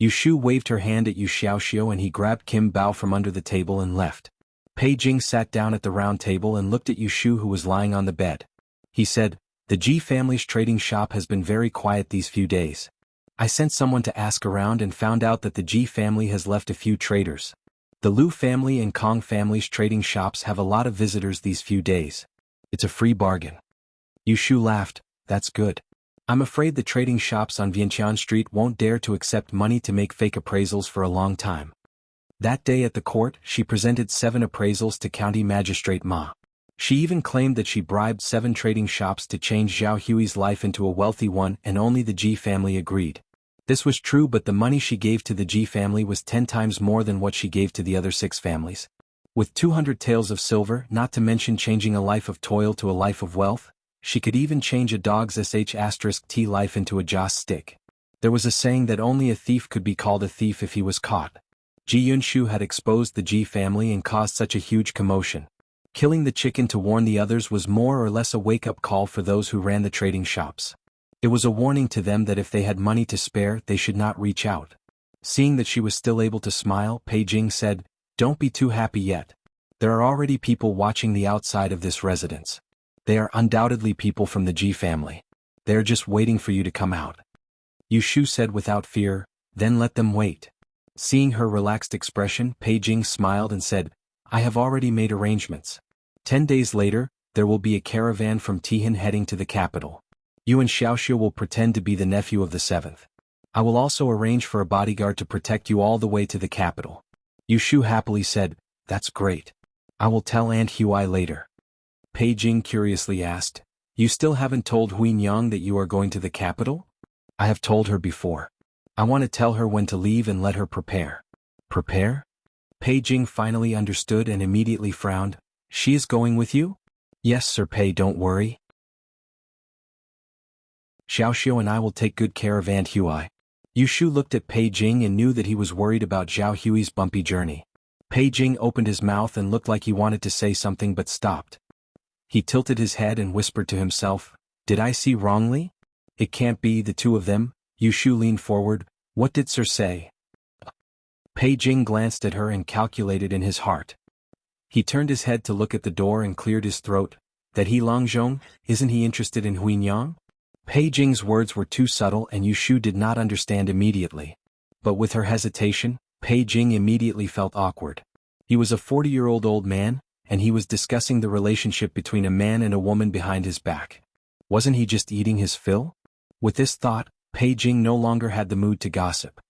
S1: Yushu waved her hand at Yu Xiaoxiu and he grabbed Kim Bao from under the table and left. Pei Jing sat down at the round table and looked at Yushu, who was lying on the bed. He said, the Ji family's trading shop has been very quiet these few days. I sent someone to ask around and found out that the Ji family has left a few traders. The Liu family and Kong family's trading shops have a lot of visitors these few days. It's a free bargain. Yu Shu laughed. That's good. I'm afraid the trading shops on Vientiane Street won't dare to accept money to make fake appraisals for a long time. That day at the court, she presented 7 appraisals to County Magistrate Ma. She even claimed that she bribed 7 trading shops to change Zhao Hui's life into a wealthy one, and only the Ji family agreed. This was true, but the money she gave to the Ji family was 10 times more than what she gave to the other 6 families. With 200 taels of silver, not to mention changing a life of toil to a life of wealth, she could even change a dog's sh*t life into a joss stick. There was a saying that only a thief could be called a thief if he was caught. Ji Yunshu had exposed the Ji family and caused such a huge commotion. Killing the chicken to warn the others was more or less a wake-up call for those who ran the trading shops. It was a warning to them that if they had money to spare, they should not reach out. Seeing that she was still able to smile, Pei Jing said, "Don't be too happy yet. There are already people watching the outside of this residence. They are undoubtedly people from the Ji family. They are just waiting for you to come out." Yu Shu said without fear, "Then let them wait." Seeing her relaxed expression, Pei Jing smiled and said, "I have already made arrangements. 10 days later, there will be a caravan from Tihan heading to the capital. You and Xiaoxiu will pretend to be the nephew of the 7th. I will also arrange for a bodyguard to protect you all the way to the capital." Yu Shu happily said, "That's great. I will tell Aunt Huai later." Pei Jing curiously asked, "You still haven't told Huinyang that you are going to the capital?" "I have told her before. I want to tell her when to leave and let her prepare." "Prepare?" Pei Jing finally understood and immediately frowned. "She is going with you?" "Yes, Sir Pei, don't worry. Xiaoxiu and I will take good care of Aunt Huai." Yu Shu looked at Pei Jing and knew that he was worried about Zhao Hui's bumpy journey. Pei Jing opened his mouth and looked like he wanted to say something but stopped. He tilted his head and whispered to himself, "Did I see wrongly? It can't be the 2 of them." Yu Shu leaned forward. "What did Sir say?" Pei Jing glanced at her and calculated in his heart. He turned his head to look at the door and cleared his throat. "That he Longzhong, isn't he interested in Huinyang?" Pei Jing's words were too subtle and Yu Shu did not understand immediately. But with her hesitation, Pei Jing immediately felt awkward. He was a 40-year-old old man, and he was discussing the relationship between a man and a woman behind his back. Wasn't he just eating his fill? With this thought, Pei Jing no longer had the mood to gossip.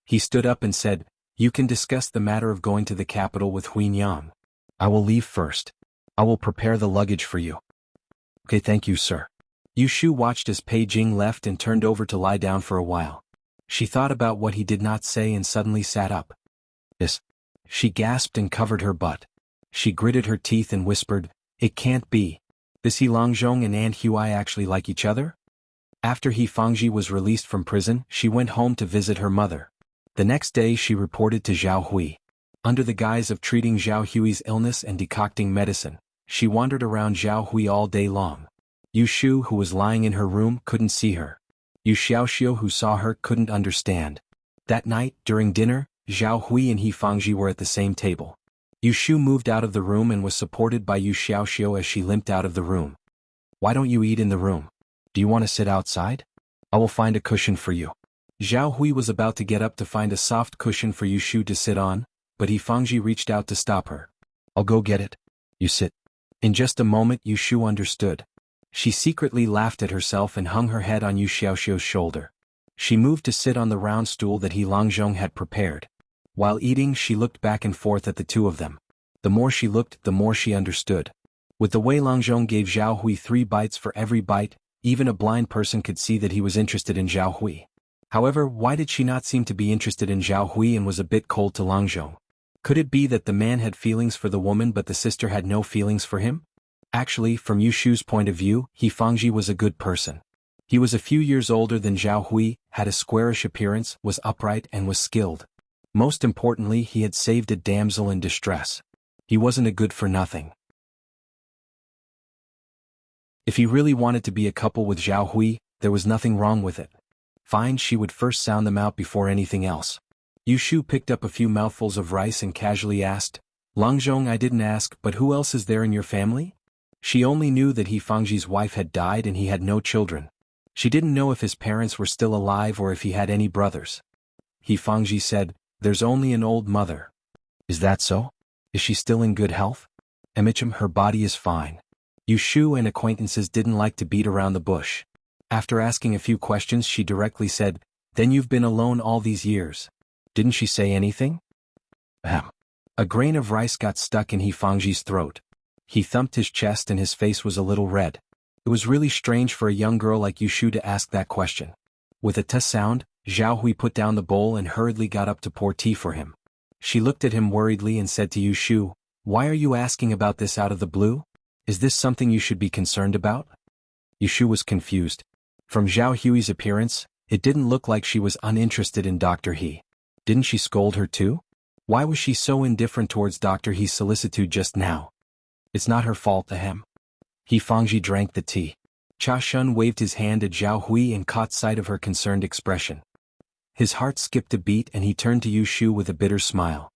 S1: He stood up and said, "You can discuss the matter of going to the capital with Huinyang. I will leave first. I will prepare the luggage for you." "Okay, thank you, sir." Yu Shu watched as Pei Jing left and turned over to lie down for a while. She thought about what he did not say and suddenly sat up. "Yes." She gasped and covered her butt. She gritted her teeth and whispered, "It can't be. Does He Longzhong and Aunt Huai actually like each other?" After He Fangji was released from prison, she went home to visit her mother. The next day she reported to Zhao Hui. Under the guise of treating Zhao Hui's illness and decocting medicine, she wandered around Zhao Hui all day long. Yu Shu, who was lying in her room, couldn't see her. Yu Xiaoxiu, who saw her, couldn't understand. That night, during dinner, Zhao Hui and He Fangji were at the same table. Yu Shu moved out of the room and was supported by Yu Xiaoxiu as she limped out of the room. "Why don't you eat in the room? Do you want to sit outside? I will find a cushion for you." Zhao Hui was about to get up to find a soft cushion for Yu Shu to sit on, but He Fangji reached out to stop her. "I'll go get it. You sit." In just a moment Yu Shu understood. She secretly laughed at herself and hung her head on Yu Xiaoxiu's shoulder. She moved to sit on the round stool that He Longzhong had prepared. While eating, she looked back and forth at the 2 of them. The more she looked, the more she understood. With the way Longzhong gave Zhao Hui 3 bites for every bite, even a blind person could see that he was interested in Zhao Hui. However, why did she not seem to be interested in Zhao Hui and was a bit cold to Longzhong? Could it be that the man had feelings for the woman but the sister had no feelings for him? Actually, from Yu Shu's point of view, He Fangji was a good person. He was a few years older than Zhao Hui, had a squarish appearance, was upright and was skilled. Most importantly, he had saved a damsel in distress. He wasn't a good-for-nothing. If he really wanted to be a couple with Zhao Hui, there was nothing wrong with it. Fine, she would first sound them out before anything else. Yu Shu picked up a few mouthfuls of rice and casually asked, "Longzhong, I didn't ask, but who else is there in your family?" She only knew that He Fangji's wife had died and he had no children. She didn't know if his parents were still alive or if he had any brothers. He Fangji said, "There's only an old mother." "Is that so? Is she still in good health?" "Emichim, her body is fine. Yu Shu and acquaintances didn't like to beat around the bush. After asking a few questions she directly said, "Then you've been alone all these years. Didn't she say anything?" Ahem. A grain of rice got stuck in He Fangji's throat. He thumped his chest and his face was a little red. It was really strange for a young girl like Yu Shu to ask that question. With a tuh sound, Zhao Hui put down the bowl and hurriedly got up to pour tea for him. She looked at him worriedly and said to Yu Shu, "Why are you asking about this out of the blue? Is this something you should be concerned about?" Yu Shu was confused. From Zhao Hui's appearance, it didn't look like she was uninterested in Dr. He. Didn't she scold her too? Why was she so indifferent towards Dr. He's solicitude just now? It's not her fault, ahem. He Fangji drank the tea. Cha Shun waved his hand at Zhao Hui and caught sight of her concerned expression. His heart skipped a beat and he turned to Yu Shu with a bitter smile.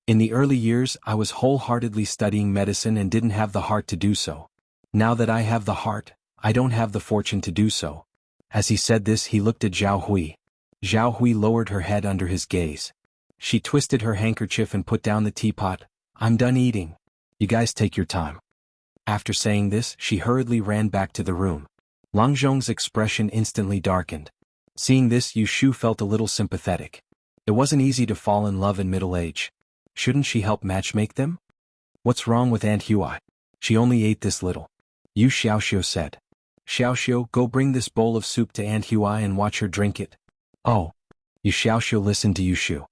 S1: "In the early years I was wholeheartedly studying medicine and didn't have the heart to do so. Now that I have the heart, I don't have the fortune to do so." As he said this he looked at Zhao Hui. Zhao Hui lowered her head under his gaze. She twisted her handkerchief and put down the teapot. "I'm done eating. You guys take your time." After saying this she hurriedly ran back to the room. Lang Zhong's expression instantly darkened. Seeing this Yu Shu felt a little sympathetic. It wasn't easy to fall in love in middle age. Shouldn't she help matchmake them? "What's wrong with Aunt Hui? She only ate this little." Yu Xiaoxiu said. "Xiaoxiu, go bring this bowl of soup to Aunt Hui and watch her drink it." "Oh." Yu Xiaoxiu listened to Yu Shu.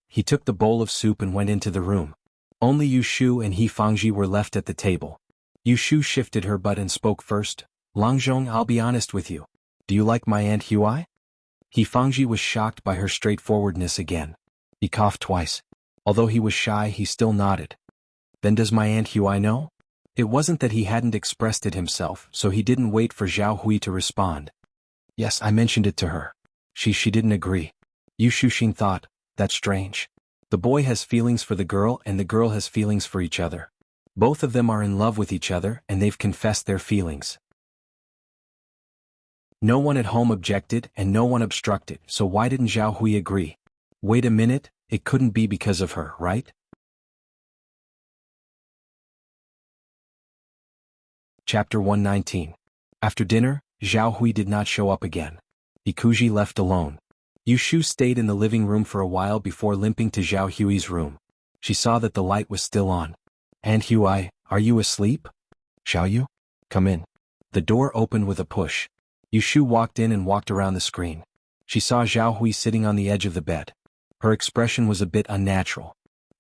S1: He took the bowl of soup and went into the room. Only Yu Shu and He Fangji were left at the table. Yu Shu shifted her butt and spoke first. "Lang Zhong, I'll be honest with you. Do you like my Aunt Hui?" He Fangji was shocked by her straightforwardness again. He coughed twice. Although he was shy he still nodded. "Then does my Aunt Hui know?" It wasn't that he hadn't expressed it himself, so he didn't wait for Zhao Hui to respond. "Yes, I mentioned it to her. She didn't agree." Yu Shuxin thought, "That's strange. The boy has feelings for the girl and the girl has feelings for each other. Both of them are in love with each other and they've confessed their feelings. No one at home objected and no one obstructed, so why didn't Zhao Hui agree? Wait a minute, it couldn't be because of her, right?" Chapter 119. After dinner, Zhao Hui did not show up again. Ikuji left alone. Yu Shu stayed in the living room for a while before limping to Zhao Hui's room. She saw that the light was still on. "Aunt Hui, are you asleep?" "Xiao Yu? Come in." The door opened with a push. Yu Shu walked in and walked around the screen. She saw Zhao Hui sitting on the edge of the bed. Her expression was a bit unnatural.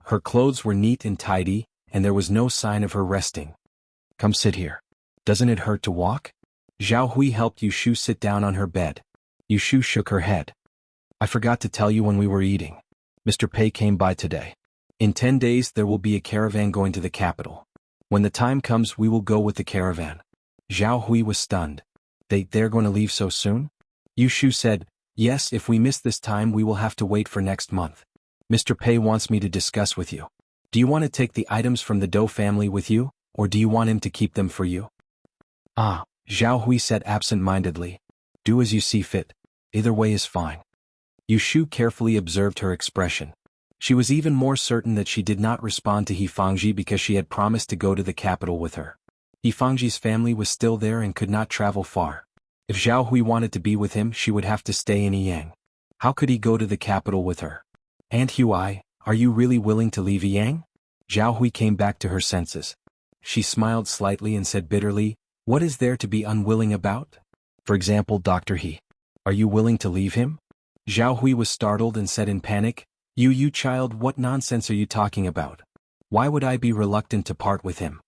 S1: Her clothes were neat and tidy, and there was no sign of her resting. "Come sit here. Doesn't it hurt to walk?" Zhao Hui helped Yu Shu sit down on her bed. Yu Shu shook her head. "I forgot to tell you when we were eating. Mr. Pei came by today. In 10 days there will be a caravan going to the capital. When the time comes we will go with the caravan." Zhao Hui was stunned. They're going to leave so soon?" Yu Shu said, "Yes, if we miss this time we will have to wait for next month. Mr. Pei wants me to discuss with you. Do you want to take the items from the Dou family with you, or do you want him to keep them for you?" "Ah," Zhao Hui said absent-mindedly. "Do as you see fit. Either way is fine." Yu Shu carefully observed her expression. She was even more certain that she did not respond to He Fangji because she had promised to go to the capital with her. He Fangji's family was still there and could not travel far. If Zhao Hui wanted to be with him she would have to stay in Yang. How could he go to the capital with her? "Aunt Hui, are you really willing to leave Yang?" Zhao Hui came back to her senses. She smiled slightly and said bitterly, "What is there to be unwilling about? For example, Dr. He. Are you willing to leave him?" Zhao Hui was startled and said in panic, You child, what nonsense are you talking about? Why would I be reluctant to part with him?"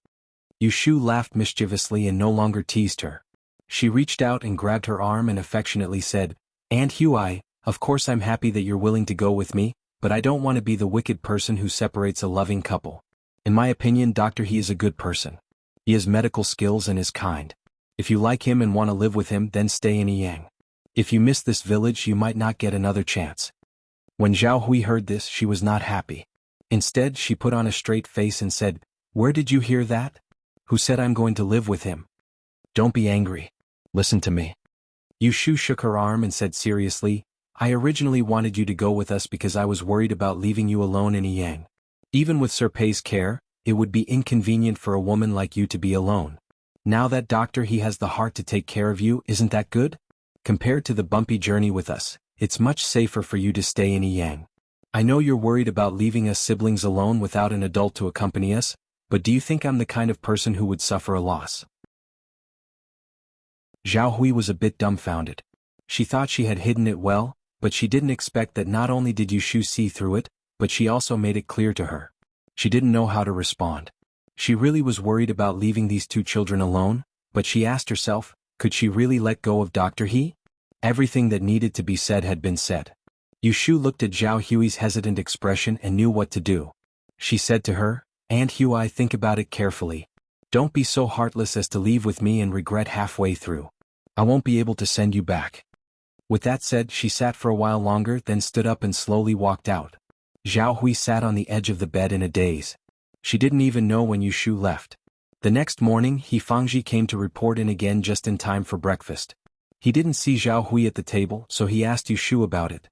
S1: Yu Shu laughed mischievously and no longer teased her. She reached out and grabbed her arm and affectionately said, "Aunt Hui, of course I'm happy that you're willing to go with me, but I don't want to be the wicked person who separates a loving couple. In my opinion, Dr. He is a good person. He has medical skills and is kind. If you like him and want to live with him, then stay in Yang. If you miss this village you might not get another chance." When Zhao Hui heard this she was not happy. Instead she put on a straight face and said, "Where did you hear that? Who said I'm going to live with him? Don't be angry. Listen to me." Yu Shu shook her arm and said seriously, "I originally wanted you to go with us because I was worried about leaving you alone in Yang. Even with Sir Pei's care, it would be inconvenient for a woman like you to be alone. Now that Dr. He has the heart to take care of you, isn't that good? Compared to the bumpy journey with us, it's much safer for you to stay in Yang. I know you're worried about leaving us siblings alone without an adult to accompany us, but do you think I'm the kind of person who would suffer a loss? Zhao Hui was a bit dumbfounded. She thought she had hidden it well, but she didn't expect that not only did Yushu see through it, but she also made it clear to her. She didn't know how to respond. She really was worried about leaving these two children alone, but she asked herself, could she really let go of Dr. He? Everything that needed to be said had been said. Yushu looked at Zhao Hui's hesitant expression and knew what to do. She said to her, Aunt Hui, think about it carefully. Don't be so heartless as to leave with me and regret halfway through. I won't be able to send you back. With that said, she sat for a while longer, then stood up and slowly walked out. Zhao Hui sat on the edge of the bed in a daze. She didn't even know when Yushu left. The next morning, He Fangji came to report in again just in time for breakfast. He didn't see Zhao Hui at the table, so he asked Yushu about it.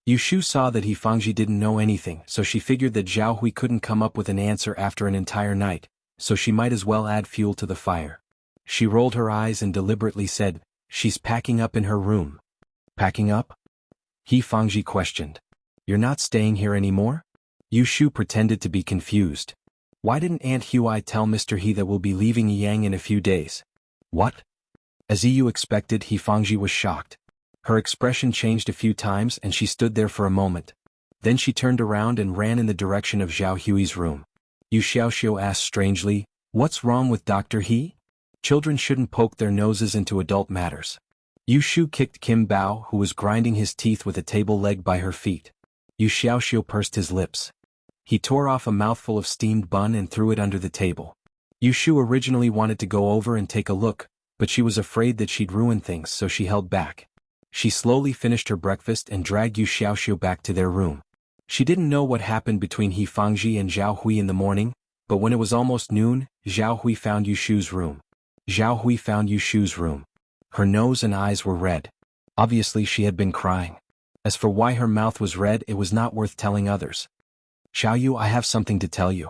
S1: Yushu saw that He Fangji didn't know anything, so she figured that Zhao Hui couldn't come up with an answer after an entire night, so she might as well add fuel to the fire. She rolled her eyes and deliberately said, she's packing up in her room. Packing up? He Fangji questioned. You're not staying here anymore? Yushu pretended to be confused. Why didn't Aunt Hui tell Mr. He that we'll be leaving Yang in a few days? What? As you expected, He Fangji was shocked. Her expression changed a few times and she stood there for a moment. Then she turned around and ran in the direction of Zhao Hui's room. Yu Xiaoxiu asked strangely, what's wrong with Dr. He? Children shouldn't poke their noses into adult matters. Yu Shu kicked Kim Bao, who was grinding his teeth with a table leg by her feet. Yu Xiaoxiu pursed his lips. He tore off a mouthful of steamed bun and threw it under the table. Yu Shu originally wanted to go over and take a look, but she was afraid that she'd ruin things, so she held back. She slowly finished her breakfast and dragged Yu Xiaoxiu back to their room. She didn't know what happened between He Fangji and Zhao Hui in the morning, but when it was almost noon, Zhao Hui found Yushu's room. Zhao Hui found Yushu's room. Her nose and eyes were red. Obviously she had been crying. As for why her mouth was red, it was not worth telling others. Xiaoyu, I have something to tell you.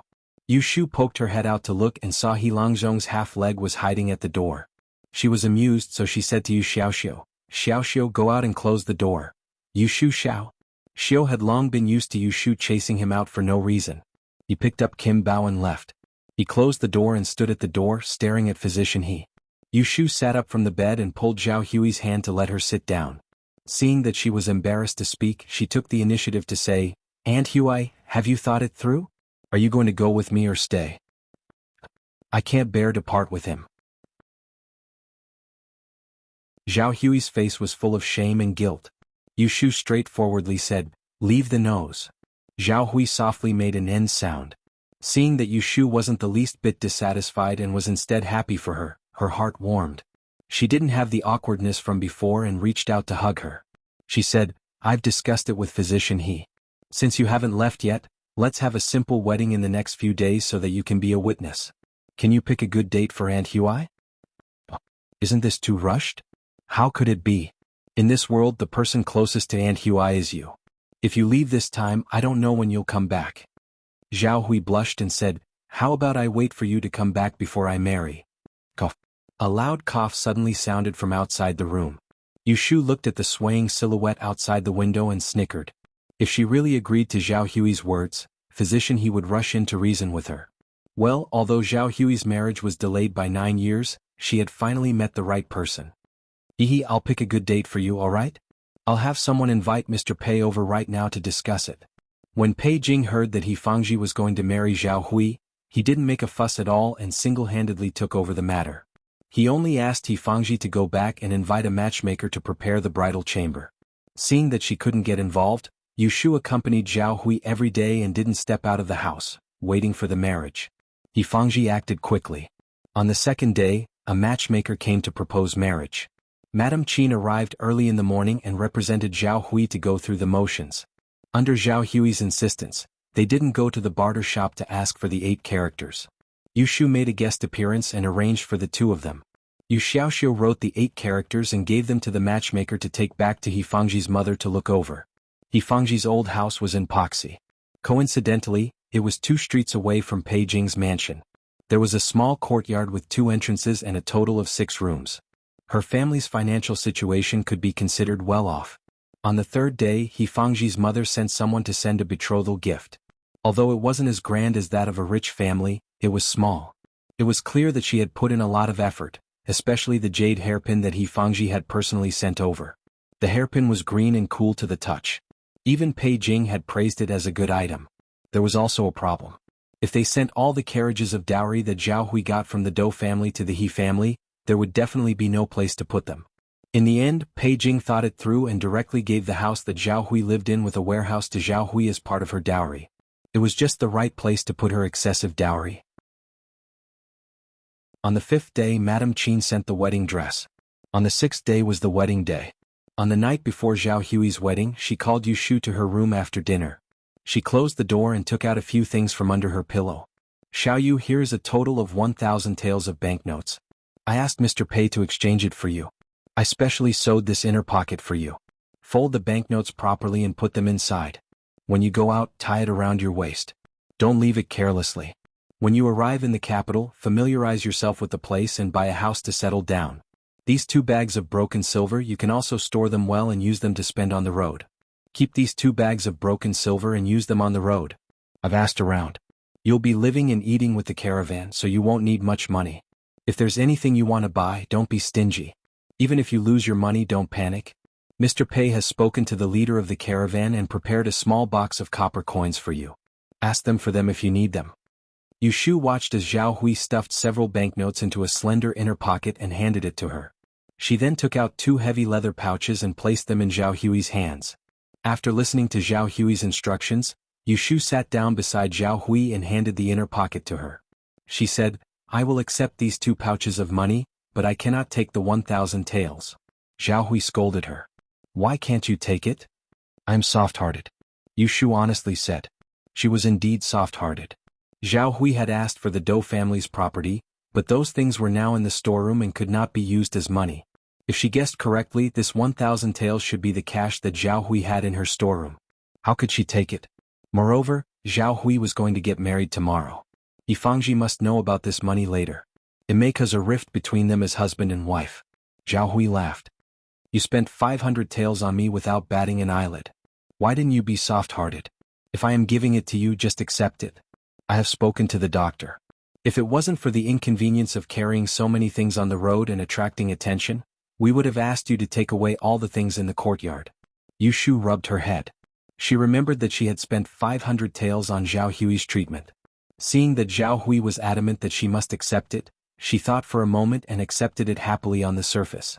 S1: Yushu poked her head out to look and saw He Langzhong's half leg was hiding at the door. She was amused, so she said to Yu Xiaoxiu, Xiaoxiu, go out and close the door. Yushu Xiao. Xiao had long been used to Yushu chasing him out for no reason. He picked up Kim Bao and left. He closed the door and stood at the door, staring at Physician He. Yushu sat up from the bed and pulled Zhao Hui's hand to let her sit down. Seeing that she was embarrassed to speak, she took the initiative to say, Aunt Hui, have you thought it through? Are you going to go with me or stay? I can't bear to part with him. Zhao Hui's face was full of shame and guilt. Yushu straightforwardly said, leave the nose. Zhao Hui softly made an N sound. Seeing that Yushu wasn't the least bit dissatisfied and was instead happy for her, her heart warmed. She didn't have the awkwardness from before and reached out to hug her. She said, I've discussed it with Physician He. Since you haven't left yet, let's have a simple wedding in the next few days so that you can be a witness. Can you pick a good date for Aunt Hui? Isn't this too rushed? How could it be? In this world, the person closest to Aunt Hui is you. If you leave this time, I don't know when you'll come back. Zhao Hui blushed and said, how about I wait for you to come back before I marry? Cough. A loud cough suddenly sounded from outside the room. Yushu looked at the swaying silhouette outside the window and snickered. If she really agreed to Zhao Hui's words, Physician He would rush in to reason with her. Well, although Zhao Hui's marriage was delayed by 9 years, she had finally met the right person. I'll pick a good date for you, alright? I'll have someone invite Mr. Pei over right now to discuss it. When Pei Jing heard that He Fangji was going to marry Zhao Hui, he didn't make a fuss at all and single-handedly took over the matter. He only asked He Fangji to go back and invite a matchmaker to prepare the bridal chamber. Seeing that she couldn't get involved, Yushu accompanied Zhao Hui every day and didn't step out of the house, waiting for the marriage. He Fangji acted quickly. On the second day, a matchmaker came to propose marriage. Madame Qin arrived early in the morning and represented Zhao Hui to go through the motions. Under Zhao Hui's insistence, they didn't go to the barter shop to ask for the 8 characters. Yushu made a guest appearance and arranged for the 2 of them. Yu Xiaoxiu wrote the 8 characters and gave them to the matchmaker to take back to He Fangji's mother to look over. He Fangji's old house was in Poxi. Coincidentally, it was 2 streets away from Pei Jing's mansion. There was a small courtyard with 2 entrances and a total of 6 rooms. Her family's financial situation could be considered well off. On the 3rd day, He Fangji's mother sent someone to send a betrothal gift. Although it wasn't as grand as that of a rich family, it was small. It was clear that she had put in a lot of effort, especially the jade hairpin that He Fangji had personally sent over. The hairpin was green and cool to the touch. Even Pei Jing had praised it as a good item. There was also a problem. If they sent all the carriages of dowry that Zhao Hui got from the Dou family to the He family, there would definitely be no place to put them. In the end, Pei Jing thought it through and directly gave the house that Zhao Hui lived in with a warehouse to Zhao Hui as part of her dowry. It was just the right place to put her excessive dowry. On the 5th day, Madame Qin sent the wedding dress. On the 6th day was the wedding day. On the night before Zhao Hui's wedding, she called Yu Shu to her room after dinner. She closed the door and took out a few things from under her pillow. Xiao Yu, here is a total of 1,000 taels of banknotes. I asked Mr. Pei to exchange it for you. I specially sewed this inner pocket for you. Fold the banknotes properly and put them inside. When you go out, tie it around your waist. Don't leave it carelessly. When you arrive in the capital, familiarize yourself with the place and buy a house to settle down. These 2 bags of broken silver, you can also store them well and use them to spend on the road. Keep these 2 bags of broken silver and use them on the road. I've asked around. You'll be living and eating with the caravan, so you won't need much money. If there's anything you want to buy, don't be stingy. Even if you lose your money, don't panic. Mr. Pei has spoken to the leader of the caravan and prepared a small box of copper coins for you. Ask them for them if you need them. Yu Shu watched as Zhao Hui stuffed several banknotes into a slender inner pocket and handed it to her. She then took out 2 heavy leather pouches and placed them in Zhao Hui's hands. After listening to Zhao Hui's instructions, Yu Shu sat down beside Zhao Hui and handed the inner pocket to her. She said, I will accept these 2 pouches of money, but I cannot take the 1,000 taels. Zhao Hui scolded her. Why can't you take it? I'm soft-hearted. Yu Shu honestly said. She was indeed soft-hearted. Zhao Hui had asked for the Dou family's property, but those things were now in the storeroom and could not be used as money. If she guessed correctly, this 1,000 taels should be the cash that Zhao Hui had in her storeroom. How could she take it? Moreover, Zhao Hui was going to get married tomorrow. He Fangji must know about this money later. It may cause a rift between them as husband and wife. Zhao Hui laughed. You spent 500 taels on me without batting an eyelid. Why didn't you be soft-hearted? If I am giving it to you, just accept it. I have spoken to the doctor. If it wasn't for the inconvenience of carrying so many things on the road and attracting attention, we would have asked you to take away all the things in the courtyard. Yu Shu rubbed her head. She remembered that she had spent 500 taels on Zhao Hui's treatment. Seeing that Zhao Hui was adamant that she must accept it, she thought for a moment and accepted it happily on the surface.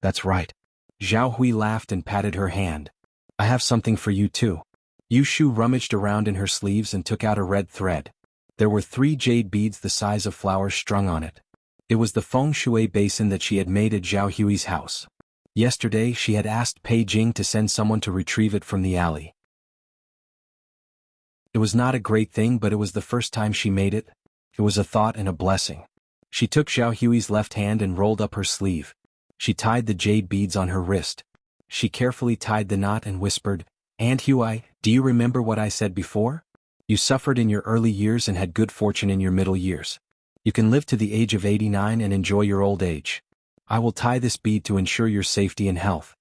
S1: That's right. Zhao Hui laughed and patted her hand. I have something for you too. Yu Shu rummaged around in her sleeves and took out a red thread. There were 3 jade beads the size of flowers strung on it. It was the feng shui basin that she had made at Zhao Hui's house. Yesterday she had asked Pei Jing to send someone to retrieve it from the alley. It was not a great thing, but it was the first time she made it. It was a thought and a blessing. She took Zhao Hui's left hand and rolled up her sleeve. She tied the jade beads on her wrist. She carefully tied the knot and whispered, Aunt Hui, do you remember what I said before? You suffered in your early years and had good fortune in your middle years. You can live to the age of 89 and enjoy your old age. I will tie this bead to ensure your safety and health.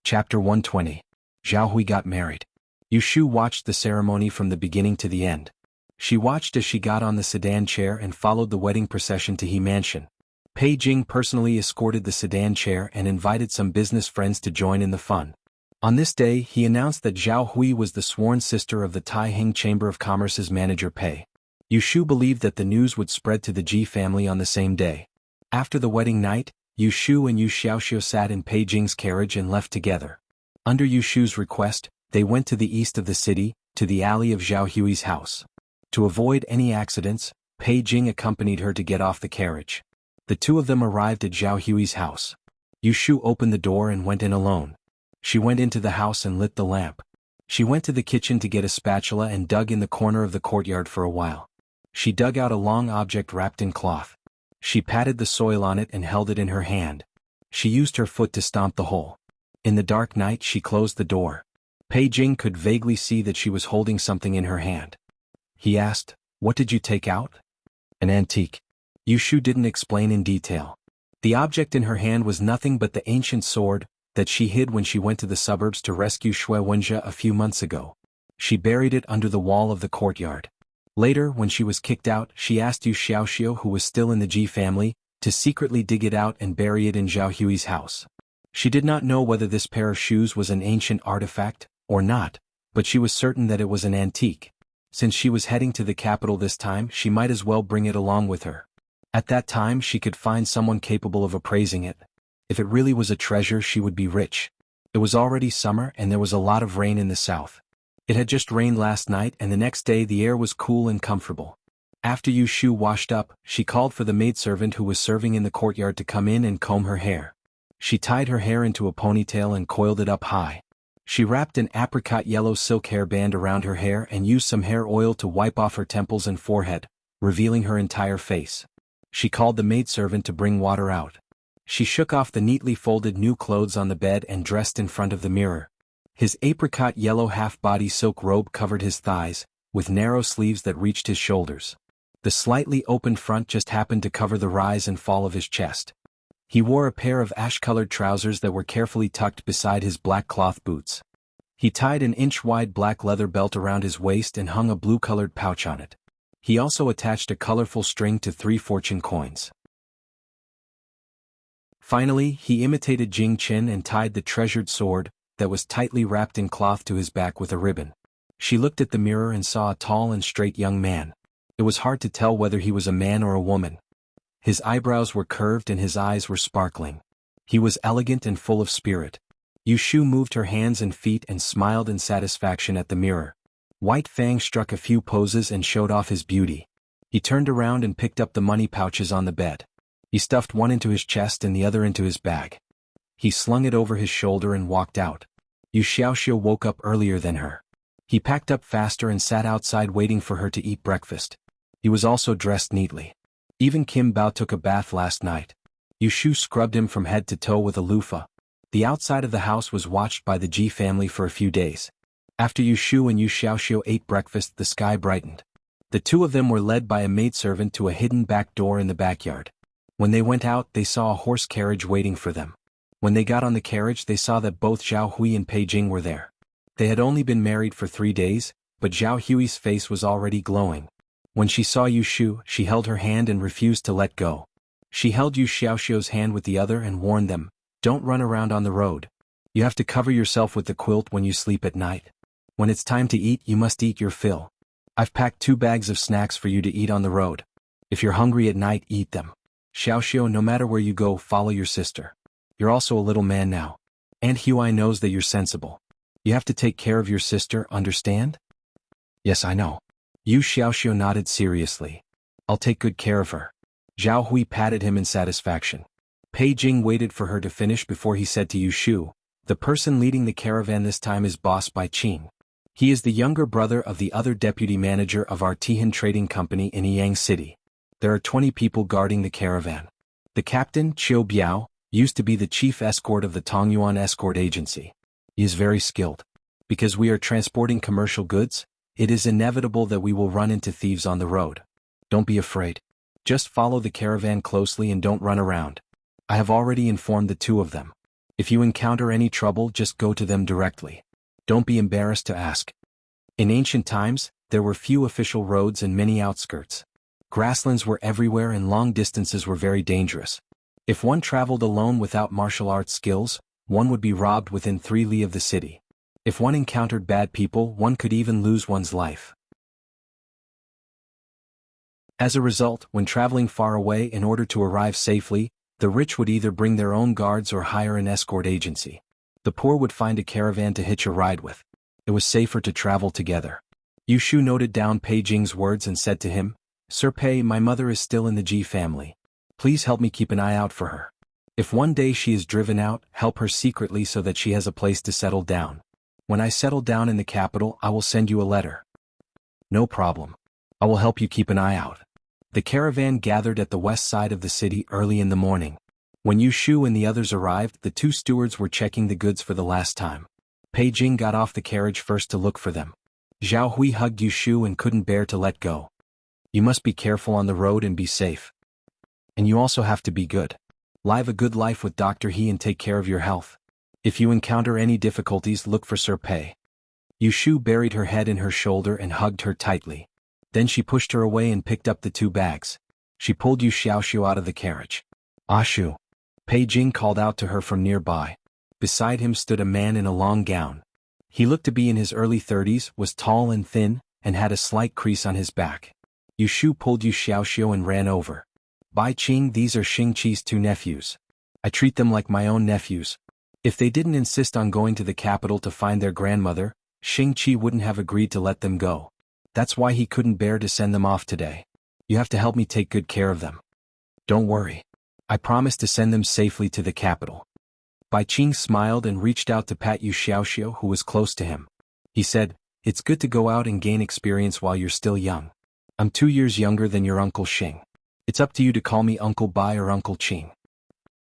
S1: Chapter 120. Zhao Hui got married. Yu Shu watched the ceremony from the beginning to the end. She watched as she got on the sedan chair and followed the wedding procession to He Mansion. Pei Jing personally escorted the sedan chair and invited some business friends to join in the fun. On this day, he announced that Zhao Hui was the sworn sister of the Taiheng Chamber of Commerce's manager Pei. Yu Shu believed that the news would spread to the Ji family on the same day. After the wedding night, Yu Shu and Yu Xiaoxiu sat in Pei Jing's carriage and left together. Under Yu Shu's request, they went to the east of the city, to the alley of Zhao Hui's house. To avoid any accidents, Pei Jing accompanied her to get off the carriage. The 2 of them arrived at Zhao Hui's house. Yu Shu opened the door and went in alone. She went into the house and lit the lamp. She went to the kitchen to get a spatula and dug in the corner of the courtyard for a while. She dug out a long object wrapped in cloth. She patted the soil on it and held it in her hand. She used her foot to stomp the hole. In the dark night she closed the door. Pei Jing could vaguely see that she was holding something in her hand. He asked, "What did you take out?" "An antique." Yu Shu didn't explain in detail. The object in her hand was nothing but the ancient sword that she hid when she went to the suburbs to rescue Shui Wenjia a few months ago. She buried it under the wall of the courtyard. Later, when she was kicked out, she asked Yu Xiaoxiu, who was still in the Ji family, to secretly dig it out and bury it in Zhao Hui's house. She did not know whether this pair of shoes was an ancient artifact or not, but she was certain that it was an antique. Since she was heading to the capital this time, she might as well bring it along with her. At that time she could find someone capable of appraising it. If it really was a treasure, she would be rich. It was already summer and there was a lot of rain in the south. It had just rained last night and the next day the air was cool and comfortable. After Yu Shu washed up, she called for the maidservant who was serving in the courtyard to come in and comb her hair. She tied her hair into a ponytail and coiled it up high. She wrapped an apricot yellow silk hairband around her hair and used some hair oil to wipe off her temples and forehead, revealing her entire face. She called the maidservant to bring water out. She shook off the neatly folded new clothes on the bed and dressed in front of the mirror. His apricot yellow half-body silk robe covered his thighs, with narrow sleeves that reached his shoulders. The slightly opened front just happened to cover the rise and fall of his chest. He wore a pair of ash-colored trousers that were carefully tucked beside his black cloth boots. He tied an inch-wide black leather belt around his waist and hung a blue-colored pouch on it. He also attached a colorful string to 3 fortune coins. Finally, he imitated Jing Qin and tied the treasured sword, that was tightly wrapped in cloth, to his back with a ribbon. She looked at the mirror and saw a tall and straight young man. It was hard to tell whether he was a man or a woman. His eyebrows were curved and his eyes were sparkling. He was elegant and full of spirit. Yu Shu moved her hands and feet and smiled in satisfaction at the mirror. White Fang struck a few poses and showed off his beauty. He turned around and picked up the money pouches on the bed. He stuffed one into his chest and the other into his bag. He slung it over his shoulder and walked out. Yu Xiaoxiu woke up earlier than her. He packed up faster and sat outside waiting for her to eat breakfast. He was also dressed neatly. Even Kim Bao took a bath last night. Yu Shu scrubbed him from head to toe with a loofah. The outside of the house was watched by the Ji family for a few days. After Yu Shu and Yu Xiaoxiu ate breakfast, the sky brightened. The two of them were led by a maidservant to a hidden back door in the backyard. When they went out, they saw a horse carriage waiting for them. When they got on the carriage, they saw that both Zhao Hui and Pei Jing were there. They had only been married for 3 days, but Zhao Hui's face was already glowing. When she saw Yu Shu, she held her hand and refused to let go. She held Yu Xiaoxiu's hand with the other and warned them, "Don't run around on the road. You have to cover yourself with the quilt when you sleep at night. When it's time to eat, you must eat your fill. I've packed 2 bags of snacks for you to eat on the road. If you're hungry at night, eat them. Xiaoxiu, no matter where you go, follow your sister. You're also a little man now. Aunt Huai knows that you're sensible. You have to take care of your sister, understand?" "Yes, I know." Yu Xiaoxiu nodded seriously. "I'll take good care of her." Zhao Hui patted him in satisfaction. Pei Jing waited for her to finish before he said to Yu Shu, "The person leading the caravan this time is Boss Bai Qin. He is the younger brother of the other deputy manager of our Tihan trading company in Yang City. There are 20 people guarding the caravan. The captain, Qiu Biao, used to be the chief escort of the Tongyuan escort agency. He is very skilled. Because we are transporting commercial goods, it is inevitable that we will run into thieves on the road. Don't be afraid. Just follow the caravan closely and don't run around. I have already informed the 2 of them. If you encounter any trouble, just go to them directly. Don't be embarrassed to ask." In ancient times, there were few official roads and many outskirts. Grasslands were everywhere and long distances were very dangerous. If one traveled alone without martial arts skills, one would be robbed within 3 li of the city. If one encountered bad people, one could even lose one's life. As a result, when traveling far away in order to arrive safely, the rich would either bring their own guards or hire an escort agency. The poor would find a caravan to hitch a ride with. It was safer to travel together. Yu Shu noted down Pei Jing's words and said to him, "Sir Pei, my mother is still in the Ji family. Please help me keep an eye out for her. If one day she is driven out, help her secretly so that she has a place to settle down. When I settle down in the capital, I will send you a letter." "No problem. I will help you keep an eye out." The caravan gathered at the west side of the city early in the morning. When Yu Shu and the others arrived, the 2 stewards were checking the goods for the last time. Pei Jing got off the carriage first to look for them. Zhao Hui hugged Yu Shu and couldn't bear to let go. You must be careful on the road and be safe. And you also have to be good. Live a good life with Dr. He and take care of your health. If you encounter any difficulties, look for Sir Pei. Yu Shu buried her head in her shoulder and hugged her tightly. Then she pushed her away and picked up the 2 bags. She pulled Yu Xiaoxiu out of the carriage. Ashu. Pei Jing called out to her from nearby. Beside him stood a man in a long gown. He looked to be in his early 30s, was tall and thin, and had a slight crease on his back. Yu Shu pulled Yu Xiaoxiu and ran over. Bai Qing, these are Xing Qi's 2 nephews. I treat them like my own nephews. If they didn't insist on going to the capital to find their grandmother, Xing Qi wouldn't have agreed to let them go. That's why he couldn't bear to send them off today. You have to help me take good care of them. Don't worry. I promise to send them safely to the capital. Bai Qing smiled and reached out to pat Yu Xiaoxiu, who was close to him. He said, it's good to go out and gain experience while you're still young. I'm 2 years younger than your Uncle Xing. It's up to you to call me Uncle Bai or Uncle Qing.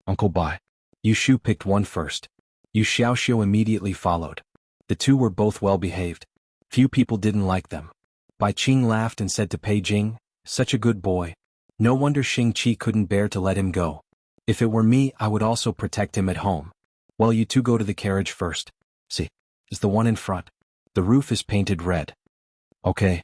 S1: Uncle Bai. Yu Shu picked one first. Yu Xiaoxiu immediately followed. The 2 were both well behaved. Few people didn't like them. Bai Qing laughed and said to Pei Jing, such a good boy. No wonder Xing Qi couldn't bear to let him go. If it were me, I would also protect him at home. Well, you 2 go to the carriage first. See, is the one in front. The roof is painted red. Okay.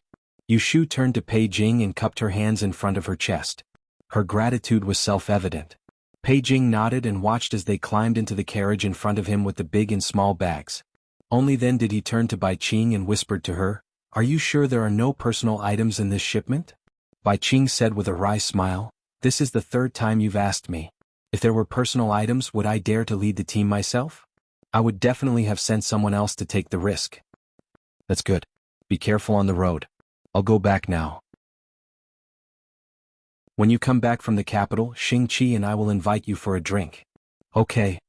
S1: Yu Shu turned to Pei Jing and cupped her hands in front of her chest. Her gratitude was self-evident. Pei Jing nodded and watched as they climbed into the carriage in front of him with the big and small bags. Only then did he turn to Bai Qing and whispered to her, are you sure there are no personal items in this shipment? Bai Qing said with a wry smile, this is the 3rd time you've asked me. If there were personal items, would I dare to lead the team myself? I would definitely have sent someone else to take the risk. That's good. Be careful on the road. I'll go back now. When you come back from the capital, Xing Qi and I will invite you for a drink. Okay.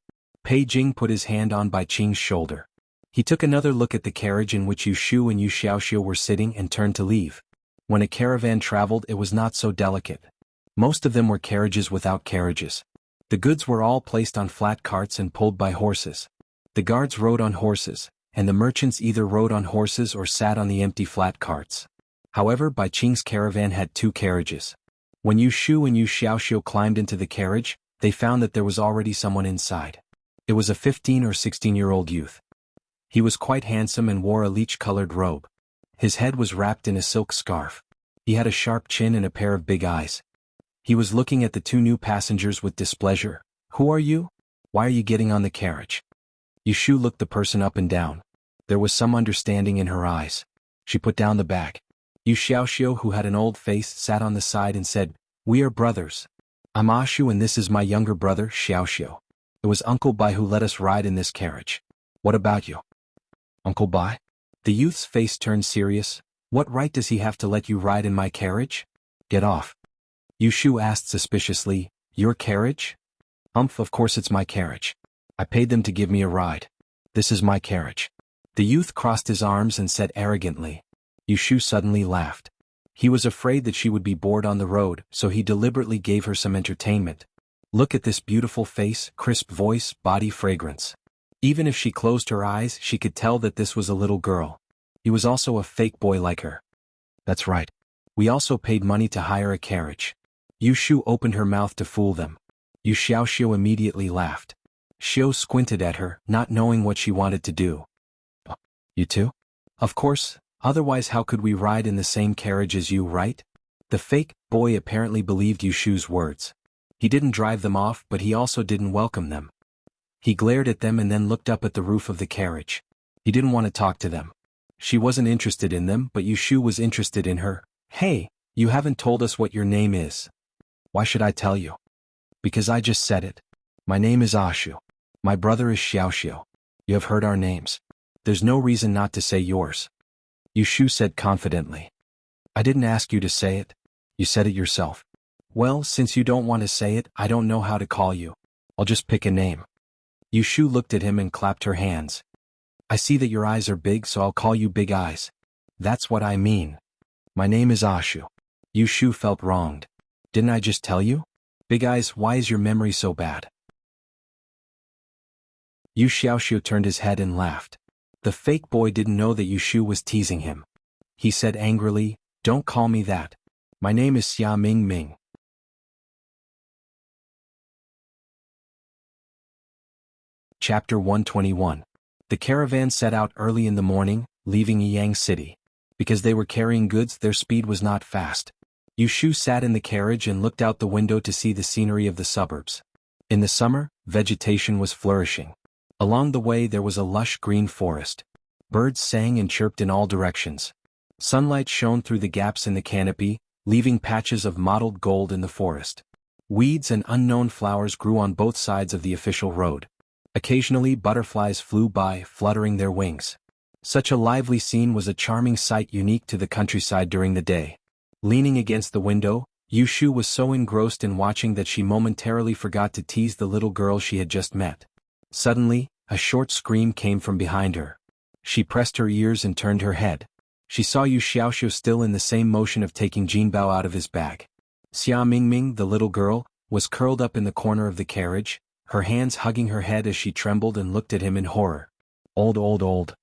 S1: Pei Jing put his hand on Bai Qing's shoulder. He took another look at the carriage in which Yu Shu and Yu Xiaoxiu were sitting and turned to leave. When a caravan traveled, it was not so delicate. Most of them were carriages without carriages. The goods were all placed on flat carts and pulled by horses. The guards rode on horses, and the merchants either rode on horses or sat on the empty flat carts. However, Bai Qing's caravan had 2 carriages. When Yu Shu and Yu Xiaoxiu climbed into the carriage, they found that there was already someone inside. It was a 15 or 16-year-old youth. He was quite handsome and wore a leech-colored robe. His head was wrapped in a silk scarf. He had a sharp chin and a pair of big eyes. He was looking at the 2 new passengers with displeasure. Who are you? Why are you getting on the carriage? Yu Shu looked the person up and down. There was some understanding in her eyes. She put down the bag. Yu Xiaoxiu, who had an old face, sat on the side and said, we are brothers. I'm Ashu and this is my younger brother, Xiaoxiu. It was Uncle Bai who let us ride in this carriage. What about you? Uncle Bai? The youth's face turned serious. What right does he have to let you ride in my carriage? Get off. Yu Shu asked suspiciously, your carriage? Of course it's my carriage. I paid them to give me a ride. This is my carriage. The youth crossed his arms and said arrogantly. Yu Shu suddenly laughed. He was afraid that she would be bored on the road, so he deliberately gave her some entertainment. Look at this beautiful face, crisp voice, body fragrance. Even if she closed her eyes, she could tell that this was a little girl. He was also a fake boy like her. That's right. We also paid money to hire a carriage. Yu Shu opened her mouth to fool them. Yu Xiaoxiu immediately laughed. Xiao squinted at her, not knowing what she wanted to do. You too? Of course, otherwise how could we ride in the same carriage as you, right? The fake boy apparently believed Yu Shu's words. He didn't drive them off, but he also didn't welcome them. He glared at them and then looked up at the roof of the carriage. He didn't want to talk to them. She wasn't interested in them, but Yu Shu was interested in her. Hey, you haven't told us what your name is. Why should I tell you? Because I just said it. My name is Ashu. My brother is Xiaoxiu. You have heard our names. There's no reason not to say yours. Yu Shu said confidently. I didn't ask you to say it. You said it yourself. Well, since you don't want to say it, I don't know how to call you. I'll just pick a name. Yu Shu looked at him and clapped her hands. I see that your eyes are big, so I'll call you Big Eyes. That's what I mean. My name is Ashu. Yu Shu felt wronged. Didn't I just tell you? Big Eyes, why is your memory so bad? Yu Xiaoxiu turned his head and laughed. The fake boy didn't know that Yushu was teasing him. He said angrily, "Don't call me that. My name is Xia Mingming." Chapter 121. The caravan set out early in the morning, leaving Yang City. Because they were carrying goods, their speed was not fast. Yushu sat in the carriage and looked out the window to see the scenery of the suburbs. In the summer, vegetation was flourishing. Along the way there was a lush green forest. Birds sang and chirped in all directions. Sunlight shone through the gaps in the canopy, leaving patches of mottled gold in the forest. Weeds and unknown flowers grew on both sides of the official road. Occasionally butterflies flew by, fluttering their wings. Such a lively scene was a charming sight unique to the countryside during the day. Leaning against the window, Yushu was so engrossed in watching that she momentarily forgot to tease the little girl she had just met. Suddenly, a short scream came from behind her. She pressed her ears and turned her head. She saw Yu Xiaoxiu still in the same motion of taking Jinbao out of his bag. Xia Mingming, the little girl, was curled up in the corner of the carriage, her hands hugging her head as she trembled and looked at him in horror. Old.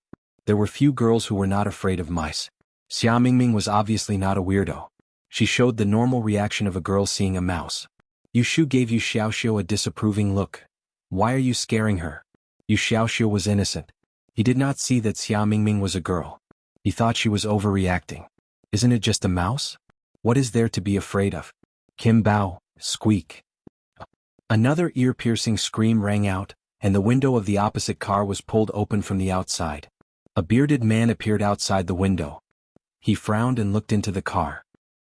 S1: There were few girls who were not afraid of mice. Xia Mingming was obviously not a weirdo. She showed the normal reaction of a girl seeing a mouse. Yushu gave Yu Xiaoxiu a disapproving look. "Why are you scaring her?" Yu Xiaoxiu was innocent. He did not see that Xia Mingming was a girl. He thought she was overreacting. "Isn't it just a mouse? What is there to be afraid of?" Kim Bao, squeak. Another ear-piercing scream rang out, and the window of the opposite car was pulled open from the outside. A bearded man appeared outside the window. He frowned and looked into the car.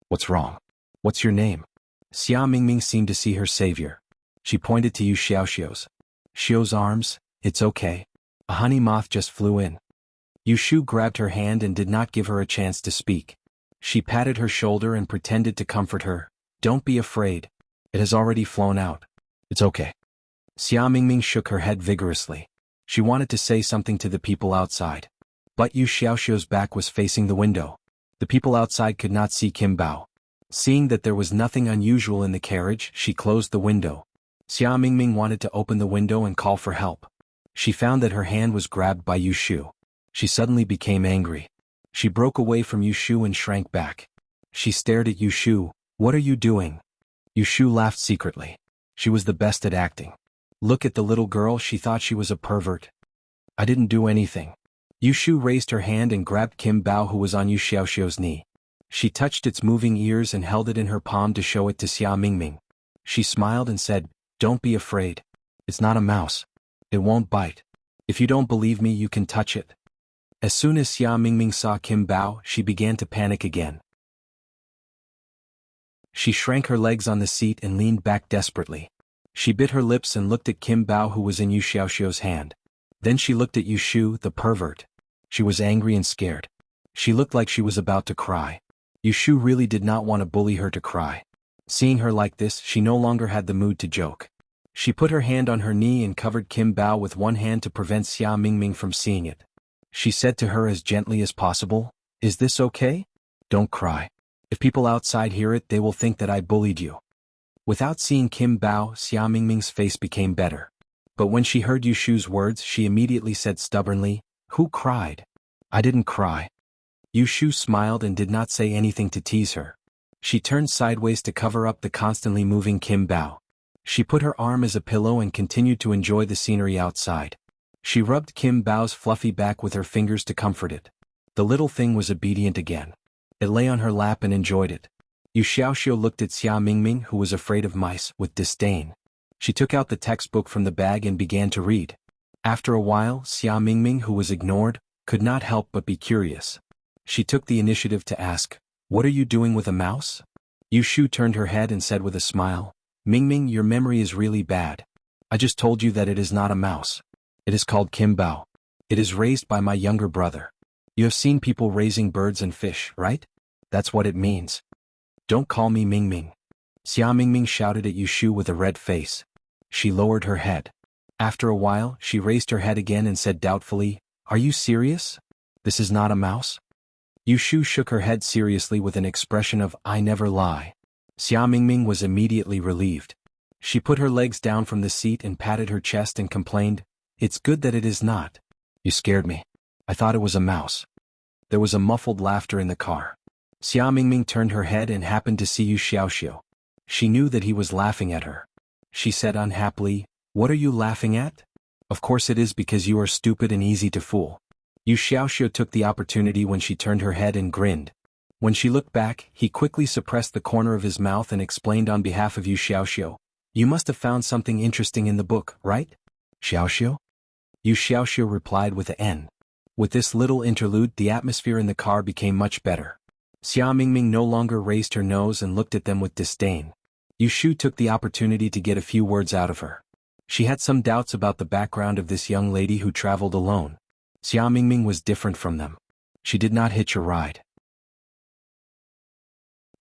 S1: "What's wrong? What's your name?" Xia Mingming seemed to see her savior. She pointed to Yu Xiaoxiu's arms. "It's okay. A honey moth just flew in." Yushu grabbed her hand and did not give her a chance to speak. She patted her shoulder and pretended to comfort her. "Don't be afraid. It has already flown out. It's okay." Xia Mingming shook her head vigorously. She wanted to say something to the people outside. But Yu Xiaoxiu's back was facing the window. The people outside could not see Kim Bao. Seeing that there was nothing unusual in the carriage, she closed the window. Xia Mingming wanted to open the window and call for help. She found that her hand was grabbed by Yushu. She suddenly became angry. She broke away from Yushu and shrank back. She stared at Yushu. "What are you doing?" Yushu laughed secretly. She was the best at acting. Look at the little girl, she thought she was a pervert. "I didn't do anything." Yushu raised her hand and grabbed Kim Bao, who was on Yu Xiaoxiu's knee. She touched its moving ears and held it in her palm to show it to Xia Mingming. She smiled and said, "Don't be afraid. It's not a mouse. It won't bite. If you don't believe me, you can touch it." As soon as Xia Mingming saw Kim Bao, she began to panic again. She shrank her legs on the seat and leaned back desperately. She bit her lips and looked at Kim Bao, who was in Yu Xiaoxiu's hand. Then she looked at Yushu, the pervert. She was angry and scared. She looked like she was about to cry. Yushu really did not want to bully her to cry. Seeing her like this, she no longer had the mood to joke. She put her hand on her knee and covered Kim Bao with one hand to prevent Xia Mingming from seeing it. She said to her as gently as possible, "Is this okay? Don't cry. If people outside hear it, they will think that I bullied you." Without seeing Kim Bao, Xia Mingming's face became better. But when she heard Yushu's words, she immediately said stubbornly, "Who cried? I didn't cry." Yushu smiled and did not say anything to tease her. She turned sideways to cover up the constantly moving Kim Bao. She put her arm as a pillow and continued to enjoy the scenery outside. She rubbed Kim Bao's fluffy back with her fingers to comfort it. The little thing was obedient again. It lay on her lap and enjoyed it. Yu Xiaoxiu looked at Xia Mingming, who was afraid of mice, with disdain. She took out the textbook from the bag and began to read. After a while, Xia Mingming, who was ignored, could not help but be curious. She took the initiative to ask, "What are you doing with a mouse?" Yushu turned her head and said with a smile, "Mingming, your memory is really bad. I just told you that it is not a mouse. It is called Kim Bao. It is raised by my younger brother. You have seen people raising birds and fish, right? That's what it means. Don't call me Mingming." Xia Mingming shouted at Yushu with a red face. She lowered her head. After a while, she raised her head again and said doubtfully, "Are you serious? This is not a mouse?" Yushu shook her head seriously with an expression of "I never lie." Xia Mingming was immediately relieved. She put her legs down from the seat and patted her chest and complained, "It's good that it is not. You scared me." I thought it was a mouse. There was a muffled laughter in the car. Xia Mingming turned her head and happened to see Yu Xiaoxiu. She knew that he was laughing at her. She said unhappily, "What are you laughing at?" "Of course it is because you are stupid and easy to fool." Yu Xiaoxiu took the opportunity when she turned her head and grinned. When she looked back, he quickly suppressed the corner of his mouth and explained on behalf of Yu Xiaoxiu, "You must have found something interesting in the book, right?" "Xiaoxiu?" Yu Xiaoxiu replied with an N. With this little interlude, the atmosphere in the car became much better. Xia Mingming no longer raised her nose and looked at them with disdain. Yu Shu took the opportunity to get a few words out of her. She had some doubts about the background of this young lady who traveled alone. Xia Mingming was different from them. She did not hitch a ride.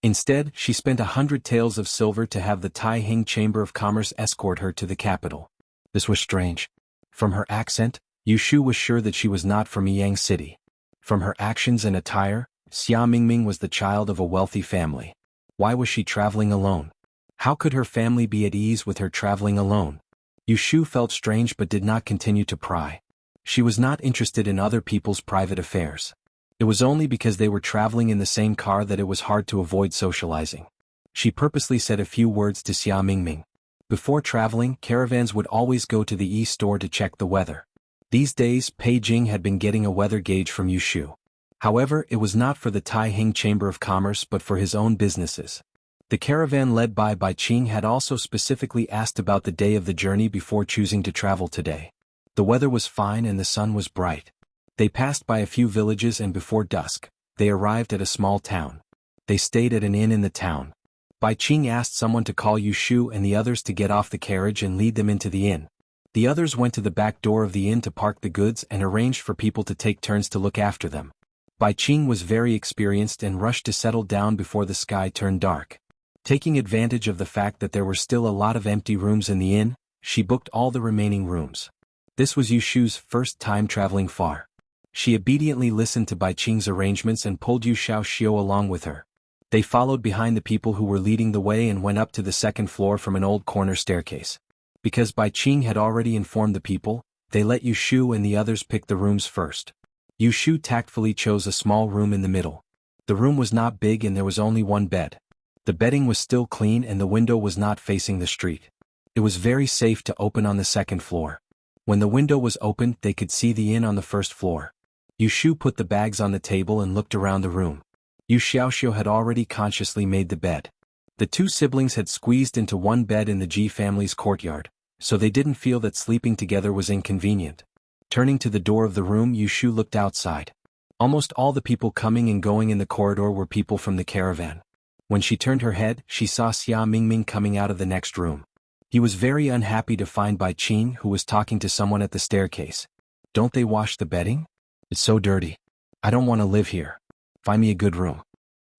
S1: Instead, she spent 100 taels of silver to have the Tai Hing Chamber of Commerce escort her to the capital. This was strange. From her accent, Yu Shu was sure that she was not from Yang City. From her actions and attire, Xia Mingming was the child of a wealthy family. Why was she traveling alone? How could her family be at ease with her traveling alone? Yu Shu felt strange but did not continue to pry. She was not interested in other people's private affairs. It was only because they were traveling in the same car that it was hard to avoid socializing. She purposely said a few words to Xia Mingming. Before traveling, caravans would always go to the East store to check the weather. These days, Pei Jing had been getting a weather gauge from Yu Shu. However, it was not for the Tai Hing Chamber of Commerce but for his own businesses. The caravan led by Bai Qing had also specifically asked about the day of the journey before choosing to travel today. The weather was fine and the sun was bright. They passed by a few villages and before dusk, they arrived at a small town. They stayed at an inn in the town. Bai Qing asked someone to call Yu Shu and the others to get off the carriage and lead them into the inn. The others went to the back door of the inn to park the goods and arranged for people to take turns to look after them. Bai Qing was very experienced and rushed to settle down before the sky turned dark. Taking advantage of the fact that there were still a lot of empty rooms in the inn, she booked all the remaining rooms. This was Yu Shu's first time traveling far. She obediently listened to Bai Qing's arrangements and pulled Yu Xiaoxiu along with her. They followed behind the people who were leading the way and went up to the second floor from an old corner staircase. Because Bai Qing had already informed the people, they let Yu Shu and the others pick the rooms first. Yu Shu tactfully chose a small room in the middle. The room was not big and there was only one bed. The bedding was still clean and the window was not facing the street. It was very safe to open on the second floor. When the window was opened, they could see the inn on the first floor. Yu Shu put the bags on the table and looked around the room. Yu Xiaoxiu had already consciously made the bed. The two siblings had squeezed into one bed in the Ji family's courtyard, so they didn't feel that sleeping together was inconvenient. Turning to the door of the room, Yu Shu looked outside. Almost all the people coming and going in the corridor were people from the caravan. When she turned her head, she saw Xia Mingming coming out of the next room. He was very unhappy to find Bai Qing, who was talking to someone at the staircase. "Don't they wash the bedding? It's so dirty. I don't want to live here. Find me a good room."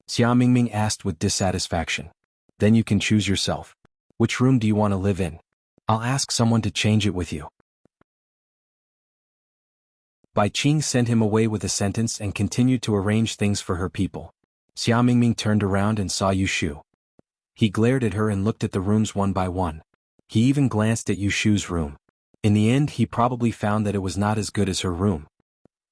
S1: Xia Mingming asked with dissatisfaction. "Then you can choose yourself. Which room do you want to live in? I'll ask someone to change it with you." Bai Qing sent him away with a sentence and continued to arrange things for her people. Xia Mingming turned around and saw Yu Shu. He glared at her and looked at the rooms one by one. He even glanced at Yu Shu's room. In the end, he probably found that it was not as good as her room.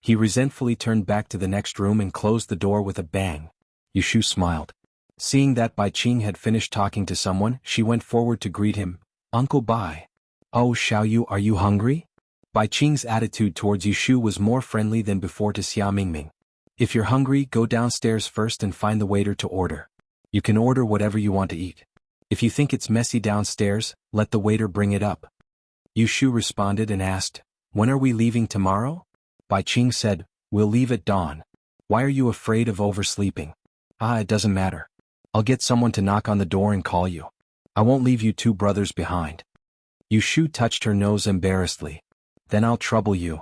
S1: He resentfully turned back to the next room and closed the door with a bang. Yu Shu smiled. Seeing that Bai Qing had finished talking to someone, she went forward to greet him. "Uncle Bai. Oh, Xiaoyu, are you hungry?" Bai Qing's attitude towards Yu Shu was more friendly than before to Xia Mingming. "If you're hungry, go downstairs first and find the waiter to order. You can order whatever you want to eat. If you think it's messy downstairs, let the waiter bring it up." Yu Shu responded and asked, "When are we leaving tomorrow?" Bai Qing said, "We'll leave at dawn. Why are you afraid of oversleeping?" It doesn't matter. I'll get someone to knock on the door and call you. I won't leave you two brothers behind." Yu Shu touched her nose embarrassedly. "Then I'll trouble you."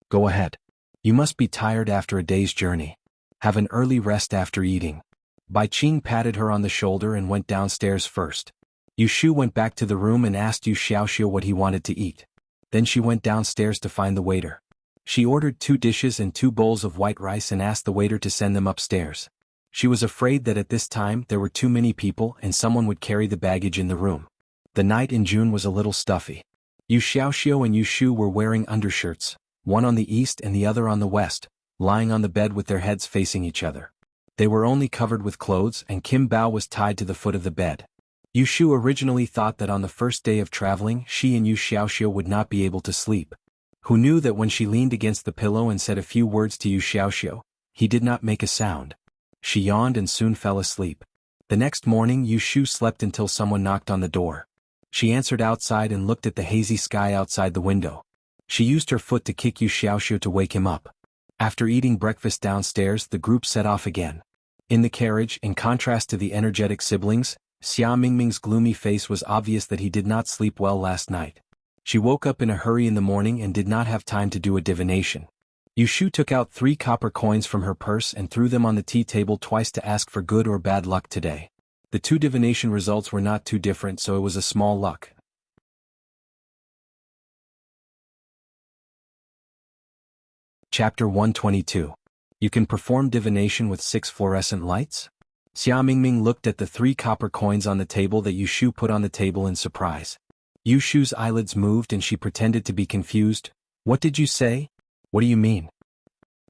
S1: "Go ahead. You must be tired after a day's journey. Have an early rest after eating." Bai Qing patted her on the shoulder and went downstairs first. Yu Shu went back to the room and asked Yu Xiaoxiu what he wanted to eat. Then she went downstairs to find the waiter. She ordered 2 dishes and 2 bowls of white rice and asked the waiter to send them upstairs. She was afraid that at this time there were too many people and someone would carry the baggage in the room. The night in June was a little stuffy. Yu Xiaoxiu and Yu Shu were wearing undershirts, one on the east and the other on the west, lying on the bed with their heads facing each other. They were only covered with clothes and Kim Bao was tied to the foot of the bed. Yu Shu originally thought that on the first day of traveling she and Yu Xiaoxiu would not be able to sleep. Who knew that when she leaned against the pillow and said a few words to Yu Xiaoxiu, he did not make a sound. She yawned and soon fell asleep. The next morning Yu Shu slept until someone knocked on the door. She answered outside and looked at the hazy sky outside the window. She used her foot to kick Yu Xiaoxiu to wake him up. After eating breakfast downstairs, the group set off again. In the carriage, in contrast to the energetic siblings, Xia Mingming's gloomy face was obvious that he did not sleep well last night. She woke up in a hurry in the morning and did not have time to do a divination. Yu Shu took out 3 copper coins from her purse and threw them on the tea table twice to ask for good or bad luck today. The 2 divination results were not too different, so it was a small luck. Chapter 122. You can perform divination with 6 fluorescent lights? Xia Mingming looked at the 3 copper coins on the table that Yu Shu put on the table in surprise. Yu Shu's eyelids moved and she pretended to be confused. What did you say? What do you mean?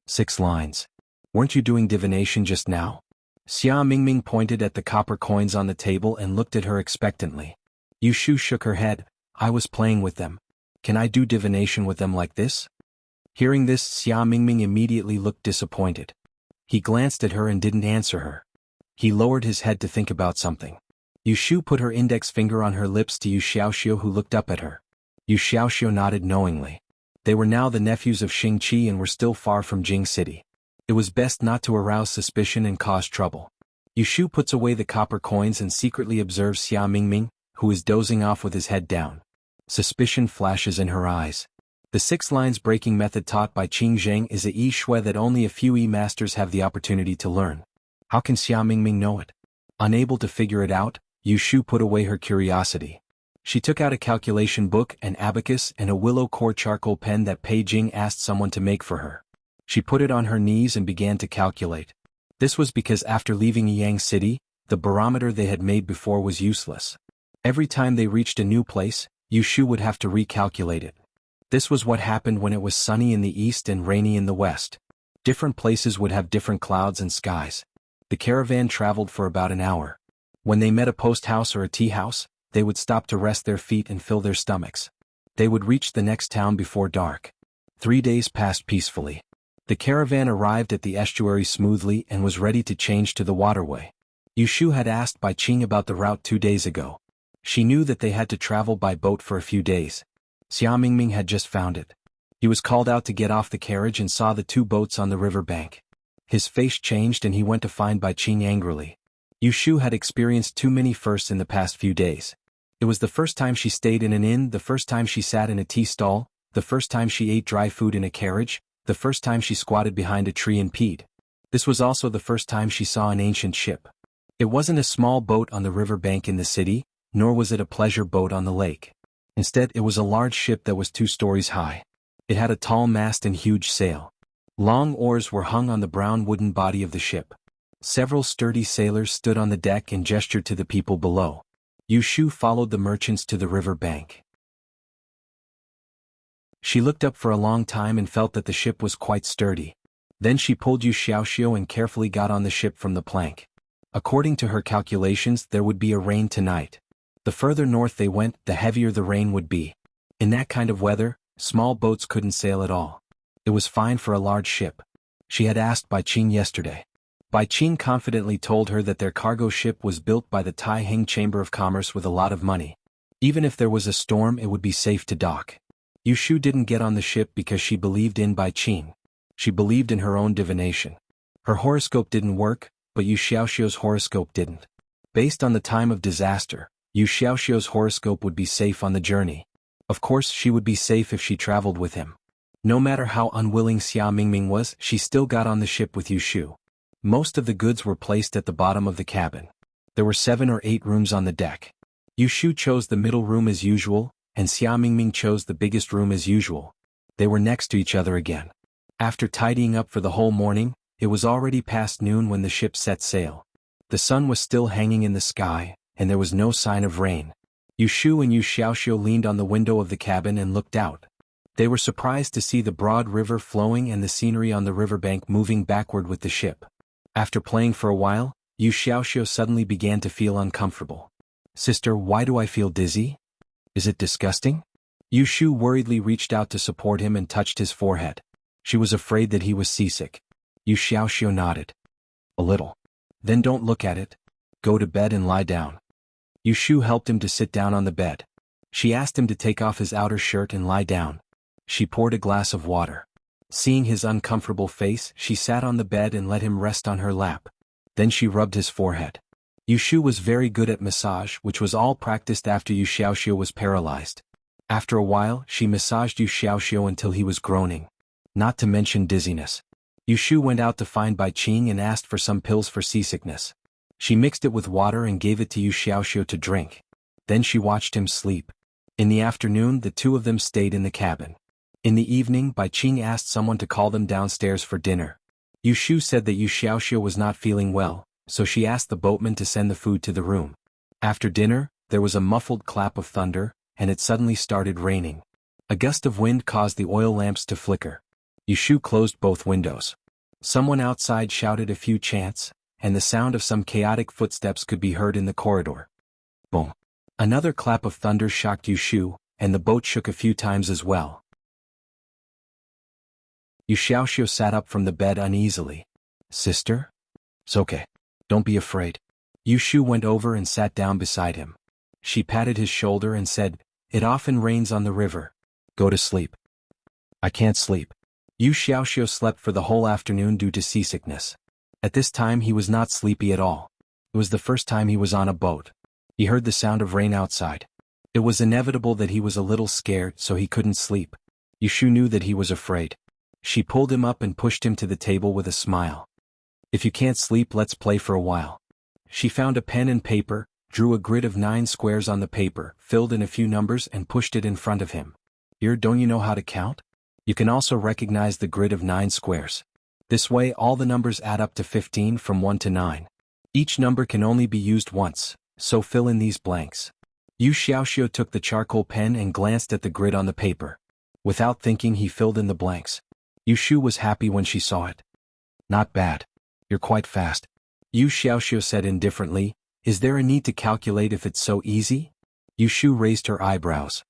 S1: 6 lines. Weren't you doing divination just now? Xia Mingming pointed at the copper coins on the table and looked at her expectantly. Yu Shu shook her head. I was playing with them. Can I do divination with them like this? Hearing this, Xia Mingming immediately looked disappointed. He glanced at her and didn't answer her. He lowered his head to think about something. Yu Shu put her index finger on her lips to Yu Xiaoxiu, who looked up at her. Yu Xiaoxiu nodded knowingly. They were now the nephews of Xing Qi and were still far from Jing City. It was best not to arouse suspicion and cause trouble. Yu Shu puts away the copper coins and secretly observes Xia Mingming, who is dozing off with his head down. Suspicion flashes in her eyes. The 6 lines breaking method taught by Qing Zheng is a yi shui that only a few masters have the opportunity to learn. How can Xia Mingming know it? Unable to figure it out, Yu Shu put away her curiosity. She took out a calculation book, an abacus, and a willow core charcoal pen that Pei Jing asked someone to make for her. She put it on her knees and began to calculate. This was because after leaving Yang City, the barometer they had made before was useless. Every time they reached a new place, Yu Shu would have to recalculate it. This was what happened when it was sunny in the east and rainy in the west. Different places would have different clouds and skies. The caravan traveled for about an hour. When they met a post house or a tea house, they would stop to rest their feet and fill their stomachs. They would reach the next town before dark. 3 days passed peacefully. The caravan arrived at the estuary smoothly and was ready to change to the waterway. Yu Shu had asked Bai Qing about the route 2 days ago. She knew that they had to travel by boat for a few days. Xia Mingming had just found it. He was called out to get off the carriage and saw the 2 boats on the river bank. His face changed and he went to find Bai Qing angrily. Yu Shu had experienced too many firsts in the past few days. It was the first time she stayed in an inn, the first time she sat in a tea stall, the first time she ate dry food in a carriage, the first time she squatted behind a tree and peed. This was also the first time she saw an ancient ship. It wasn't a small boat on the river bank in the city, nor was it a pleasure boat on the lake. Instead, it was a large ship that was 2 stories high. It had a tall mast and huge sail. Long oars were hung on the brown wooden body of the ship. Several sturdy sailors stood on the deck and gestured to the people below. Yu Shu followed the merchants to the river bank. She looked up for a long time and felt that the ship was quite sturdy. Then she pulled Yu Xiaoxiu and carefully got on the ship from the plank. According to her calculations, there would be a rain tonight. The further north they went, the heavier the rain would be. In that kind of weather, small boats couldn't sail at all. It was fine for a large ship. She had asked Bai Qing yesterday. Bai Qing confidently told her that their cargo ship was built by the Taiheng Chamber of Commerce with a lot of money. Even if there was a storm, it would be safe to dock. Yu Shu didn't get on the ship because she believed in Bai Qing. She believed in her own divination. Her horoscope didn't work, but Yu Xiaoxiu's horoscope didn't. Based on the time of disaster, Yu Xiaoxiu's horoscope would be safe on the journey. Of course, she would be safe if she traveled with him. No matter how unwilling Xia Mingming was, she still got on the ship with Yu Shu. Most of the goods were placed at the bottom of the cabin. There were 7 or 8 rooms on the deck. Yu Shu chose the middle room as usual, and Xia Mingming chose the biggest room as usual. They were next to each other again. After tidying up for the whole morning, it was already past noon when the ship set sail. The sun was still hanging in the sky, and there was no sign of rain. Yu Shu and Yu Xiaoxiu leaned on the window of the cabin and looked out. They were surprised to see the broad river flowing and the scenery on the riverbank moving backward with the ship. After playing for a while, Yu Xiaoxiu suddenly began to feel uncomfortable. "Sister, why do I feel dizzy? Is it disgusting?" Yu Shu worriedly reached out to support him and touched his forehead. She was afraid that he was seasick. Yu Xiaoxiu nodded. "A little." "Then don't look at it. Go to bed and lie down." Yu Shu helped him to sit down on the bed. She asked him to take off his outer shirt and lie down. She poured a glass of water. Seeing his uncomfortable face, she sat on the bed and let him rest on her lap. Then she rubbed his forehead. Yu Shu was very good at massage, which was all practiced after Yu Xiaoxiu was paralyzed. After a while, she massaged Yu Xiaoxiu until he was groaning. Not to mention dizziness. Yu Shu went out to find Bai Qing and asked for some pills for seasickness. She mixed it with water and gave it to Yu Xiaoxiu to drink. Then she watched him sleep. In the afternoon, the two of them stayed in the cabin. In the evening, Bai Qing asked someone to call them downstairs for dinner. Yu Shu said that Yu Xiaoxiu was not feeling well, so she asked the boatman to send the food to the room. After dinner, there was a muffled clap of thunder, and it suddenly started raining. A gust of wind caused the oil lamps to flicker. Yu Shu closed both windows. Someone outside shouted a few chants, and the sound of some chaotic footsteps could be heard in the corridor. Boom! Another clap of thunder shocked Yu Shu, and the boat shook a few times as well. Yu Xiaoxiu sat up from the bed uneasily. "Sister? It's okay. Don't be afraid." Yu Shu went over and sat down beside him. She patted his shoulder and said, "It often rains on the river. Go to sleep." "I can't sleep." Yu Xiaoxiu slept for the whole afternoon due to seasickness. At this time he was not sleepy at all. It was the first time he was on a boat. He heard the sound of rain outside. It was inevitable that he was a little scared, so he couldn't sleep. Yu Shu knew that he was afraid. She pulled him up and pushed him to the table with a smile. "If you can't sleep, let's play for a while." She found a pen and paper, drew a grid of 9 squares on the paper, filled in a few numbers and pushed it in front of him. "Here, don't you know how to count? You can also recognize the grid of 9 squares. This way all the numbers add up to 15 from 1 to 9. Each number can only be used once, so fill in these blanks." Yu Xiaoxiu took the charcoal pen and glanced at the grid on the paper. Without thinking, he filled in the blanks. Yu Shu was happy when she saw it. "Not bad. You're quite fast." Yu Xiaoxiu said indifferently, "Is there a need to calculate if it's so easy?" Yu Shu raised her eyebrows.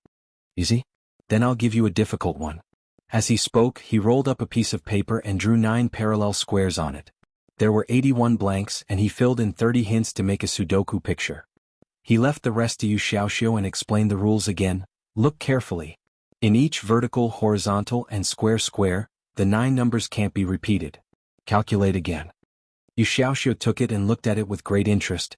S1: "Easy? Then I'll give you a difficult one." As he spoke, he rolled up a piece of paper and drew 9 parallel squares on it. There were 81 blanks, and he filled in 30 hints to make a Sudoku picture. He left the rest to Yu Xiaoxiu and explained the rules again. "Look carefully. In each vertical, horizontal, and square, the 9 numbers can't be repeated. Calculate again." Yu Xiaoxiu took it and looked at it with great interest.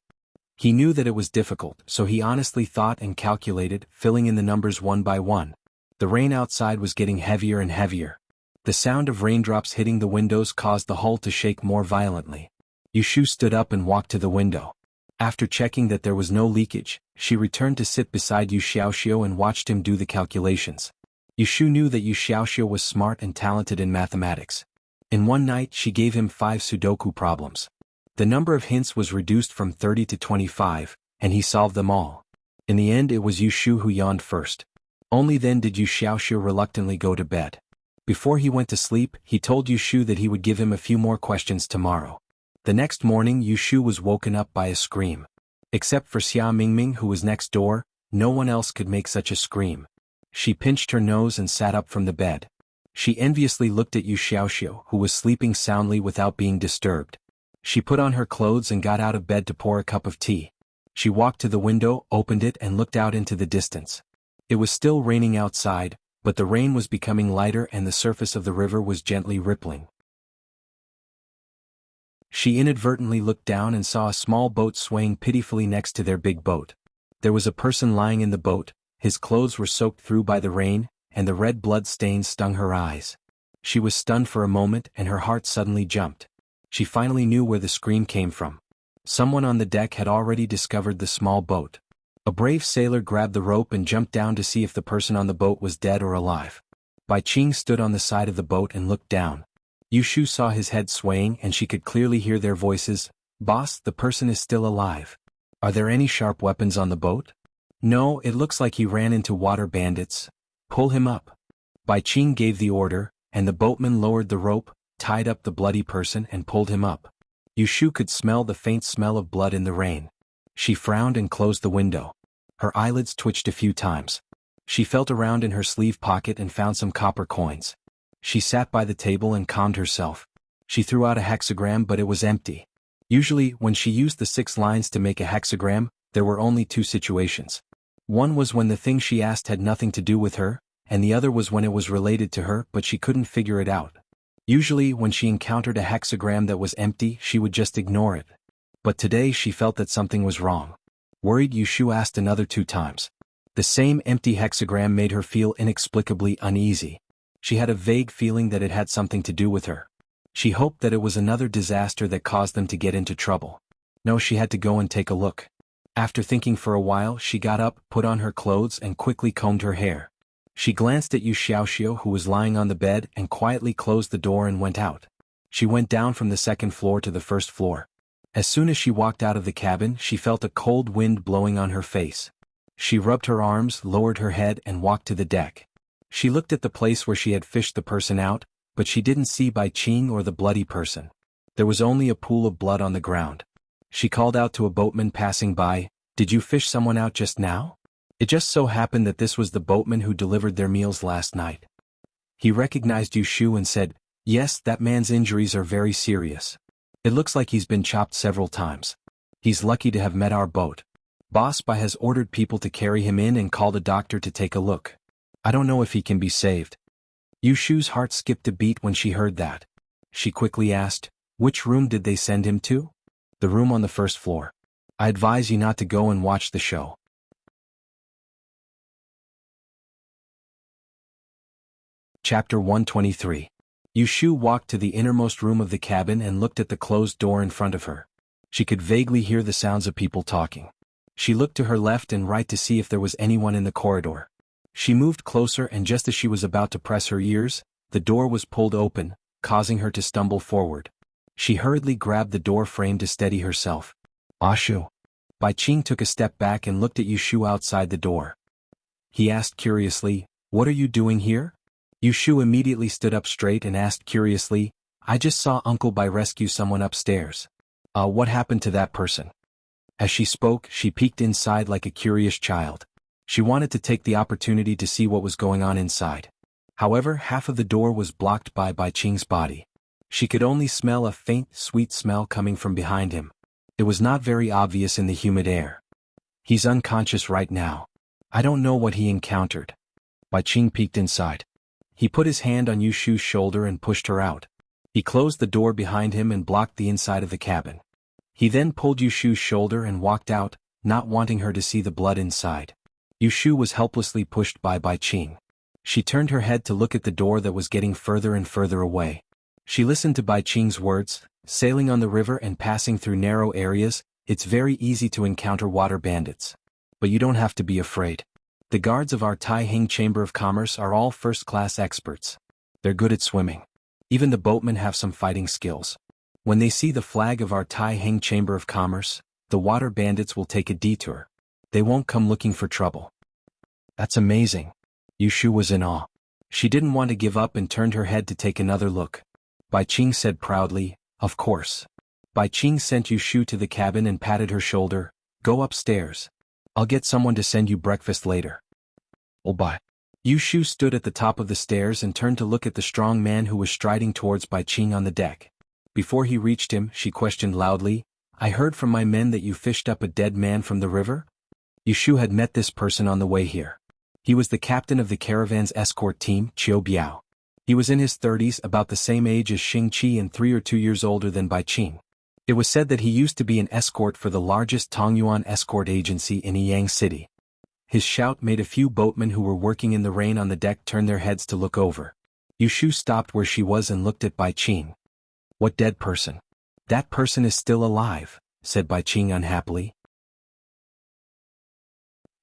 S1: He knew that it was difficult, so he honestly thought and calculated, filling in the numbers one by one. The rain outside was getting heavier and heavier. The sound of raindrops hitting the windows caused the hull to shake more violently. Yu Shu stood up and walked to the window. After checking that there was no leakage, she returned to sit beside Yu Xiaoxiu and watched him do the calculations. Yu Shu knew that Yu Xiaoxiu was smart and talented in mathematics. In one night she gave him 5 Sudoku problems. The number of hints was reduced from 30 to 25, and he solved them all. In the end it was Yu Shu who yawned first. Only then did Yu Xiaoxiu reluctantly go to bed. Before he went to sleep, he told Yu Shu that he would give him a few more questions tomorrow. The next morning Yu Shu was woken up by a scream. Except for Xia Mingming, who was next door, no one else could make such a scream. She pinched her nose and sat up from the bed. She enviously looked at Yu Xiaoxiu, who was sleeping soundly without being disturbed. She put on her clothes and got out of bed to pour a cup of tea. She walked to the window, opened it and looked out into the distance. It was still raining outside, but the rain was becoming lighter and the surface of the river was gently rippling. She inadvertently looked down and saw a small boat swaying pitifully next to their big boat. There was a person lying in the boat. His clothes were soaked through by the rain, and the red blood stains stung her eyes. She was stunned for a moment and her heart suddenly jumped. She finally knew where the scream came from. Someone on the deck had already discovered the small boat. A brave sailor grabbed the rope and jumped down to see if the person on the boat was dead or alive. Bai Qing stood on the side of the boat and looked down. Yu Shu saw his head swaying and she could clearly hear their voices. "Boss, the person is still alive. Are there any sharp weapons on the boat?" "No, it looks like he ran into water bandits. Pull him up." Bai Qing gave the order, and the boatman lowered the rope, tied up the bloody person and pulled him up. Yushu could smell the faint smell of blood in the rain. She frowned and closed the window. Her eyelids twitched a few times. She felt around in her sleeve pocket and found some copper coins. She sat by the table and calmed herself. She threw out a hexagram, but it was empty. Usually, when she used the 6 lines to make a hexagram, there were only 2 situations. One was when the thing she asked had nothing to do with her, and the other was when it was related to her but she couldn't figure it out. Usually, when she encountered a hexagram that was empty, she would just ignore it. But today she felt that something was wrong. Worried, Yushu asked another 2 times. The same empty hexagram made her feel inexplicably uneasy. She had a vague feeling that it had something to do with her. She hoped that it was another disaster that caused them to get into trouble. No, she had to go and take a look. After thinking for a while, she got up, put on her clothes and quickly combed her hair. She glanced at Yu Xiaoxiu, who was lying on the bed, and quietly closed the door and went out. She went down from the 2nd floor to the 1st floor. As soon as she walked out of the cabin, she felt a cold wind blowing on her face. She rubbed her arms, lowered her head and walked to the deck. She looked at the place where she had fished the person out, but she didn't see Bai Qing or the bloody person. There was only a pool of blood on the ground. She called out to a boatman passing by, "Did you fish someone out just now?" It just so happened that this was the boatman who delivered their meals last night. He recognized Yushu and said, "Yes, that man's injuries are very serious. It looks like he's been chopped several times. He's lucky to have met our boat. Boss Bai has ordered people to carry him in and called a doctor to take a look. I don't know if he can be saved." Yushu's heart skipped a beat when she heard that. She quickly asked, "Which room did they send him to?" "The room on the 1st floor. I advise you not to go and watch the show." Chapter 123. Yushu walked to the innermost room of the cabin and looked at the closed door in front of her. She could vaguely hear the sounds of people talking. She looked to her left and right to see if there was anyone in the corridor. She moved closer, and just as she was about to press her ears, the door was pulled open, causing her to stumble forward. She hurriedly grabbed the door frame to steady herself. "Ashu." Bai Qing took a step back and looked at Yushu outside the door. He asked curiously, "What are you doing here?" Yushu immediately stood up straight and asked curiously, "I just saw Uncle Bai rescue someone upstairs. What happened to that person?" As she spoke, she peeked inside like a curious child. She wanted to take the opportunity to see what was going on inside. However, half of the door was blocked by Bai Qing's body. She could only smell a faint, sweet smell coming from behind him. It was not very obvious in the humid air. "He's unconscious right now. I don't know what he encountered." Bai Qing peeked inside. He put his hand on Yushu's shoulder and pushed her out. He closed the door behind him and blocked the inside of the cabin. He then pulled Yushu's shoulder and walked out, not wanting her to see the blood inside. Yushu was helplessly pushed by Bai Qing. She turned her head to look at the door that was getting further and further away. She listened to Bai Qing's words, "Sailing on the river and passing through narrow areas, it's very easy to encounter water bandits. But you don't have to be afraid. The guards of our Tai Hing Chamber of Commerce are all first-class experts. They're good at swimming. Even the boatmen have some fighting skills. When they see the flag of our Tai Hing Chamber of Commerce, the water bandits will take a detour. They won't come looking for trouble." "That's amazing." Yushu was in awe. She didn't want to give up and turned her head to take another look. Bai Qing said proudly, "Of course." Bai Qing sent Yushu to the cabin and patted her shoulder. "Go upstairs. I'll get someone to send you breakfast later." "Oh, bye." Yushu stood at the top of the stairs and turned to look at the strong man who was striding towards Bai Qing on the deck. Before he reached him, she questioned loudly, "I heard from my men that you fished up a dead man from the river?" Yushu had met this person on the way here. He was the captain of the caravan's escort team, Qiu Biao. He was in his 30s, about the same age as Xing Qi and 3 or 2 years older than Bai Qing. It was said that he used to be an escort for the largest Tongyuan escort agency in Yiyang City. His shout made a few boatmen who were working in the rain on the deck turn their heads to look over. Yushu stopped where she was and looked at Bai Qing. "What dead person?" "That person is still alive," said Bai Qing unhappily.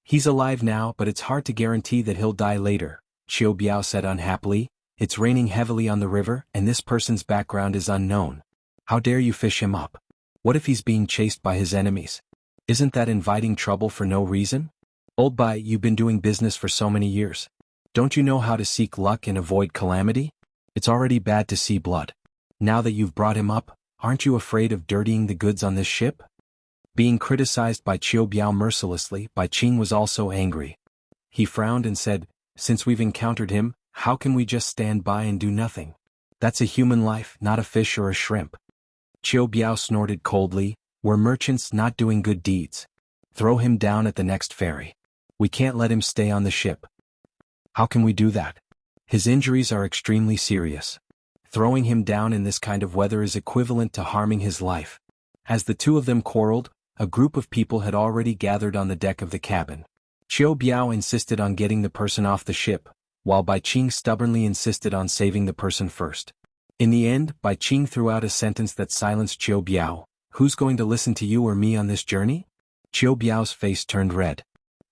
S1: "He's alive now, but it's hard to guarantee that he'll die later," Qiu Biao said unhappily. "It's raining heavily on the river, and this person's background is unknown. How dare you fish him up? What if he's being chased by his enemies? Isn't that inviting trouble for no reason? Old Bai, you've been doing business for so many years. Don't you know how to seek luck and avoid calamity? It's already bad to see blood. Now that you've brought him up, aren't you afraid of dirtying the goods on this ship? Being criticized by Qiu Biao mercilessly, Bai Qing was also angry. He frowned and said, since we've encountered him, how can we just stand by and do nothing? That's a human life, not a fish or a shrimp. Qiu Biao snorted coldly, we're merchants not doing good deeds. Throw him down at the next ferry. We can't let him stay on the ship. How can we do that? His injuries are extremely serious. Throwing him down in this kind of weather is equivalent to harming his life. As the two of them quarreled, a group of people had already gathered on the deck of the cabin. Qiu Biao insisted on getting the person off the ship, while Bai Qing stubbornly insisted on saving the person first. In the end, Bai Qing threw out a sentence that silenced Qiu Biao. Who's going to listen to you or me on this journey? Qiu Biao's face turned red.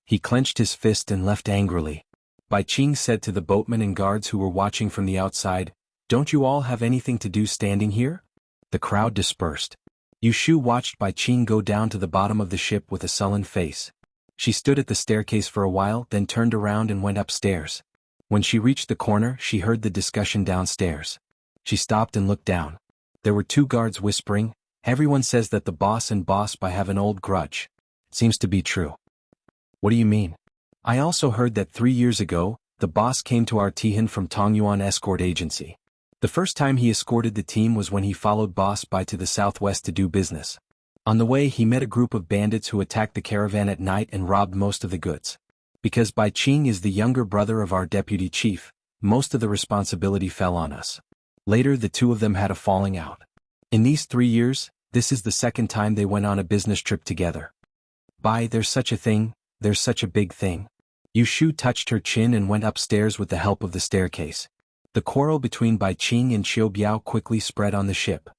S1: He clenched his fist and left angrily. Bai Qing said to the boatmen and guards who were watching from the outside, don't you all have anything to do standing here? The crowd dispersed. Yu Shu watched Bai Qing go down to the bottom of the ship with a sullen face. She stood at the staircase for a while, then turned around and went upstairs. When she reached the corner, she heard the discussion downstairs. She stopped and looked down. There were two guards whispering, everyone says that the boss and Boss Bai have an old grudge. Seems to be true. What do you mean? I also heard that 3 years ago, the boss came to our Tihan from Tongyuan escort agency. The first time he escorted the team was when he followed Boss Bai to the southwest to do business. On the way he met a group of bandits who attacked the caravan at night and robbed most of the goods. Because Bai Qing is the younger brother of our deputy chief, most of the responsibility fell on us. Later the two of them had a falling out. In these 3 years, this is the second time they went on a business trip together. Bai, there's such a thing, there's such a big thing. Yu Shu touched her chin and went upstairs with the help of the staircase. The quarrel between Bai Qing and Qiu Biao quickly spread on the ship.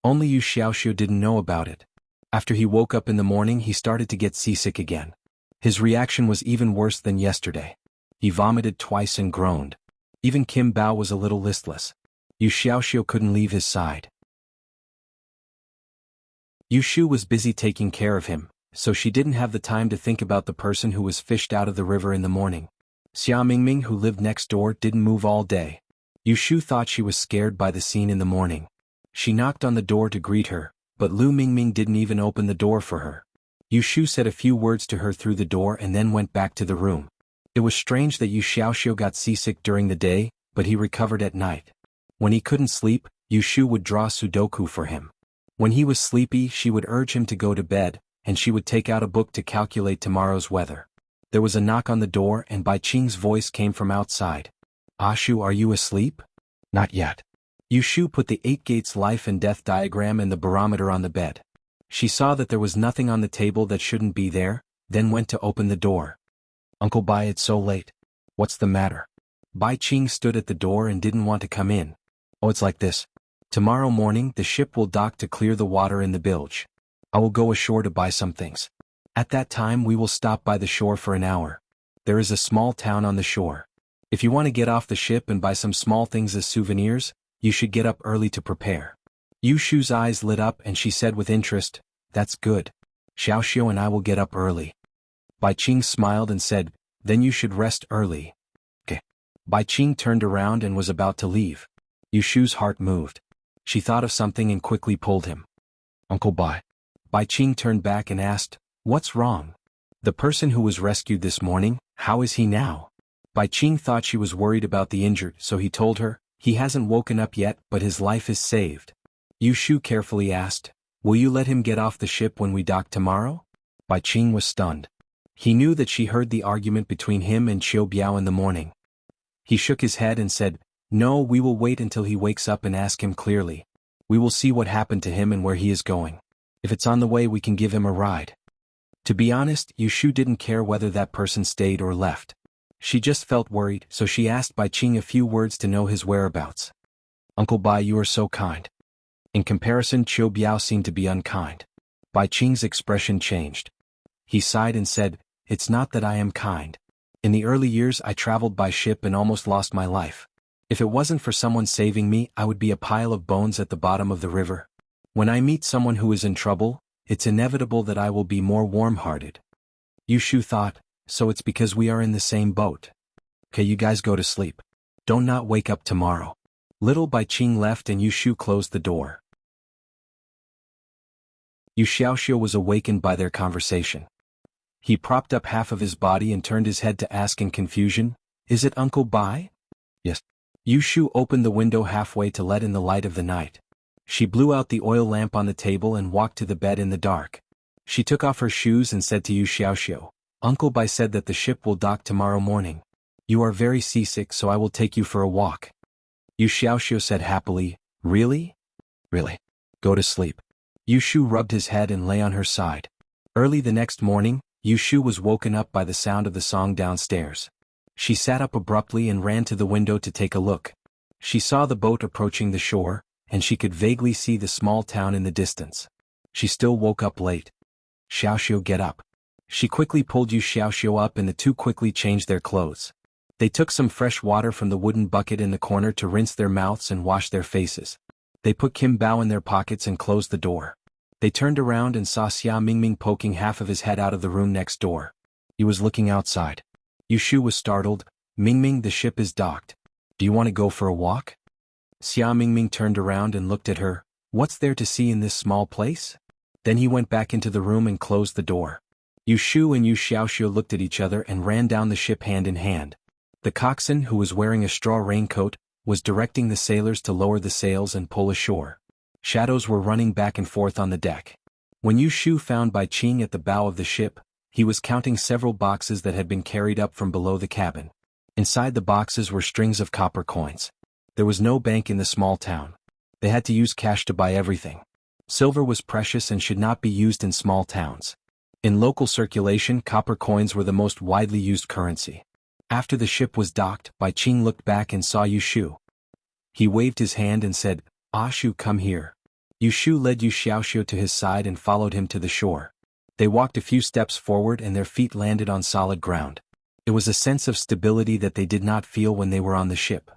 S1: Only Yu Xiaoxiu didn't know about it. After he woke up in the morning he started to get seasick again. His reaction was even worse than yesterday. He vomited twice and groaned. Even Kim Bao was a little listless. Yu Xiaoxiu couldn't leave his side. Yu Shu was busy taking care of him, so she didn't have the time to think about the person who was fished out of the river in the morning. Xia Mingming, who lived next door, didn't move all day. Yu Shu thought she was scared by the scene in the morning. She knocked on the door to greet her, but Lu Mingming didn't even open the door for her. Yu Shu said a few words to her through the door and then went back to the room. It was strange that Yu Xiaoxiu got seasick during the day, but he recovered at night. When he couldn't sleep, Yu Shu would draw Sudoku for him. When he was sleepy, she would urge him to go to bed, and she would take out a book to calculate tomorrow's weather. There was a knock on the door and Bai Qing's voice came from outside. Ashu, are you asleep? Not yet. Yu Shu put the 8 gates life and death diagram and the barometer on the bed. She saw that there was nothing on the table that shouldn't be there, then went to open the door. Uncle Bai, it's so late. What's the matter? Bai Qing stood at the door and didn't want to come in. Oh, it's like this. Tomorrow morning the ship will dock to clear the water in the bilge. I will go ashore to buy some things. At that time we will stop by the shore for an hour. There is a small town on the shore. If you want to get off the ship and buy some small things as souvenirs, you should get up early to prepare. Yu Shu's eyes lit up and she said with interest, that's good. Xiaoxiu and I will get up early. Bai Qing smiled and said, then you should rest early. Okay. Bai Qing turned around and was about to leave. Yu Shu's heart moved. She thought of something and quickly pulled him. Uncle Bai. Bai Qing turned back and asked, what's wrong? The person who was rescued this morning, how is he now? Bai Qing thought she was worried about the injured, so he told her, he hasn't woken up yet, but his life is saved. Yu Shu carefully asked, will you let him get off the ship when we dock tomorrow? Bai Qing was stunned. He knew that she heard the argument between him and Qiu Biao in the morning. He shook his head and said, no, we will wait until he wakes up and ask him clearly. We will see what happened to him and where he is going. If it's on the way we can give him a ride. To be honest, Yu Shu didn't care whether that person stayed or left. She just felt worried, so she asked Bai Qing a few words to know his whereabouts. Uncle Bai, you are so kind. In comparison, Qiu Biao seemed to be unkind. Bai Qing's expression changed. He sighed and said, it's not that I am kind. In the early years I traveled by ship and almost lost my life. If it wasn't for someone saving me, I would be a pile of bones at the bottom of the river. When I meet someone who is in trouble, it's inevitable that I will be more warm-hearted. Yu Shu thought, so it's because we are in the same boat. Okay, you guys go to sleep. Don't not wake up tomorrow. Little Bai Qing left and Yu Shu closed the door. Yu Xiaoxiu was awakened by their conversation. He propped up half of his body and turned his head to ask in confusion, "Is it Uncle Bai?" "Yes." Yu Shu opened the window halfway to let in the light of the night. She blew out the oil lamp on the table and walked to the bed in the dark. She took off her shoes and said to Yu Xiaoxiu, "Uncle Bai said that the ship will dock tomorrow morning. You are very seasick, so I will take you for a walk." Yu Xiaoxiu said happily, "Really? Really? Go to sleep." Yu Shu rubbed his head and lay on her side. Early the next morning, Yu Shu was woken up by the sound of the song downstairs. She sat up abruptly and ran to the window to take a look. She saw the boat approaching the shore, and she could vaguely see the small town in the distance. She still woke up late. "Xiaoxiu, get up." She quickly pulled Yu Xiaoxiu up and the two quickly changed their clothes. They took some fresh water from the wooden bucket in the corner to rinse their mouths and wash their faces. They put Kim Bao in their pockets and closed the door. They turned around and saw Xia Mingming poking half of his head out of the room next door. He was looking outside. Yu Shu was startled. "Mingming, the ship is docked. Do you want to go for a walk?" Xia Mingming turned around and looked at her. "What's there to see in this small place?" Then he went back into the room and closed the door. Yu Shu and Yu Xiaoxiu looked at each other and ran down the ship hand in hand. The coxswain, who was wearing a straw raincoat, was directing the sailors to lower the sails and pull ashore. Shadows were running back and forth on the deck. When Yu Shu found Bai Qing at the bow of the ship, he was counting several boxes that had been carried up from below the cabin. Inside the boxes were strings of copper coins. There was no bank in the small town. They had to use cash to buy everything. Silver was precious and should not be used in small towns. In local circulation, copper coins were the most widely used currency. After the ship was docked, Bai Qing looked back and saw Yu Shu. He waved his hand and said, "Ah Shu, come here." Yu Shu led Yu Xiaoxiu to his side and followed him to the shore. They walked a few steps forward and their feet landed on solid ground. It was a sense of stability that they did not feel when they were on the ship.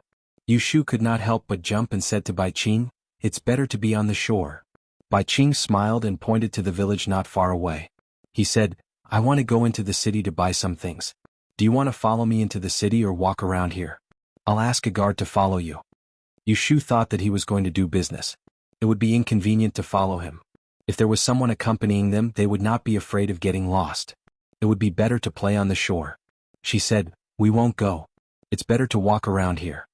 S1: Yu Shu could not help but jump and said to Bai Qing, "It's better to be on the shore." Bai Qing smiled and pointed to the village not far away. He said, "I want to go into the city to buy some things. Do you want to follow me into the city or walk around here? I'll ask a guard to follow you." Yu Shu thought that he was going to do business. It would be inconvenient to follow him. If there was someone accompanying them, they would not be afraid of getting lost. It would be better to play on the shore. She said, "We won't go. It's better to walk around here."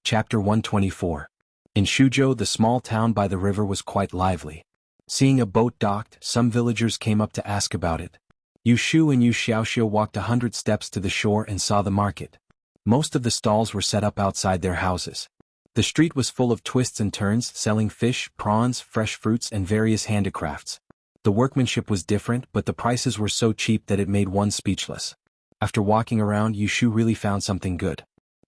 S1: Chapter 124. In Shuzhou, the small town by the river was quite lively. Seeing a boat docked, some villagers came up to ask about it. Yu Shu and Yu Xiaoxiu walked 100 steps to the shore and saw the market. Most of the stalls were set up outside their houses. The street was full of twists and turns, selling fish, prawns, fresh fruits and various handicrafts. The workmanship was different, but the prices were so cheap that it made one speechless. After walking around, Yu Shu really found something good.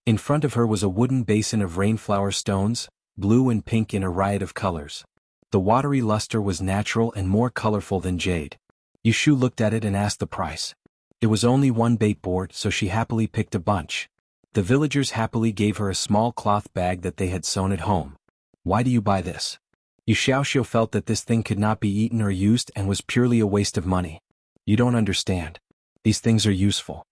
S1: In front of her was a wooden basin of rainflower stones, blue and pink in a riot of colors. The watery luster was natural and more colorful than jade. Yu Shu looked at it and asked the price. It was only one bait board, so she happily picked a bunch. The villagers happily gave her a small cloth bag that they had sewn at home. "Why do you buy this?" Yu Xiaoxiu felt that this thing could not be eaten or used and was purely a waste of money. "You don't understand. These things are useful."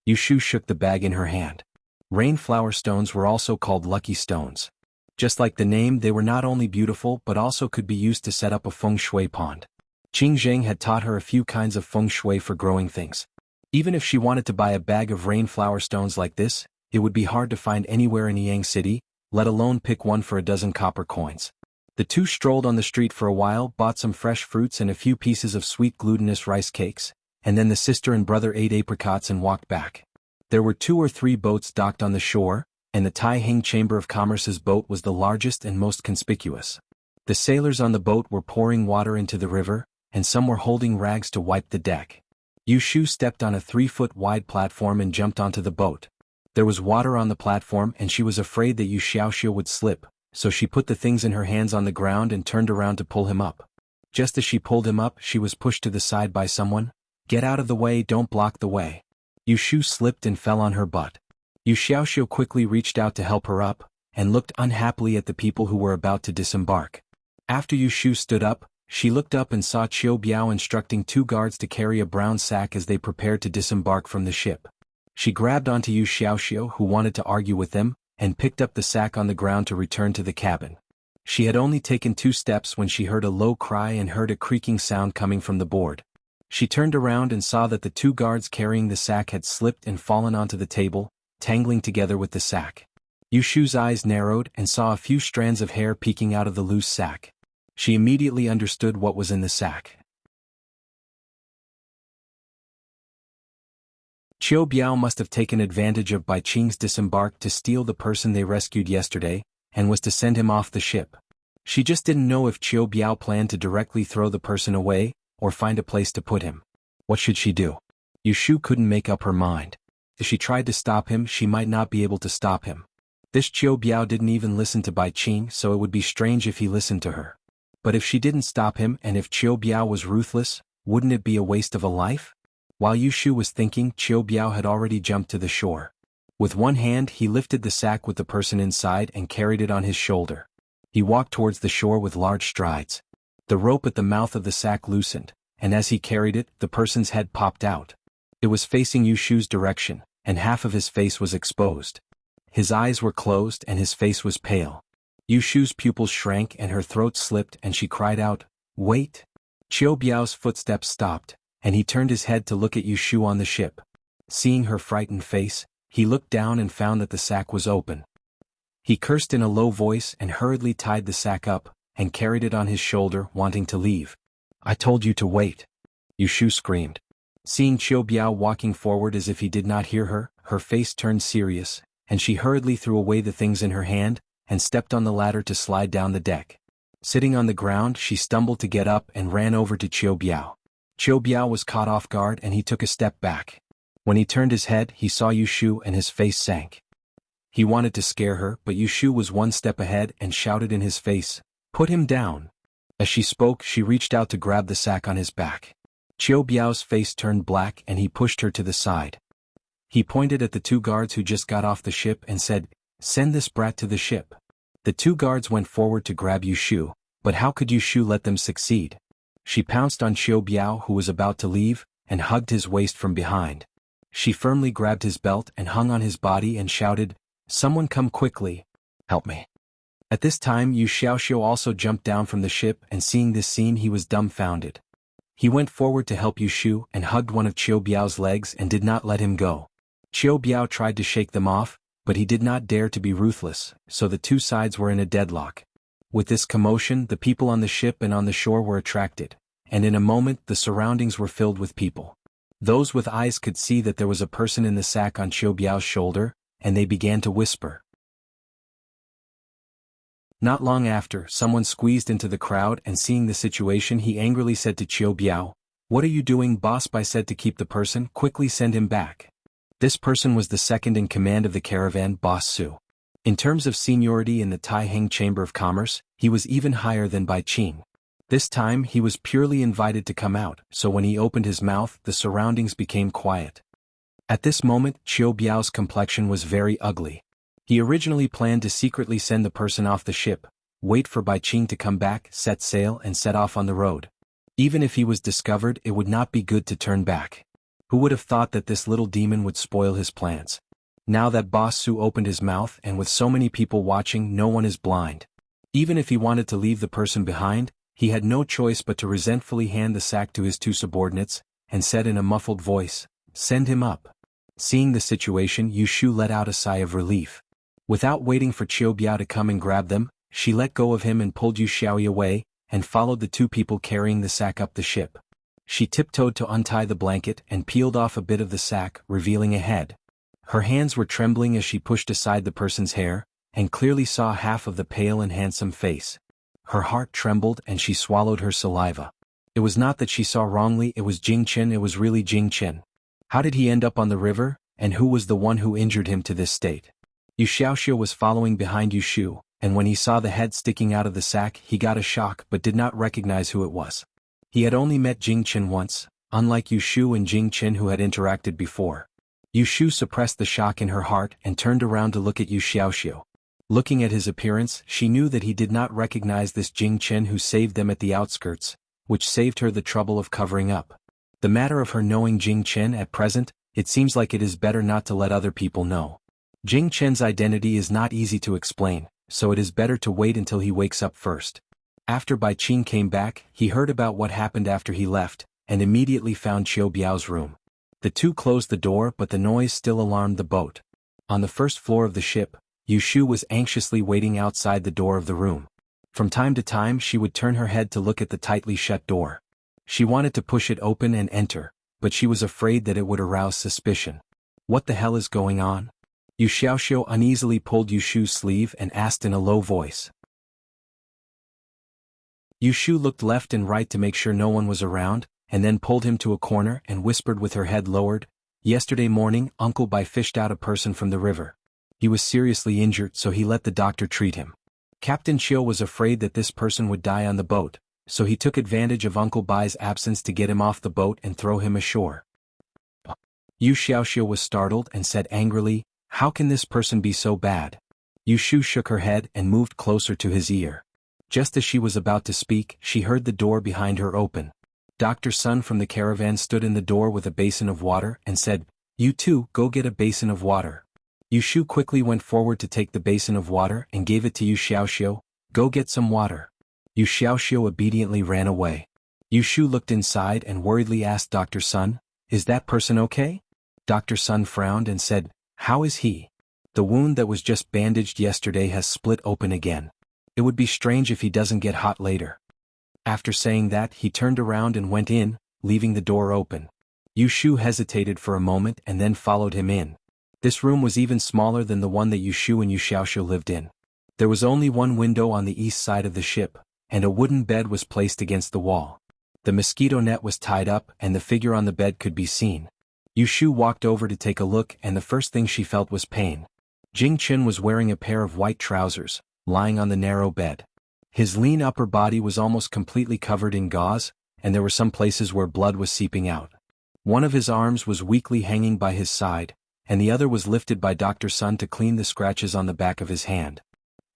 S1: Yu Shu shook the bag in her hand. Rainflower stones were also called lucky stones. Just like the name, they were not only beautiful but also could be used to set up a feng shui pond. Qing Zheng had taught her a few kinds of feng shui for growing things. Even if she wanted to buy a bag of rainflower stones like this, it would be hard to find anywhere in Yang City, let alone pick one for a dozen copper coins. The two strolled on the street for a while, bought some fresh fruits and a few pieces of sweet glutinous rice cakes, and then the sister and brother ate apricots and walked back. There were 2 or 3 boats docked on the shore, and the Tai Hing Chamber of Commerce's boat was the largest and most conspicuous. The sailors on the boat were pouring water into the river, and some were holding rags to wipe the deck. Yu Shu stepped on a 3-foot-wide platform and jumped onto the boat. There was water on the platform and she was afraid that Yu Xiaoxiu would slip, so she put the things in her hands on the ground and turned around to pull him up. Just as she pulled him up, she was pushed to the side by someone. "Get out of the way, don't block the way." Yu Shu slipped and fell on her butt. Yu Xiaoxiu quickly reached out to help her up, and looked unhappily at the people who were about to disembark. After Yu Shu stood up, She looked up and saw Qiu Biao instructing 2 guards to carry a brown sack as they prepared to disembark from the ship. She grabbed onto Yu Xiaoxiu, who wanted to argue with them, and picked up the sack on the ground to return to the cabin. She had only taken 2 steps when she heard a low cry and heard a creaking sound coming from the board. She turned around and saw that the 2 guards carrying the sack had slipped and fallen onto the table, tangling together with the sack. Yu Shu's eyes narrowed and saw a few strands of hair peeking out of the loose sack. She immediately understood what was in the sack. Qiu Biao must have taken advantage of Bai Qing's disembark to steal the person they rescued yesterday, and was to send him off the ship. She just didn't know if Qiu Biao planned to directly throw the person away, or find a place to put him. What should she do? Yu Shu couldn't make up her mind. If she tried to stop him, she might not be able to stop him. This Qiu Biao didn't even listen to Bai Qing, so it would be strange if he listened to her. But if she didn't stop him and if Qiu Biao was ruthless, wouldn't it be a waste of a life? While Yu Shu was thinking, Qiu Biao had already jumped to the shore. With one hand he lifted the sack with the person inside and carried it on his shoulder. He walked towards the shore with large strides. The rope at the mouth of the sack loosened, and as he carried it, the person's head popped out. It was facing Yu Shu's direction, and half of his face was exposed. His eyes were closed and his face was pale. Yu Shu's pupils shrank and her throat slipped and she cried out, "Wait!" Qiu Biao's footsteps stopped, and he turned his head to look at Yu Shu on the ship. Seeing her frightened face, he looked down and found that the sack was open. He cursed in a low voice and hurriedly tied the sack up, and carried it on his shoulder, wanting to leave. "I told you to wait!" Yu Shu screamed. Seeing Qiu Biao walking forward as if he did not hear her, her face turned serious, and she hurriedly threw away the things in her hand, and stepped on the ladder to slide down the deck. Sitting on the ground, she stumbled to get up and ran over to Qiu Biao. Qiu Biao was caught off guard and he took a step back. When he turned his head, he saw Yu Shu and his face sank. He wanted to scare her, but Yu Shu was one step ahead and shouted in his face, "Put him down!" As she spoke, she reached out to grab the sack on his back. Qiu Biao's face turned black and he pushed her to the side. He pointed at the 2 guards who just got off the ship and said, "Send this brat to the ship." The 2 guards went forward to grab Yu Shu, but how could Yu Shu let them succeed? She pounced on Qiu Biao, who was about to leave, and hugged his waist from behind. She firmly grabbed his belt and hung on his body and shouted, "Someone come quickly! Help me!" At this time Yu Xiaoxiu also jumped down from the ship, and seeing this scene he was dumbfounded. He went forward to help Yu Shu and hugged one of Qiu Biao's legs and did not let him go. Qiu Biao tried to shake them off, but he did not dare to be ruthless, so the 2 sides were in a deadlock. With this commotion, the people on the ship and on the shore were attracted, and in a moment the surroundings were filled with people. Those with eyes could see that there was a person in the sack on Qiu Biao's shoulder, and they began to whisper. Not long after, someone squeezed into the crowd, and seeing the situation he angrily said to Qiu Biao, "What are you doing, boss?" Bai said to keep the person, "Quickly send him back." This person was the second in command of the caravan, Boss Su. In terms of seniority in the Taiheng Chamber of Commerce, he was even higher than Bai Qing. This time he was purely invited to come out, so when he opened his mouth the surroundings became quiet. At this moment Qiu Biao's complexion was very ugly. He originally planned to secretly send the person off the ship, wait for Bai Qing to come back, set sail and set off on the road. Even if he was discovered, it would not be good to turn back. Who would have thought that this little demon would spoil his plans? Now that Boss Su opened his mouth, and with so many people watching, no one is blind. Even if he wanted to leave the person behind, he had no choice but to resentfully hand the sack to his 2 subordinates, and said in a muffled voice, "Send him up." Seeing the situation, Yu Shu let out a sigh of relief. Without waiting for Qiu Biao to come and grab them, she let go of him and pulled Yu Xiaoyi away, and followed the 2 people carrying the sack up the ship. She tiptoed to untie the blanket and peeled off a bit of the sack, revealing a head. Her hands were trembling as she pushed aside the person's hair, and clearly saw half of the pale and handsome face. Her heart trembled and she swallowed her saliva. It was not that she saw wrongly, it was Jing Chen, it was really Jing Chen. How did he end up on the river, and who was the one who injured him to this state? Yu Xiaoxiu was following behind Yu Shu, and when he saw the head sticking out of the sack he got a shock but did not recognize who it was. He had only met Jing Chen once, unlike Yu Shu and Jing Chen who had interacted before. Yu Shu suppressed the shock in her heart and turned around to look at Yu Xiaoxiu. Looking at his appearance, she knew that he did not recognize this Jing Chen who saved them at the outskirts, which saved her the trouble of covering up. The matter of her knowing Jing Chen at present, it seems like it is better not to let other people know. Jing Chen's identity is not easy to explain, so it is better to wait until he wakes up first. After Bai Qing came back, he heard about what happened after he left, and immediately found Qiu Biao's room. The two closed the door, but the noise still alarmed the boat. On the first floor of the ship, Yu Shu was anxiously waiting outside the door of the room. From time to time she would turn her head to look at the tightly shut door. She wanted to push it open and enter, but she was afraid that it would arouse suspicion. What the hell is going on? Yu Xiaoxiu uneasily pulled Yu Shu's sleeve and asked in a low voice. Yu Shu looked left and right to make sure no one was around, and then pulled him to a corner and whispered with her head lowered, "Yesterday morning, Uncle Bai fished out a person from the river. He was seriously injured, so he let the doctor treat him. Captain Qiu was afraid that this person would die on the boat, so he took advantage of Uncle Bai's absence to get him off the boat and throw him ashore." Yu Xiaoxiu was startled and said angrily, "How can this person be so bad?" Yu Shu shook her head and moved closer to his ear. Just as she was about to speak, she heard the door behind her open. Dr. Sun from the caravan stood in the door with a basin of water and said, "You two, go get a basin of water." Yu Shu quickly went forward to take the basin of water and gave it to Yu Xiaoxiu. "Go get some water." Yu Xiaoxiu obediently ran away. Yu Shu looked inside and worriedly asked Dr. Sun, "Is that person okay?" Dr. Sun frowned and said, "How is he? The wound that was just bandaged yesterday has split open again. It would be strange if he doesn't get hot later." After saying that, he turned around and went in, leaving the door open. Yu Shu hesitated for a moment and then followed him in. This room was even smaller than the one that Yu Shu and Yu Xiaoxiu lived in. There was only one window on the east side of the ship, and a wooden bed was placed against the wall. The mosquito net was tied up and the figure on the bed could be seen. Yu Shu walked over to take a look, and the first thing she felt was pain. Jing Chen was wearing a pair of white trousers, lying on the narrow bed. His lean upper body was almost completely covered in gauze, and there were some places where blood was seeping out. One of his arms was weakly hanging by his side, and the other was lifted by Dr. Sun to clean the scratches on the back of his hand.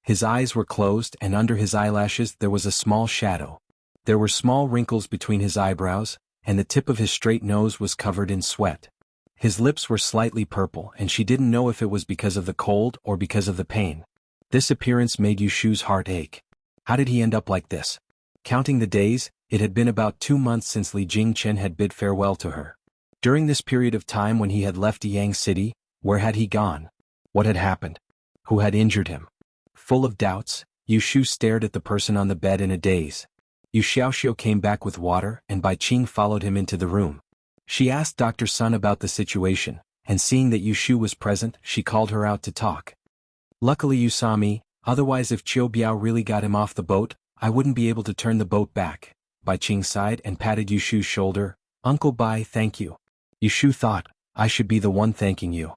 S1: His eyes were closed, and under his eyelashes there was a small shadow. There were small wrinkles between his eyebrows, and the tip of his straight nose was covered in sweat. His lips were slightly purple, and she didn't know if it was because of the cold or because of the pain. This appearance made Yu Shu's heart ache. How did he end up like this? Counting the days, it had been about 2 months since Li Jingchen had bid farewell to her. During this period of time when he had left Yang City, where had he gone? What had happened? Who had injured him? Full of doubts, Yu Shu stared at the person on the bed in a daze. Yu Xiaoxiu came back with water, and Bai Qing followed him into the room. She asked Dr. Sun about the situation, and seeing that Yu Shu was present, she called her out to talk. "Luckily you saw me, otherwise if Qiu Biao really got him off the boat, I wouldn't be able to turn the boat back." Bai Qing sighed and patted Yu Shu's shoulder. "Uncle Bai, thank you." Yu Shu thought, "I should be the one thanking you."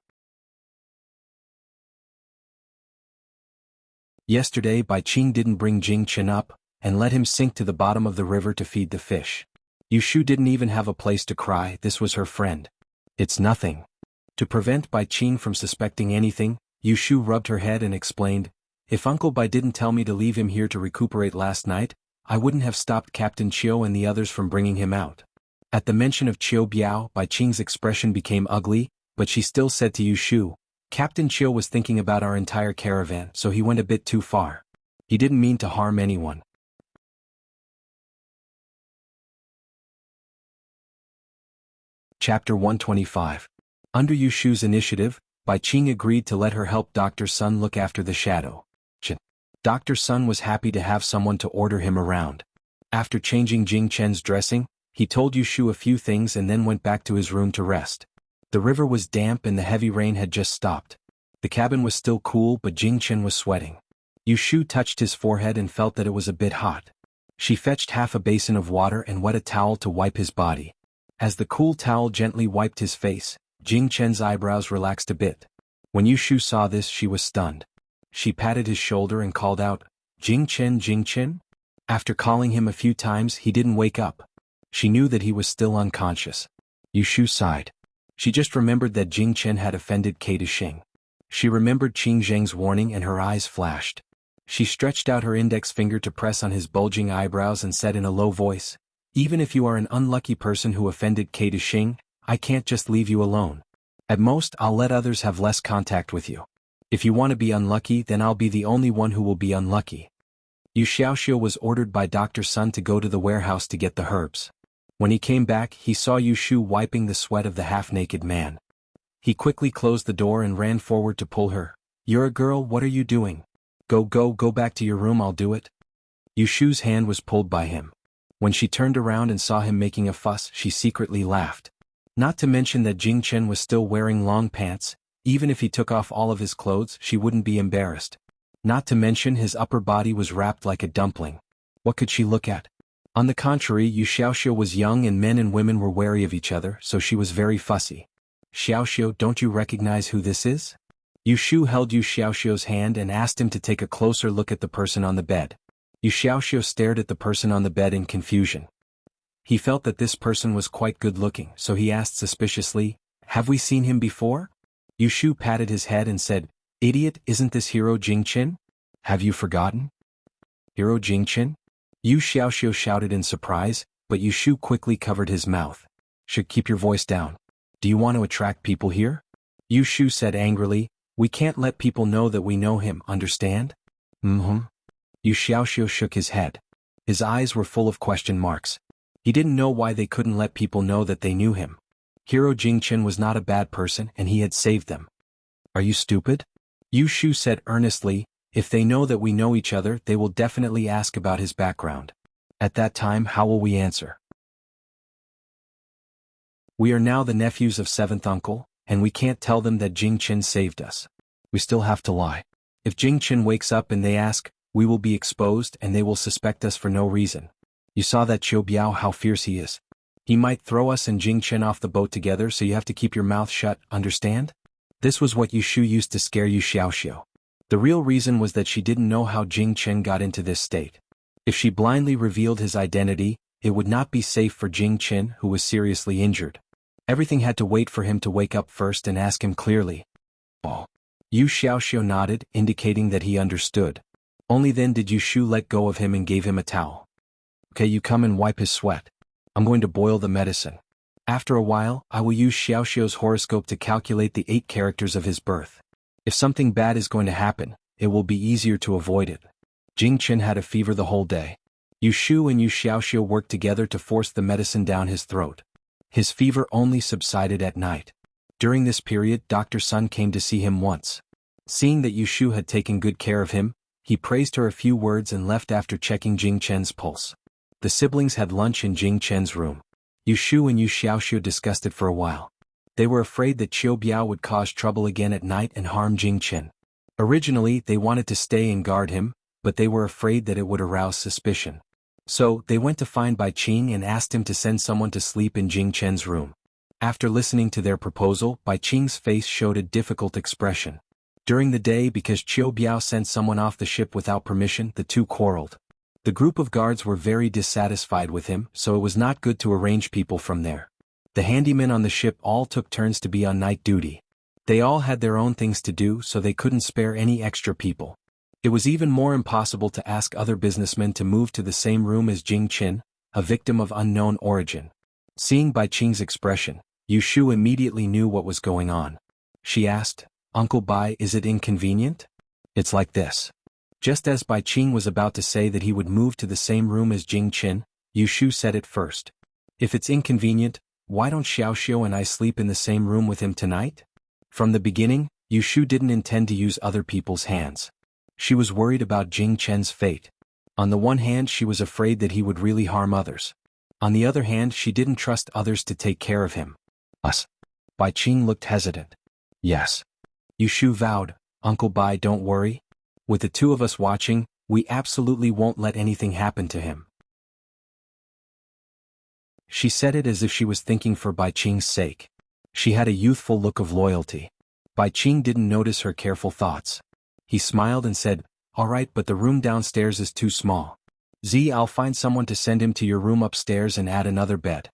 S1: Yesterday Bai Qing didn't bring Jing Chen up, and let him sink to the bottom of the river to feed the fish. Yu Shu didn't even have a place to cry. This was her friend. "It's nothing." To prevent Bai Qing from suspecting anything, Yu Shu rubbed her head and explained, "If Uncle Bai didn't tell me to leave him here to recuperate last night, I wouldn't have stopped Captain Qiu and the others from bringing him out." At the mention of Qiu Biao, Bai Qing's expression became ugly, but she still said to Yu Shu, "Captain Qiu was thinking about our entire caravan, so he went a bit too far. He didn't mean to harm anyone." Chapter 125. Under Yu Shu's initiative, Bai Qing agreed to let her help Dr. Sun look after the shadow. Dr. Sun was happy to have someone to order him around. After changing Jing Chen's dressing, he told Yu Shu a few things and then went back to his room to rest. The river was damp and the heavy rain had just stopped. The cabin was still cool, but Jing Chen was sweating. Yu Shu touched his forehead and felt that it was a bit hot. She fetched half a basin of water and wet a towel to wipe his body. As the cool towel gently wiped his face, Jing Chen's eyebrows relaxed a bit. When Yu Shu saw this, she was stunned. She patted his shoulder and called out, "Jing Chen, Jing Chen?" After calling him a few times, he didn't wake up. She knew that he was still unconscious. Yu Shu sighed. She just remembered that Jing Chen had offended Kate Xing. She remembered Qing Zheng's warning and her eyes flashed. She stretched out her index finger to press on his bulging eyebrows and said in a low voice, Even if you are an unlucky person who offended Kate Xing, I can't just leave you alone. At most, I'll let others have less contact with you. If you want to be unlucky, then I'll be the only one who will be unlucky. Yu Xiaoxiu was ordered by Dr. Sun to go to the warehouse to get the herbs. When he came back, he saw Yu Shu wiping the sweat of the half-naked man. He quickly closed the door and ran forward to pull her. "You're a girl, what are you doing? Go back to your room, I'll do it." Yu Shu's hand was pulled by him. When she turned around and saw him making a fuss, she secretly laughed. Not to mention that Jing Chen was still wearing long pants. Even if he took off all of his clothes, she wouldn't be embarrassed. Not to mention his upper body was wrapped like a dumpling. What could she look at? On the contrary, Yu Xiaoxiu was young and men and women were wary of each other, so she was very fussy. "Xiaoxiu, don't you recognize who this is?" Yu Shu held Yu Xiaoxiu's hand and asked him to take a closer look at the person on the bed. Yu Xiaoxiu stared at the person on the bed in confusion. He felt that this person was quite good-looking, so he asked suspiciously, "Have we seen him before?" Yu Shu patted his head and said, "Idiot, isn't this hero Jing Chen? Have you forgotten?" "Hero Jing Chen?" Yu Xiaoxiu shouted in surprise, but Yu Shu quickly covered his mouth. "Should keep your voice down. Do you want to attract people here?" Yu Shu said angrily, "We can't let people know that we know him, understand?" Yu Xiaoxiu shook his head. His eyes were full of question marks. He didn't know why they couldn't let people know that they knew him. Hero Jing Chen was not a bad person and he had saved them. "Are you stupid?" Yu Shu said earnestly, "If they know that we know each other, they will definitely ask about his background. At that time, how will we answer? We are now the nephews of 7th uncle, and we can't tell them that Jing Chen saved us. We still have to lie. If Jing Chen wakes up and they ask, we will be exposed and they will suspect us for no reason. You saw that Qiu Biao how fierce he is. He might throw us and Jing Chen off the boat together, so you have to keep your mouth shut, understand?" This was what Yu Shu used to scare Yu Xiaoxiu. The real reason was that she didn't know how Jing Chen got into this state. If she blindly revealed his identity, it would not be safe for Jing Chen, who was seriously injured. Everything had to wait for him to wake up first and ask him clearly. "Oh." Yu Xiaoxiu nodded, indicating that he understood. Only then did Yu Shu let go of him and gave him a towel. "Okay, you come and wipe his sweat. I'm going to boil the medicine. After a while, I will use Xiaoxiu's horoscope to calculate the 8 characters of his birth. If something bad is going to happen, it will be easier to avoid it." Jing Chen had a fever the whole day. Yu Shu and Yu Xiaoxiu worked together to force the medicine down his throat. His fever only subsided at night. During this period, Dr. Sun came to see him once. Seeing that Yu Shu had taken good care of him, he praised her a few words and left after checking Jing Chen's pulse. The siblings had lunch in Jing Chen's room. Yu Shu and Yu Xiaoxiu discussed it for a while. They were afraid that Qiu Biao would cause trouble again at night and harm Jing Chen. Originally, they wanted to stay and guard him, but they were afraid that it would arouse suspicion. So, they went to find Bai Qing and asked him to send someone to sleep in Jing Chen's room. After listening to their proposal, Bai Qing's face showed a difficult expression. During the day, because Qiu Biao sent someone off the ship without permission, the two quarreled. The group of guards were very dissatisfied with him, so it was not good to arrange people from there. The handymen on the ship all took turns to be on night duty. They all had their own things to do, so they couldn't spare any extra people. It was even more impossible to ask other businessmen to move to the same room as Jing Chen, a victim of unknown origin. Seeing Bai Qing's expression, Yu Shu immediately knew what was going on. She asked, "Uncle Bai, is it inconvenient?" "It's like this." Just as Bai Qing was about to say that he would move to the same room as Jing Chen, Yu Shu said it first. "If it's inconvenient, why don't Xiaoxiu and I sleep in the same room with him tonight?" From the beginning, Yu Shu didn't intend to use other people's hands. She was worried about Jing Chen's fate. On the one hand, she was afraid that he would really harm others. On the other hand, she didn't trust others to take care of him. Us. Bai Qing looked hesitant. "Yes." Yu Shu vowed, "Uncle Bai, don't worry. With the two of us watching, we absolutely won't let anything happen to him." She said it as if she was thinking for Bai Qing's sake. She had a youthful look of loyalty. Bai Qing didn't notice her careful thoughts. He smiled and said, "All right, but the room downstairs is too small. I'll find someone to send him to your room upstairs and add another bed."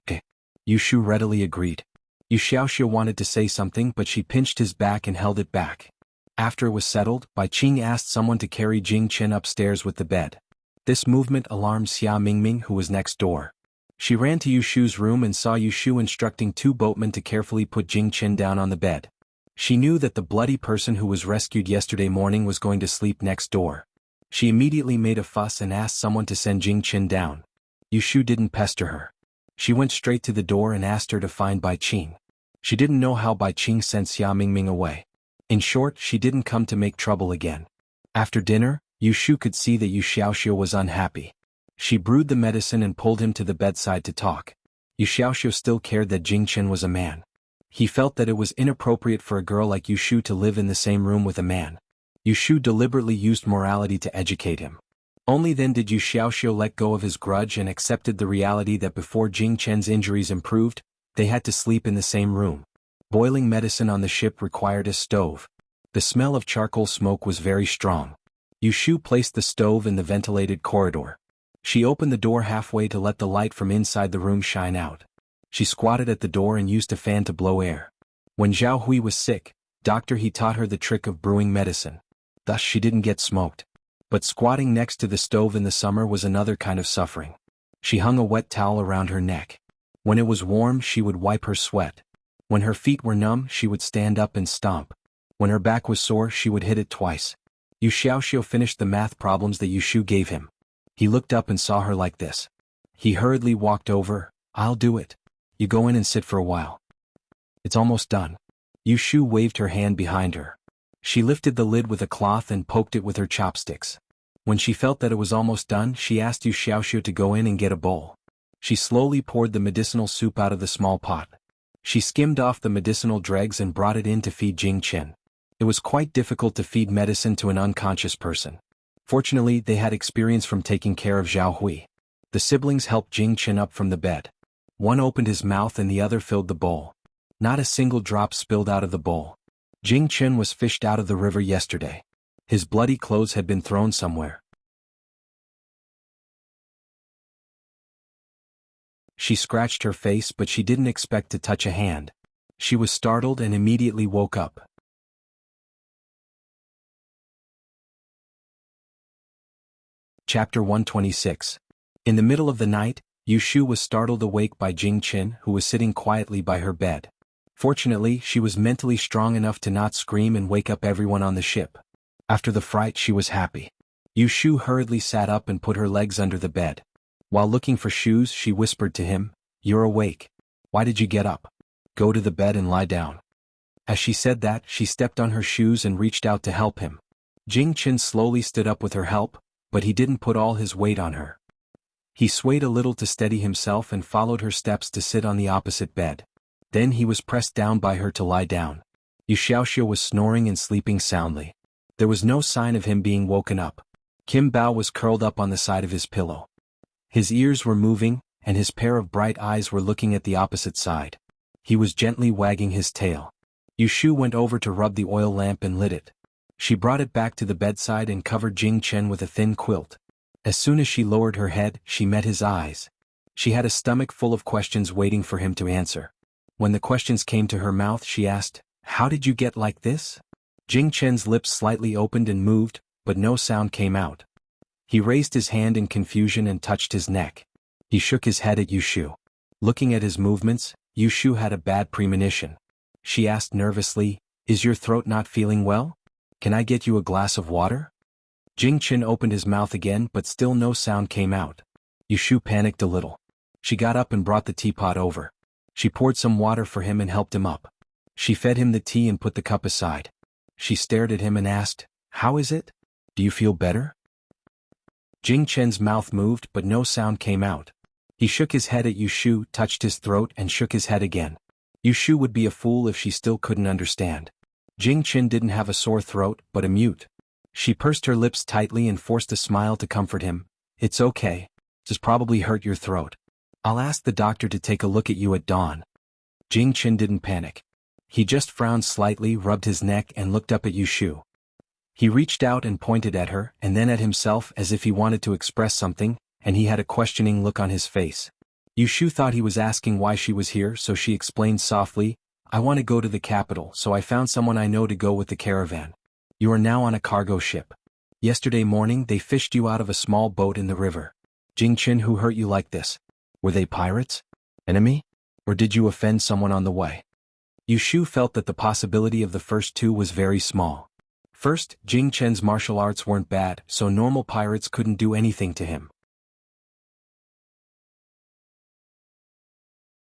S1: Okay. Yu Shu readily agreed. Yu Xiaoxiu wanted to say something, but she pinched his back and held it back. After it was settled, Bai Qing asked someone to carry Jing Chen upstairs with the bed. This movement alarmed Xia Mingming, who was next door. She ran to Yushu's room and saw Yushu instructing two boatmen to carefully put Jing Qin down on the bed. She knew that the bloody person who was rescued yesterday morning was going to sleep next door. She immediately made a fuss and asked someone to send Jing Qin down. Yushu didn't pester her. She went straight to the door and asked her to find Bai Qing. She didn't know how Bai Qing sent Xia Mingming away. In short, she didn't come to make trouble again. After dinner, Yushu could see that Yu Xiaoxiu was unhappy. She brewed the medicine and pulled him to the bedside to talk. Yu Xiaoxiu still cared that Jing Qin was a man. He felt that it was inappropriate for a girl like Yushu to live in the same room with a man. Yushu deliberately used morality to educate him. Only then did Yu Xiaoxiu let go of his grudge and accepted the reality that before Jing Qin's injuries improved, they had to sleep in the same room. Boiling medicine on the ship required a stove. The smell of charcoal smoke was very strong. Yushu placed the stove in the ventilated corridor. She opened the door halfway to let the light from inside the room shine out. She squatted at the door and used a fan to blow air. When Zhao Hui was sick, he taught her the trick of brewing medicine. Thus she didn't get smoked. But squatting next to the stove in the summer was another kind of suffering. She hung a wet towel around her neck. When it was warm, she would wipe her sweat. When her feet were numb, she would stand up and stomp. When her back was sore, she would hit it twice. Yu Xiaoxiu finished the math problems that Yushu gave him. He looked up and saw her like this. He hurriedly walked over. I'll do it. You go in and sit for a while. It's almost done. Yushu waved her hand behind her. She lifted the lid with a cloth and poked it with her chopsticks. When she felt that it was almost done, she asked Yu Xiaoxiu to go in and get a bowl. She slowly poured the medicinal soup out of the small pot. She skimmed off the medicinal dregs and brought it in to feed Jing Qin. It was quite difficult to feed medicine to an unconscious person. Fortunately, they had experience from taking care of Zhao Hui. The siblings helped Jing Qin up from the bed. One opened his mouth and the other filled the bowl. Not a single drop spilled out of the bowl. Jing Qin was fished out of the river yesterday. His bloody clothes had been thrown somewhere. She scratched her face, but she didn't expect to touch a hand. She was startled and immediately woke up. Chapter 126. In the middle of the night, Yushu was startled awake by Jing Qin, who was sitting quietly by her bed. Fortunately, she was mentally strong enough to not scream and wake up everyone on the ship. After the fright, she was happy. Yushu hurriedly sat up and put her legs under the bed. While looking for shoes, she whispered to him, "You're awake. Why did you get up? Go to the bed and lie down." As she said that, she stepped on her shoes and reached out to help him. Jing Qin slowly stood up with her help, but he didn't put all his weight on her. He swayed a little to steady himself and followed her steps to sit on the opposite bed. Then he was pressed down by her to lie down. Yu Xiaoxiu was snoring and sleeping soundly. There was no sign of him being woken up. Kim Bao was curled up on the side of his pillow. His ears were moving, and his pair of bright eyes were looking at the opposite side. He was gently wagging his tail. Yushu went over to rub the oil lamp and lit it. She brought it back to the bedside and covered Jing Qin with a thin quilt. As soon as she lowered her head, she met his eyes. She had a stomach full of questions waiting for him to answer. When the questions came to her mouth, she asked, "How did you get like this?" Jing Qin's lips slightly opened and moved, but no sound came out. He raised his hand in confusion and touched his neck. He shook his head at Yushu. Looking at his movements, Yushu had a bad premonition. She asked nervously, "Is your throat not feeling well? Can I get you a glass of water?" Jing Qin opened his mouth again, but still no sound came out. Yushu panicked a little. She got up and brought the teapot over. She poured some water for him and helped him up. She fed him the tea and put the cup aside. She stared at him and asked, "How is it? Do you feel better?" Jing Qin's mouth moved, but no sound came out. He shook his head at Yushu, touched his throat and shook his head again. Yushu would be a fool if she still couldn't understand. Jing Qin didn't have a sore throat, but a mute. She pursed her lips tightly and forced a smile to comfort him. "It's okay. Just probably hurt your throat. I'll ask the doctor to take a look at you at dawn." Jing Qin didn't panic. He just frowned slightly, rubbed his neck and looked up at Yushu. He reached out and pointed at her and then at himself as if he wanted to express something, and he had a questioning look on his face. Yushu thought he was asking why she was here, so she explained softly, "I want to go to the capital, so I found someone I know to go with the caravan. You are now on a cargo ship." Yesterday morning they fished you out of a small boat in the river. Jingchen, who hurt you like this? Were they pirates? Enemy? Or did you offend someone on the way? Yushu felt that the possibility of the first two was very small. First, Jing Chen's martial arts weren't bad, so normal pirates couldn't do anything to him.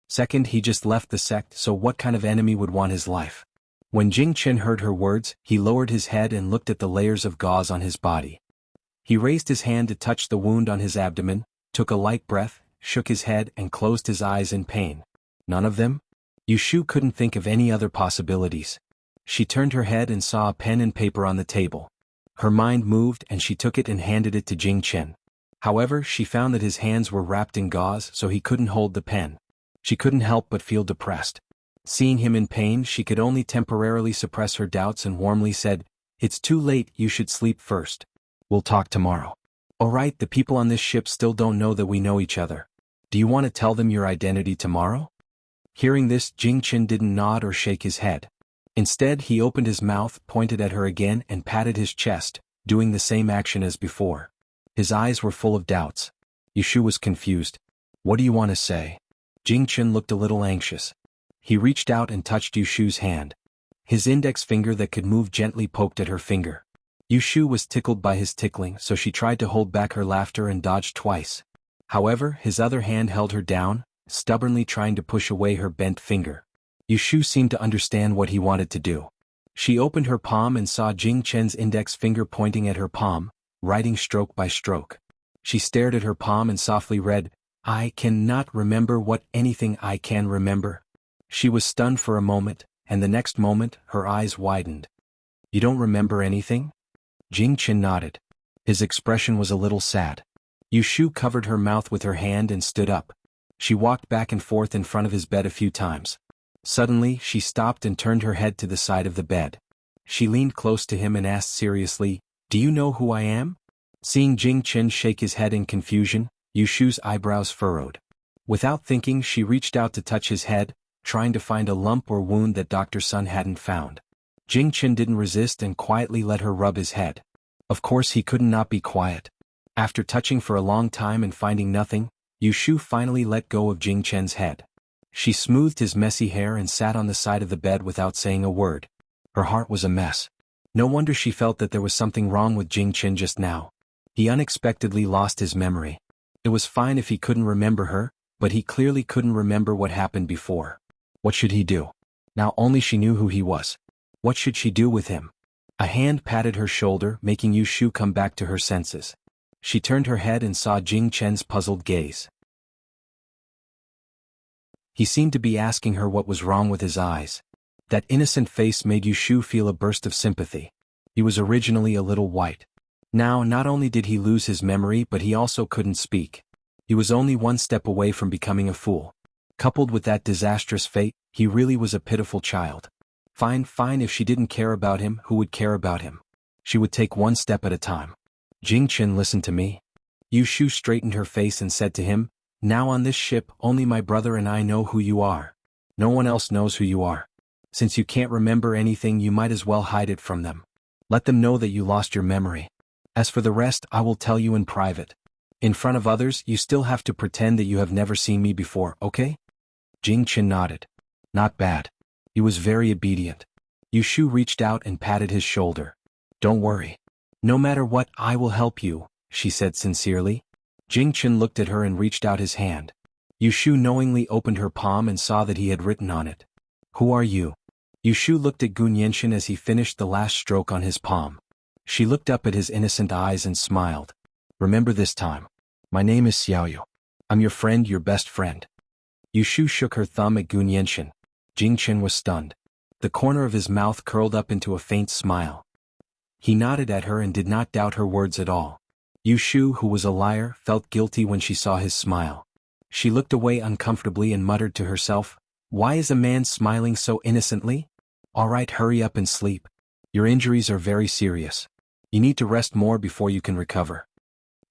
S1: Second, he just left the sect, so what kind of enemy would want his life? When Jing Chen heard her words, he lowered his head and looked at the layers of gauze on his body. He raised his hand to touch the wound on his abdomen, took a light breath, shook his head and closed his eyes in pain. None of them? Yushu couldn't think of any other possibilities. She turned her head and saw a pen and paper on the table. Her mind moved and she took it and handed it to Jing Chen. However, she found that his hands were wrapped in gauze, so he couldn't hold the pen. She couldn't help but feel depressed. Seeing him in pain, she could only temporarily suppress her doubts and warmly said, "It's too late, you should sleep first. We'll talk tomorrow." "Alright, the people on this ship still don't know that we know each other. Do you want to tell them your identity tomorrow?" Hearing this, Jing Chen didn't nod or shake his head. Instead, he opened his mouth, pointed at her again and patted his chest, doing the same action as before. His eyes were full of doubts. Yushu was confused. "What do you want to say?" Jing Chen looked a little anxious. He reached out and touched Yushu's hand. His index finger that could move gently poked at her finger. Yushu was tickled by his tickling, so she tried to hold back her laughter and dodged twice. However, his other hand held her down, stubbornly trying to push away her bent finger. Yushu seemed to understand what he wanted to do. She opened her palm and saw Jing Chen's index finger pointing at her palm, writing stroke by stroke. She stared at her palm and softly read, "I cannot remember what anything I can remember." She was stunned for a moment, and the next moment, her eyes widened. "You don't remember anything?" Jing Chen nodded. His expression was a little sad. Yushu covered her mouth with her hand and stood up. She walked back and forth in front of his bed a few times. Suddenly, she stopped and turned her head to the side of the bed. She leaned close to him and asked seriously, "Do you know who I am?" Seeing Jing Chen shake his head in confusion, Yushu's eyebrows furrowed. Without thinking, she reached out to touch his head, trying to find a lump or wound that Dr. Sun hadn't found. Jing Chen didn't resist and quietly let her rub his head. Of course he couldn't not be quiet. After touching for a long time and finding nothing, Yushu finally let go of Jing Chen's head. She smoothed his messy hair and sat on the side of the bed without saying a word. Her heart was a mess. No wonder she felt that there was something wrong with Jing Chen just now. He unexpectedly lost his memory. It was fine if he couldn't remember her, but he clearly couldn't remember what happened before. What should he do? Now only she knew who he was. What should she do with him? A hand patted her shoulder, making Yushu come back to her senses. She turned her head and saw Jing Chen's puzzled gaze. He seemed to be asking her what was wrong with his eyes. That innocent face made Yushu feel a burst of sympathy. He was originally a little white. Now, not only did he lose his memory, but he also couldn't speak. He was only one step away from becoming a fool. Coupled with that disastrous fate, he really was a pitiful child. Fine, if she didn't care about him, who would care about him? She would take one step at a time. Jing Chen, listen to me. Yushu straightened her face and said to him, "Now on this ship, only my brother and I know who you are. No one else knows who you are. Since you can't remember anything, you might as well hide it from them. Let them know that you lost your memory. As for the rest, I will tell you in private. In front of others, you still have to pretend that you have never seen me before, okay?" Jing Chen nodded. Not bad. He was very obedient. Yushu reached out and patted his shoulder. "Don't worry. No matter what, I will help you," she said sincerely. Jing Chen looked at her and reached out his hand. Yushu knowingly opened her palm and saw that he had written on it, "Who are you?" Yushu looked at Gunyenshin as he finished the last stroke on his palm. She looked up at his innocent eyes and smiled. "Remember this time. My name is Xiaoyu. I'm your friend, your best friend." Yushu shook her thumb at Gunyenshin. Jing Chen was stunned. The corner of his mouth curled up into a faint smile. He nodded at her and did not doubt her words at all. Yushu, who was a liar, felt guilty when she saw his smile. She looked away uncomfortably and muttered to herself, "Why is a man smiling so innocently? Alright, hurry up and sleep. Your injuries are very serious. You need to rest more before you can recover."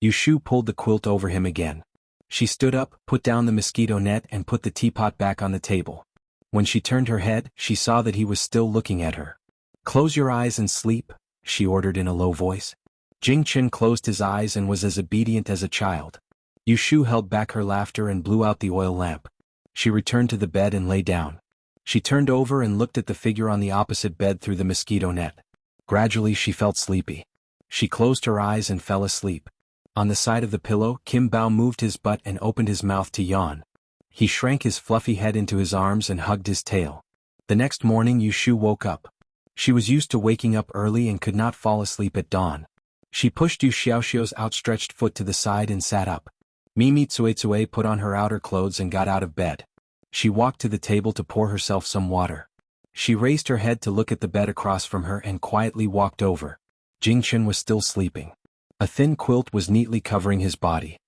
S1: Yushu pulled the quilt over him again. She stood up, put down the mosquito net and put the teapot back on the table. When she turned her head, she saw that he was still looking at her. "Close your eyes and sleep," she ordered in a low voice. Jing Chen closed his eyes and was as obedient as a child. Yu Shu held back her laughter and blew out the oil lamp. She returned to the bed and lay down. She turned over and looked at the figure on the opposite bed through the mosquito net. Gradually she felt sleepy. She closed her eyes and fell asleep. On the side of the pillow, Kim Bao moved his butt and opened his mouth to yawn. He shrank his fluffy head into his arms and hugged his tail. The next morning Yu Shu woke up. She was used to waking up early and could not fall asleep at dawn. She pushed Yu Xiaoxiu's outstretched foot to the side and sat up. Mimi Tsuetsue put on her outer clothes and got out of bed. She walked to the table to pour herself some water. She raised her head to look at the bed across from her and quietly walked over. Jing Chen was still sleeping. A thin quilt was neatly covering his body.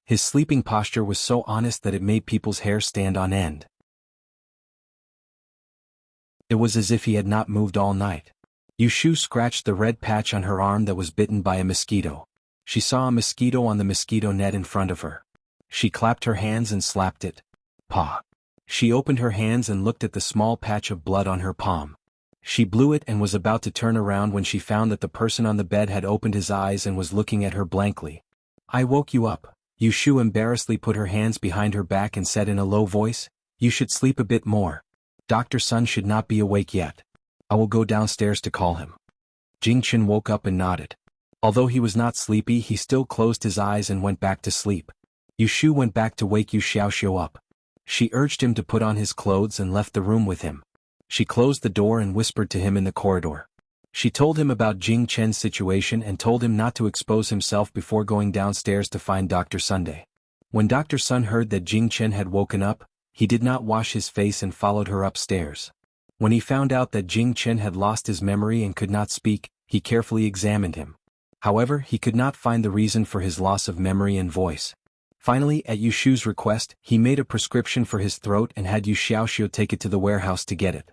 S1: His sleeping posture was so honest that it made people's hair stand on end. It was as if he had not moved all night. Yu Shu scratched the red patch on her arm that was bitten by a mosquito. She saw a mosquito on the mosquito net in front of her. She clapped her hands and slapped it. Paw. She opened her hands and looked at the small patch of blood on her palm. She blew it and was about to turn around when she found that the person on the bed had opened his eyes and was looking at her blankly. "I woke you up." Yu Shu embarrassedly put her hands behind her back and said in a low voice, "You should sleep a bit more. Dr. Sun should not be awake yet. I will go downstairs to call him." Jing Chen woke up and nodded. Although he was not sleepy, he still closed his eyes and went back to sleep. Yu Shu went back to wake Yu Xiaoxiu up. She urged him to put on his clothes and left the room with him. She closed the door and whispered to him in the corridor. She told him about Jing Chen's situation and told him not to expose himself before going downstairs to find Dr. Sunday. When Dr. Sun heard that Jing Chen had woken up, he did not wash his face and followed her upstairs. When he found out that Jing Chen had lost his memory and could not speak, he carefully examined him. However, he could not find the reason for his loss of memory and voice. Finally, at Yu Shu's request, he made a prescription for his throat and had Yu Xiaoxiu take it to the warehouse to get it.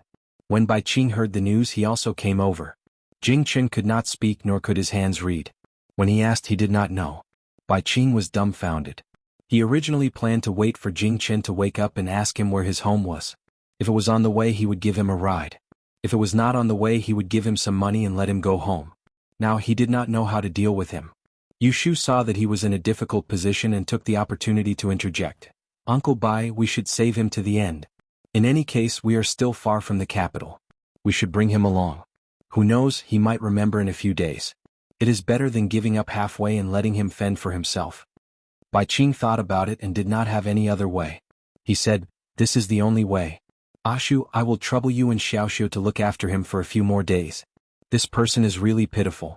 S1: When Bai Qing heard the news, he also came over. Jing Chen could not speak nor could his hands read. When he asked, he did not know. Bai Qing was dumbfounded. He originally planned to wait for Jing Chen to wake up and ask him where his home was. If it was on the way, he would give him a ride. If it was not on the way, he would give him some money and let him go home. Now he did not know how to deal with him. Yu Shu saw that he was in a difficult position and took the opportunity to interject. "Uncle Bai, we should save him to the end. In any case, we are still far from the capital. We should bring him along. Who knows, he might remember in a few days. It is better than giving up halfway and letting him fend for himself." Bai Qing thought about it and did not have any other way. He said, "This is the only way. Ashu, I will trouble you and Xiaoxiu to look after him for a few more days. This person is really pitiful."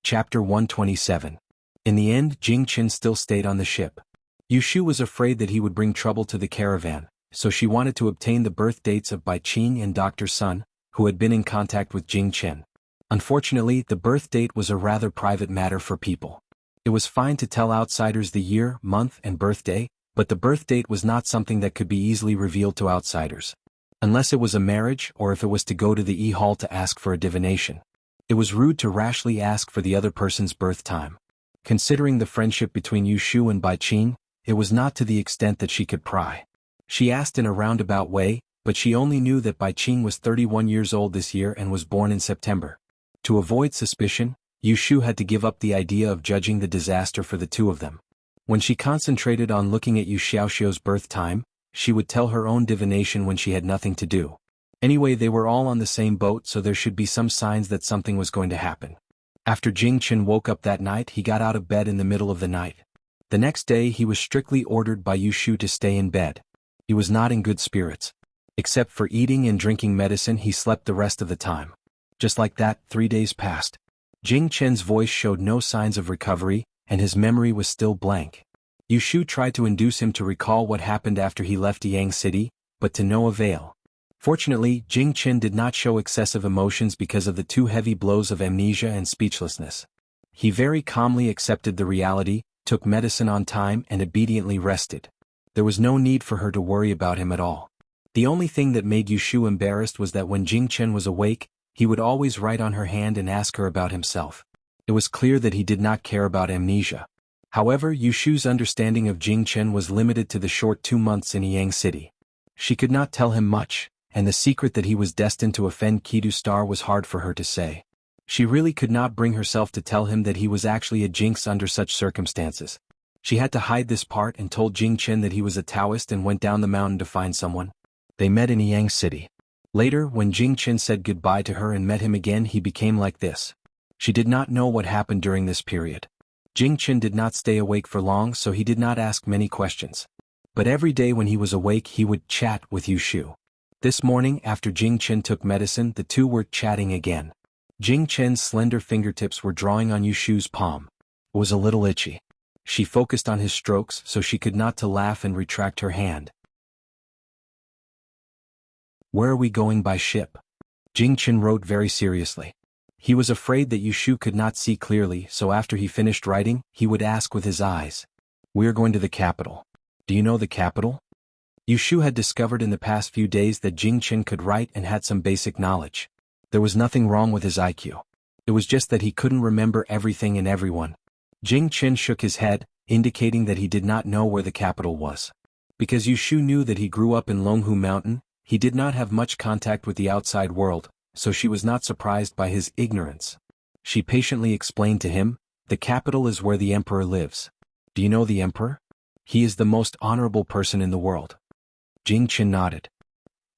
S1: Chapter 127. In the end, Jing Chen still stayed on the ship. Yu Shu was afraid that he would bring trouble to the caravan, so she wanted to obtain the birth dates of Bai Qing and Dr. Sun, who had been in contact with Jing Chen. Unfortunately, the birth date was a rather private matter for people. It was fine to tell outsiders the year, month, and birthday, but the birth date was not something that could be easily revealed to outsiders. Unless it was a marriage or if it was to go to the E-Hall to ask for a divination. It was rude to rashly ask for the other person's birth time. Considering the friendship between Yu Shu and Bai Qing, it was not to the extent that she could pry. She asked in a roundabout way, but she only knew that Bai Qing was 31 years old this year and was born in September. To avoid suspicion, Yu Shu had to give up the idea of judging the disaster for the two of them. When she concentrated on looking at Yu Xiaoxiu's birth time, she would tell her own divination when she had nothing to do. Anyway, they were all on the same boat, so there should be some signs that something was going to happen. After Jing Chen woke up that night, he got out of bed in the middle of the night. The next day he was strictly ordered by Yu Shu to stay in bed. He was not in good spirits. Except for eating and drinking medicine, he slept the rest of the time. Just like that, 3 days passed. Jing Chen's voice showed no signs of recovery, and his memory was still blank. Yu Shu tried to induce him to recall what happened after he left Yang City, but to no avail. Fortunately, Jing Chen did not show excessive emotions because of the 2 heavy blows of amnesia and speechlessness. He very calmly accepted the reality, took medicine on time and obediently rested. There was no need for her to worry about him at all. The only thing that made Yu Shu embarrassed was that when Jing Chen was awake, he would always write on her hand and ask her about himself. It was clear that he did not care about amnesia. However, Yu Shu's understanding of Jing Chen was limited to the short 2 months in Yang City. She could not tell him much, and the secret that he was destined to offend Kidu Star was hard for her to say. She really could not bring herself to tell him that he was actually a jinx under such circumstances. She had to hide this part and told Jing Chen that he was a Taoist and went down the mountain to find someone. They met in Yang City. Later, when Jing Chen said goodbye to her and met him again, he became like this. She did not know what happened during this period. Jing Chen did not stay awake for long, so he did not ask many questions. But every day when he was awake, he would chat with Yu Shu. This morning, after Jing Chen took medicine, the two were chatting again. Jing Chen's slender fingertips were drawing on Yu Shu's palm. It was a little itchy. She focused on his strokes so she could not to laugh and retract her hand. Where are we going by ship? Jing Chen wrote very seriously. He was afraid that Yu Shu could not see clearly, so after he finished writing, he would ask with his eyes. We are going to the capital. Do you know the capital? Yu Shu had discovered in the past few days that Jing Chen could write and had some basic knowledge. There was nothing wrong with his IQ. It was just that he couldn't remember everything and everyone. Jing Chen shook his head, indicating that he did not know where the capital was. Because Yu Shu knew that he grew up in Longhu Mountain, he did not have much contact with the outside world, so she was not surprised by his ignorance. She patiently explained to him, the capital is where the emperor lives. Do you know the emperor? He is the most honorable person in the world. Jing Chen nodded.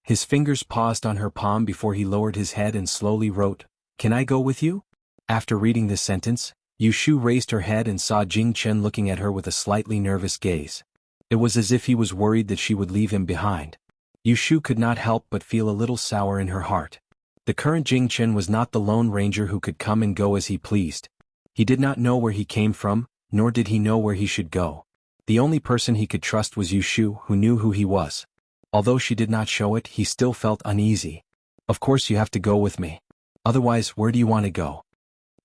S1: His fingers paused on her palm before he lowered his head and slowly wrote, Can I go with you? After reading this sentence, Yu Shu raised her head and saw Jing Chen looking at her with a slightly nervous gaze. It was as if he was worried that she would leave him behind. Yu Shu could not help but feel a little sour in her heart. The current Jing Chen was not the Lone Ranger who could come and go as he pleased. He did not know where he came from, nor did he know where he should go. The only person he could trust was Yu Shu, who knew who he was. Although she did not show it, he still felt uneasy. Of course you have to go with me. Otherwise, where do you want to go?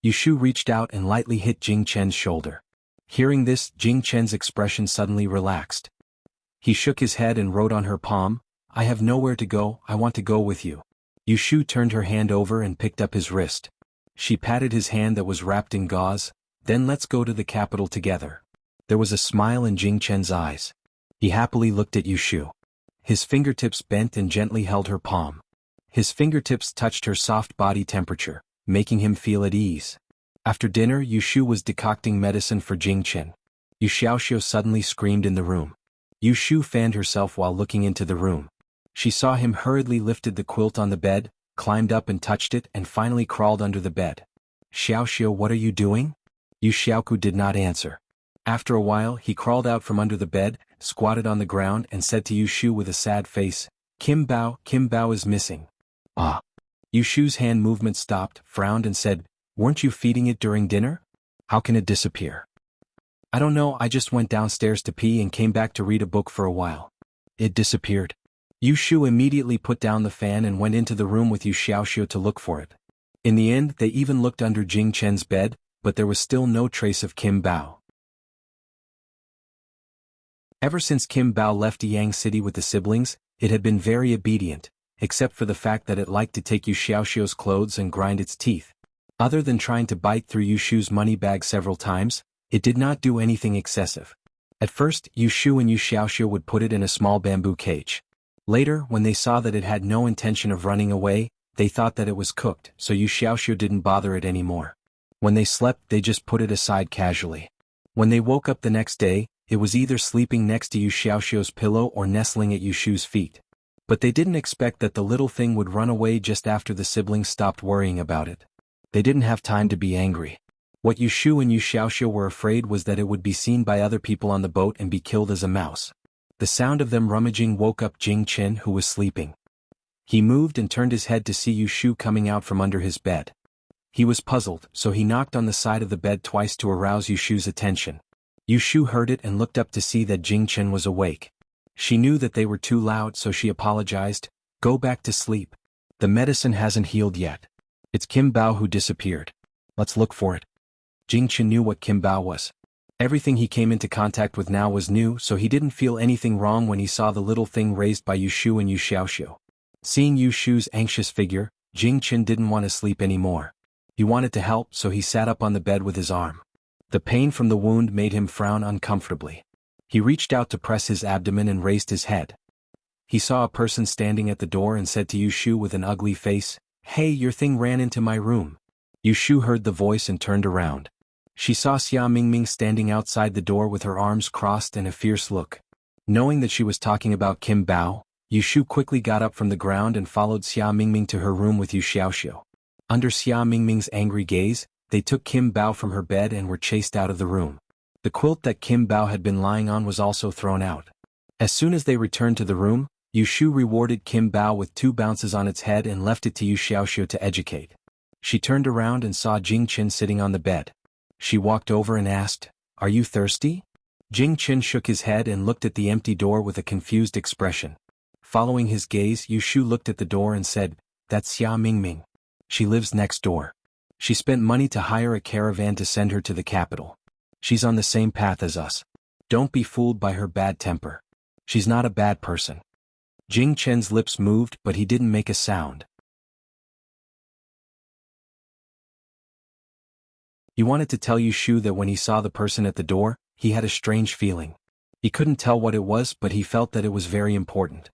S1: Yu Shu reached out and lightly hit Jing Chen's shoulder. Hearing this, Jing Chen's expression suddenly relaxed. He shook his head and wrote on her palm, I have nowhere to go, I want to go with you. Yu Shu turned her hand over and picked up his wrist. She patted his hand that was wrapped in gauze, then let's go to the capital together. There was a smile in Jing Chen's eyes. He happily looked at Yu Shu. His fingertips bent and gently held her palm. His fingertips touched her soft body temperature, making him feel at ease. After dinner, Yu Shu was decocting medicine for Jing Chen. Yu Xiaoxiu suddenly screamed in the room. Yu Shu fanned herself while looking into the room. She saw him hurriedly lifted the quilt on the bed, climbed up and touched it, and finally crawled under the bed. Xiaoxiu, what are you doing? Yu Xiaoku did not answer. After a while, he crawled out from under the bed, squatted on the ground, and said to Yu Shu with a sad face, Kim Bao is missing. Ah. Yu Shu's hand movement stopped, frowned and said, Weren't you feeding it during dinner? How can it disappear? I don't know, I just went downstairs to pee and came back to read a book for a while. It disappeared. Yu Shu immediately put down the fan and went into the room with Yu Xiaoxiu to look for it. In the end, they even looked under Jing Chen's bed, but there was still no trace of Kim Bao. Ever since Kim Bao left Yang City with the siblings, it had been very obedient, except for the fact that it liked to take Yu Xiaoxiu's clothes and grind its teeth. Other than trying to bite through Yu Shu's money bag several times, it did not do anything excessive. At first, Yu Shu and Yu Xiaoxiu would put it in a small bamboo cage. Later, when they saw that it had no intention of running away, they thought that it was cooked, so Yu Xiaoxiu didn't bother it anymore. When they slept, they just put it aside casually. When they woke up the next day, it was either sleeping next to Yu Xiaoxiu's pillow or nestling at Yu Shu's feet. But they didn't expect that the little thing would run away just after the siblings stopped worrying about it. They didn't have time to be angry. What Yu Shu and Yu Xiaoxiu were afraid was that it would be seen by other people on the boat and be killed as a mouse. The sound of them rummaging woke up Jing Chen, who was sleeping. He moved and turned his head to see Yu Shu coming out from under his bed. He was puzzled, so he knocked on the side of the bed twice to arouse Yu Shu's attention. Yu Shu heard it and looked up to see that Jing Chen was awake. She knew that they were too loud, so she apologized. Go back to sleep. The medicine hasn't healed yet. It's Kim Bao who disappeared. Let's look for it. Jing Chen knew what Kim Bao was. Everything he came into contact with now was new, so he didn't feel anything wrong when he saw the little thing raised by Yu Shu and Yu Xiaoxiu. Seeing Yu Shu's anxious figure, Jing Chen didn't want to sleep anymore. He wanted to help, so he sat up on the bed with his arm. The pain from the wound made him frown uncomfortably. He reached out to press his abdomen and raised his head. he saw a person standing at the door and said to Yushu with an ugly face, "Hey, your thing ran into my room." Yushu heard the voice and turned around. She saw Xia Mingming standing outside the door with her arms crossed and a fierce look. Knowing that she was talking about Kim Bao, Yushu quickly got up from the ground and followed Xia Mingming to her room with Yu Xiaoxiu. Under Xia Mingming's angry gaze, they took Kim Bao from her bed and were chased out of the room. The quilt that Kim Bao had been lying on was also thrown out. As soon as they returned to the room, Yushu rewarded Kim Bao with 2 bounces on its head and left it to Yu Xiaoxiu to educate. She turned around and saw Jing Qin sitting on the bed. She walked over and asked, "Are you thirsty?" Jing Qin shook his head and looked at the empty door with a confused expression. Following his gaze, Yushu looked at the door and said, "That's Xia Mingming. She lives next door. She spent money to hire a caravan to send her to the capital. She's on the same path as us. Don't be fooled by her bad temper. She's not a bad person." Jing Chen's lips moved, but he didn't make a sound. He wanted to tell Yushu that when he saw the person at the door, he had a strange feeling. He couldn't tell what it was, but he felt that it was very important.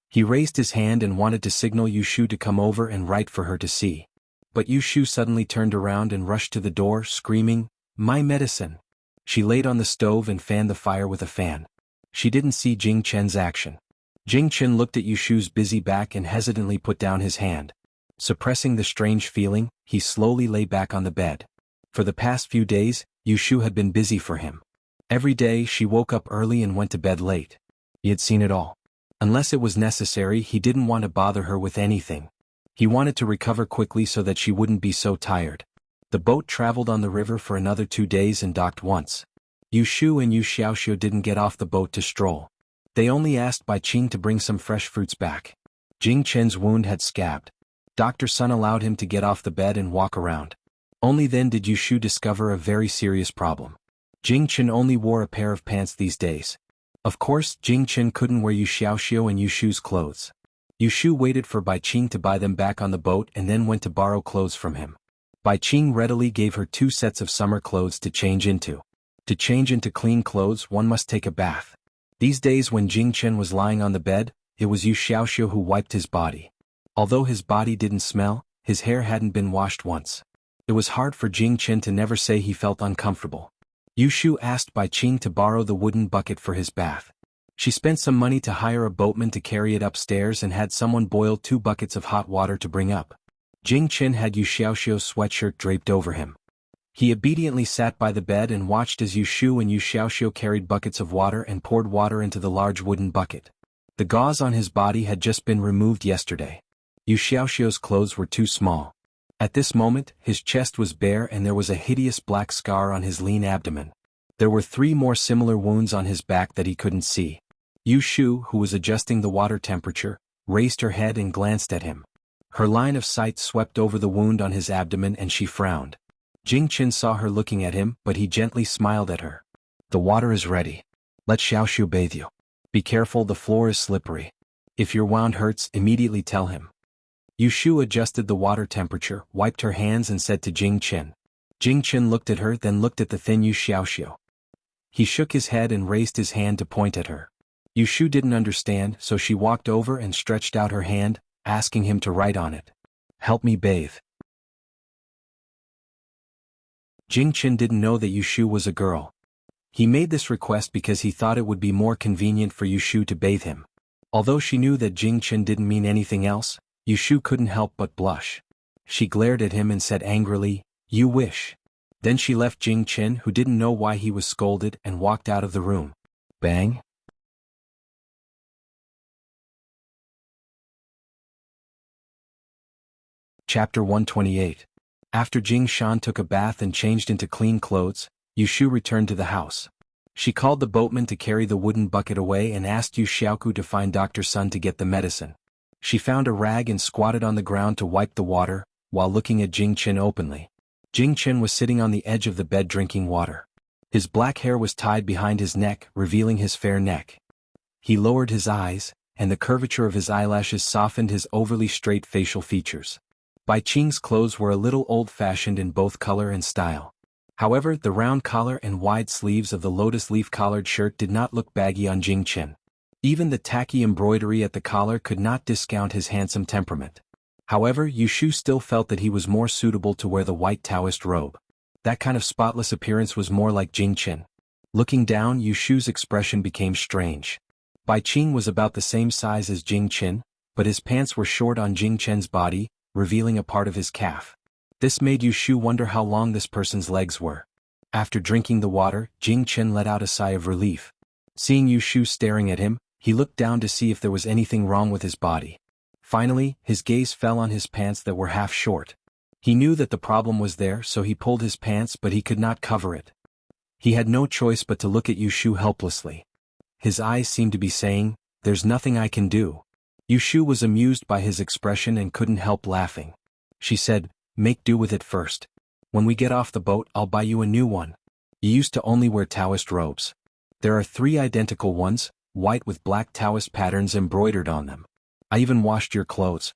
S1: He raised his hand and wanted to signal Yushu to come over and write for her to see. But Yushu suddenly turned around and rushed to the door, screaming, "My medicine!" She laid on the stove and fanned the fire with a fan. She didn't see Jing Chen's action. Jing Chen looked at Yushu's busy back and hesitantly put down his hand. Suppressing the strange feeling, he slowly lay back on the bed. For the past few days, Yushu had been busy for him. Every day she woke up early and went to bed late. He had seen it all. Unless it was necessary, he didn't want to bother her with anything. He wanted to recover quickly so that she wouldn't be so tired. The boat traveled on the river for another 2 days and docked once. Yushu and Yu Xiaoxiu didn't get off the boat to stroll. They only asked Bai Qing to bring some fresh fruits back. Jing Chen's wound had scabbed. Dr. Sun allowed him to get off the bed and walk around. Only then did Yushu discover a very serious problem. Jing Chen only wore a pair of pants these days. Of course, Jing Chen couldn't wear Yu Xiaoxiu and Yushu's clothes. Yushu waited for Bai Qing to buy them back on the boat and then went to borrow clothes from him. Bai Qing readily gave her 2 sets of summer clothes to change into. To change into clean clothes, one must take a bath. These days when Jing Chen was lying on the bed, it was Yu Xiaoxiu who wiped his body. Although his body didn't smell, his hair hadn't been washed once. It was hard for Jing Chen to never say he felt uncomfortable. Yushu asked Bai Qing to borrow the wooden bucket for his bath. She spent some money to hire a boatman to carry it upstairs and had someone boil 2 buckets of hot water to bring up. Jing Chen had Yu Xiaoxiu's sweatshirt draped over him. He obediently sat by the bed and watched as Yushu and Yu Xiaoxiu carried buckets of water and poured water into the large wooden bucket. The gauze on his body had just been removed yesterday. Yu Xiaoxiu's clothes were too small. At this moment, his chest was bare and there was a hideous black scar on his lean abdomen. There were 3 more similar wounds on his back that he couldn't see. Yushu, who was adjusting the water temperature, raised her head and glanced at him. Her line of sight swept over the wound on his abdomen and she frowned. Jing Chen saw her looking at him, but he gently smiled at her. "The water is ready. Let Xiaoxiu bathe you. Be careful, the floor is slippery. If your wound hurts, immediately tell him." Yushu adjusted the water temperature, wiped her hands and said to Jing Chen. Jing Chen looked at her, then looked at the thin Yu Xiaoxiu. He shook his head and raised his hand to point at her. Yushu didn't understand, so she walked over and stretched out her hand, asking him to write on it. "Help me bathe." Jing Chen didn't know that Yushu was a girl. He made this request because he thought it would be more convenient for Yushu to bathe him. Although she knew that Jing Chen didn't mean anything else, Yushu couldn't help but blush. She glared at him and said angrily, "You wish." Then she left Jing Chen, who didn't know why he was scolded, and walked out of the room. Bang! Chapter 128. After Jing Shan took a bath and changed into clean clothes, Yushu returned to the house. She called the boatman to carry the wooden bucket away and asked Yu Xiaoku to find Dr. Sun to get the medicine. She found a rag and squatted on the ground to wipe the water, while looking at Jing Chen openly. Jing Chen was sitting on the edge of the bed drinking water. His black hair was tied behind his neck, revealing his fair neck. He lowered his eyes, and the curvature of his eyelashes softened his overly straight facial features. Bai Qing's clothes were a little old-fashioned in both color and style. However, the round collar and wide sleeves of the lotus leaf collared shirt did not look baggy on Jing Chen. Even the tacky embroidery at the collar could not discount his handsome temperament. However, Yushu still felt that he was more suitable to wear the white Taoist robe. That kind of spotless appearance was more like Jing Qin. Looking down, Yushu's expression became strange. Bai Qing was about the same size as Jing Qin, but his pants were short on Jing Qin's body, revealing a part of his calf. This made Yushu wonder how long this person's legs were. After drinking the water, Jing Qin let out a sigh of relief. Seeing Yushu staring at him, he looked down to see if there was anything wrong with his body. Finally, his gaze fell on his pants that were half short. He knew that the problem was there, so he pulled his pants, but he could not cover it. He had no choice but to look at Yushu helplessly. His eyes seemed to be saying, "There's nothing I can do." Yushu was amused by his expression and couldn't help laughing. She said, "Make do with it first. When we get off the boat, I'll buy you a new one. You used to only wear Taoist robes. There are 3 identical ones, white with black Taoist patterns embroidered on them. I even washed your clothes."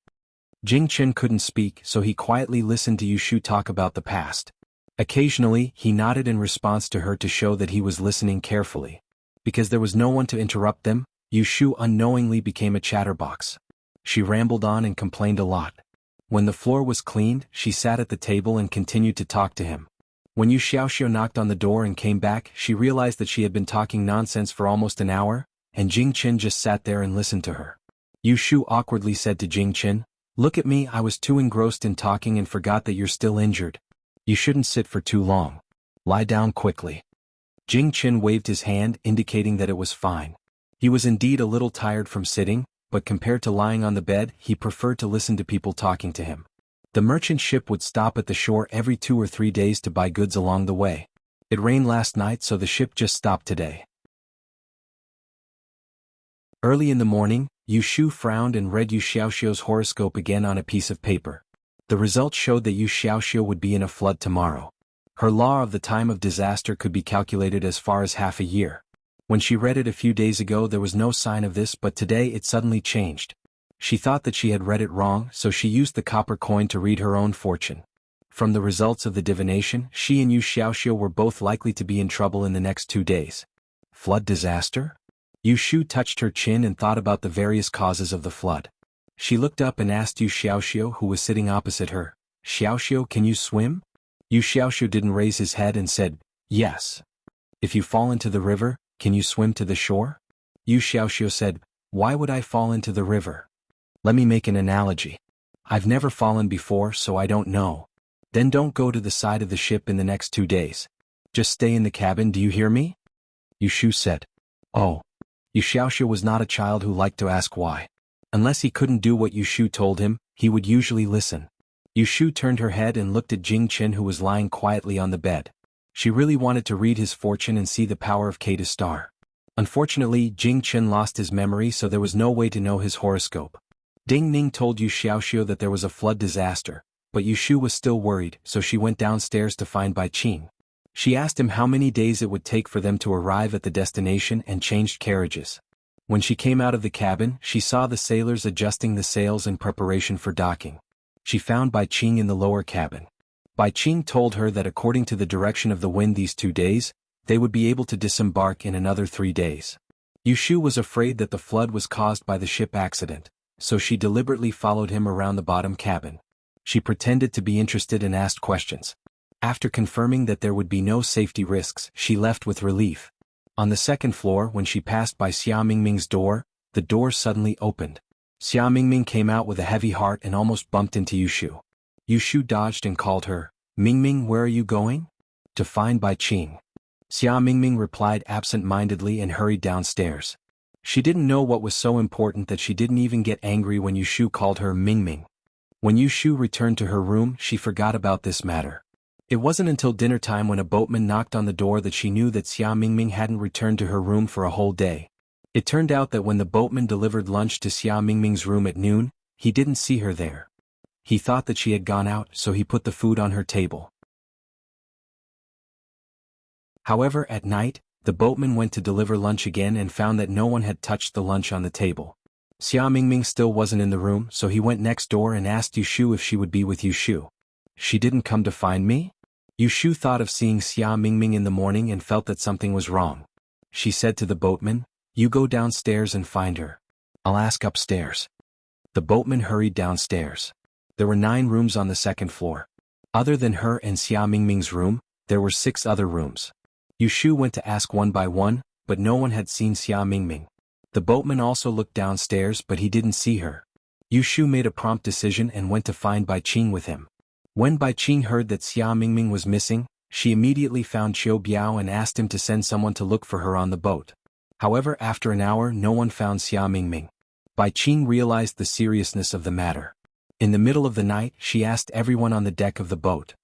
S1: Jing Qin couldn't speak, so he quietly listened to Yushu talk about the past. Occasionally, he nodded in response to her to show that he was listening carefully. Because there was no one to interrupt them, Yushu unknowingly became a chatterbox. She rambled on and complained a lot. When the floor was cleaned, she sat at the table and continued to talk to him. When Yu Xiaoxiu knocked on the door and came back, she realized that she had been talking nonsense for almost an hour, and Jing Qin just sat there and listened to her. Yushu awkwardly said to Jing Qin, "Look at me, I was too engrossed in talking and forgot that you're still injured. You shouldn't sit for too long. Lie down quickly." Jing Qin waved his hand, indicating that it was fine. He was indeed a little tired from sitting, but compared to lying on the bed, he preferred to listen to people talking to him. The merchant ship would stop at the shore every 2 or 3 days to buy goods along the way. It rained last night, so the ship just stopped today. Early in the morning, Yushu frowned and read Yu Xiaoxiu's horoscope again on a piece of paper. The results showed that Yu Xiaoxiu would be in a flood tomorrow. Her law of the time of disaster could be calculated as far as half a year. When she read it a few days ago, there was no sign of this, but today it suddenly changed. She thought that she had read it wrong, so she used the copper coin to read her own fortune. From the results of the divination, she and Yu Xiaoxiu were both likely to be in trouble in the next 2 days. Flood disaster? Yushu touched her chin and thought about the various causes of the flood. She looked up and asked Yu Xiaoxiu, who was sitting opposite her, "Xiaoxiu, can you swim?" Yu Xiaoxiu didn't raise his head and said, "Yes." "If you fall into the river, can you swim to the shore?" Yu Xiaoxiu said, "Why would I fall into the river? Let me make an analogy. I've never fallen before, so I don't know. Then don't go to the side of the ship in the next 2 days. Just stay in the cabin, do you hear me?" Yushu said. "Oh." Yu Xiaoxiu was not a child who liked to ask why. Unless he couldn't do what Yushu told him, he would usually listen. Yushu turned her head and looked at Jing Qin, who was lying quietly on the bed. She really wanted to read his fortune and see the power of K to star. Unfortunately, Jing Qin lost his memory, so there was no way to know his horoscope. Ding Ning told Yu Xiaoxiu that there was a flood disaster, but Yushu was still worried, so she went downstairs to find Bai Qing. She asked him how many days it would take for them to arrive at the destination and changed carriages. When she came out of the cabin, she saw the sailors adjusting the sails in preparation for docking. She found Bai Qing in the lower cabin. Bai Qing told her that according to the direction of the wind these 2 days, they would be able to disembark in another 3 days. Yushu was afraid that the flood was caused by the ship accident, so she deliberately followed him around the bottom cabin. She pretended to be interested and asked questions. After confirming that there would be no safety risks, she left with relief. On the second floor, when she passed by Xia Mingming's door, the door suddenly opened. Xia Mingming came out with a heavy heart and almost bumped into Yushu. Yushu dodged and called her, "Mingming, where are you going?" "To find Bai Qing." Xia Mingming replied absent-mindedly and hurried downstairs. She didn't know what was so important that she didn't even get angry when Yushu called her Mingming. When Yushu returned to her room, she forgot about this matter. It wasn't until dinner time when a boatman knocked on the door that she knew that Xia Mingming hadn't returned to her room for a whole day. It turned out that when the boatman delivered lunch to Xia Mingming's room at noon, he didn't see her there. He thought that she had gone out, so he put the food on her table. However, at night, the boatman went to deliver lunch again and found that no one had touched the lunch on the table. Xia Mingming still wasn't in the room, so he went next door and asked Yushu if she would be with Yushu. "She didn't come to find me?" Yushu thought of seeing Xia Mingming in the morning and felt that something was wrong. She said to the boatman, You go downstairs and find her. I'll ask upstairs. The boatman hurried downstairs. There were 9 rooms on the second floor. Other than her and Xia Mingming's room, there were 6 other rooms. Yushu went to ask one by one, but no one had seen Xia Mingming. The boatman also looked downstairs but he didn't see her. Yushu made a prompt decision and went to find Bai Qing with him. When Bai Qing heard that Xia Mingming was missing, she immediately found Qiu Biao and asked him to send someone to look for her on the boat. However, after an hour no one found Xia Mingming. Bai Qing realized the seriousness of the matter. In the middle of the night she asked everyone on the deck of the boat.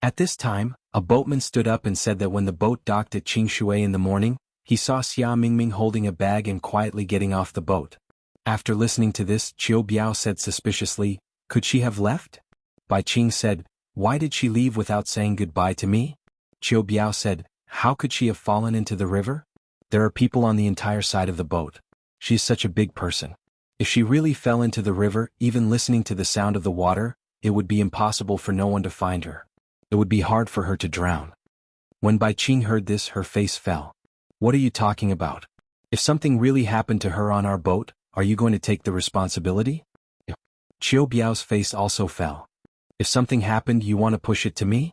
S1: At this time, a boatman stood up and said that when the boat docked at Qingshui in the morning, he saw Xia Mingming holding a bag and quietly getting off the boat. After listening to this, Qiu Biao said suspiciously, "Could she have left?" Bai Qing said, "Why did she leave without saying goodbye to me?" Qiu Biao said, "How could she have fallen into the river? There are people on the entire side of the boat. She is such a big person. If she really fell into the river, even listening to the sound of the water, it would be impossible for no one to find her. It would be hard for her to drown." When Bai Qing heard this, her face fell. "What are you talking about? If something really happened to her on our boat, are you going to take the responsibility?" Qiu Biao's face also fell. "If something happened, you want to push it to me?"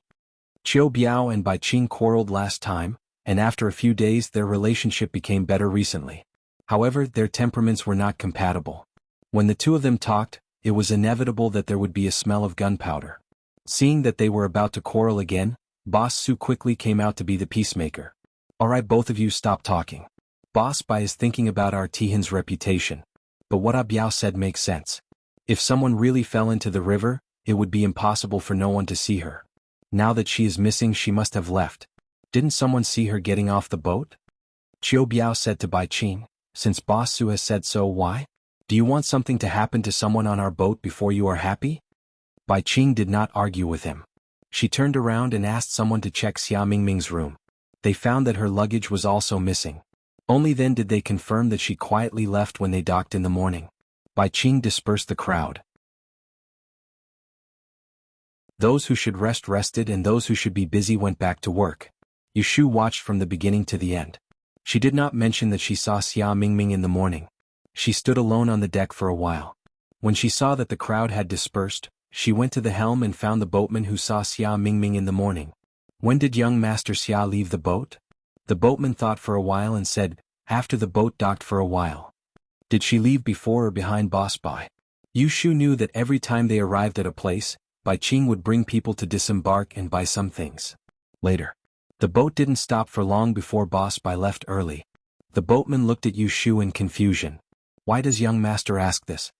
S1: Qiu Biao and Bai Qing quarreled last time, and after a few days their relationship became better recently. However, their temperaments were not compatible. When the two of them talked, it was inevitable that there would be a smell of gunpowder. Seeing that they were about to quarrel again, Boss Su quickly came out to be the peacemaker. "Alright, both of you stop talking. Boss Bai is thinking about our Tihan's reputation. But what Ah Biao said makes sense. If someone really fell into the river, it would be impossible for no one to see her. Now that she is missing, she must have left. Didn't someone see her getting off the boat?" Qiu Biao said to Bai Qing, "Since Boss Su has said so, why? Do you want something to happen to someone on our boat before you are happy?" Bai Qing did not argue with him. She turned around and asked someone to check Xia Mingming's room. They found that her luggage was also missing. Only then did they confirm that she quietly left when they docked in the morning. Bai Qing dispersed the crowd. Those who should rest rested and those who should be busy went back to work. Yushu watched from the beginning to the end. She did not mention that she saw Xia Mingming in the morning. She stood alone on the deck for a while. When she saw that the crowd had dispersed, she went to the helm and found the boatman who saw Xia Mingming in the morning. "When did young Master Xia leave the boat?" The boatman thought for a while and said, "After the boat docked for a while." "Did she leave before or behind Boss Bai?" Yushu knew that every time they arrived at a place, Bai Qing would bring people to disembark and buy some things. Later, the boat didn't stop for long before Boss Bai left early. The boatman looked at Yushu in confusion. "Why does young master ask this?"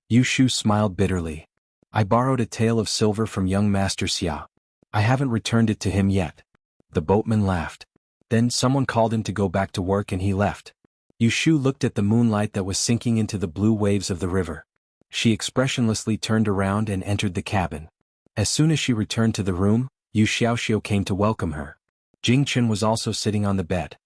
S1: Yushu smiled bitterly. "I borrowed a tael of silver from young Master Xia. I haven't returned it to him yet." The boatman laughed. Then someone called him to go back to work and he left. Yushu looked at the moonlight that was sinking into the blue waves of the river. She expressionlessly turned around and entered the cabin. As soon as she returned to the room, Yu Xiaoxiu came to welcome her. Jing Chen was also sitting on the bed.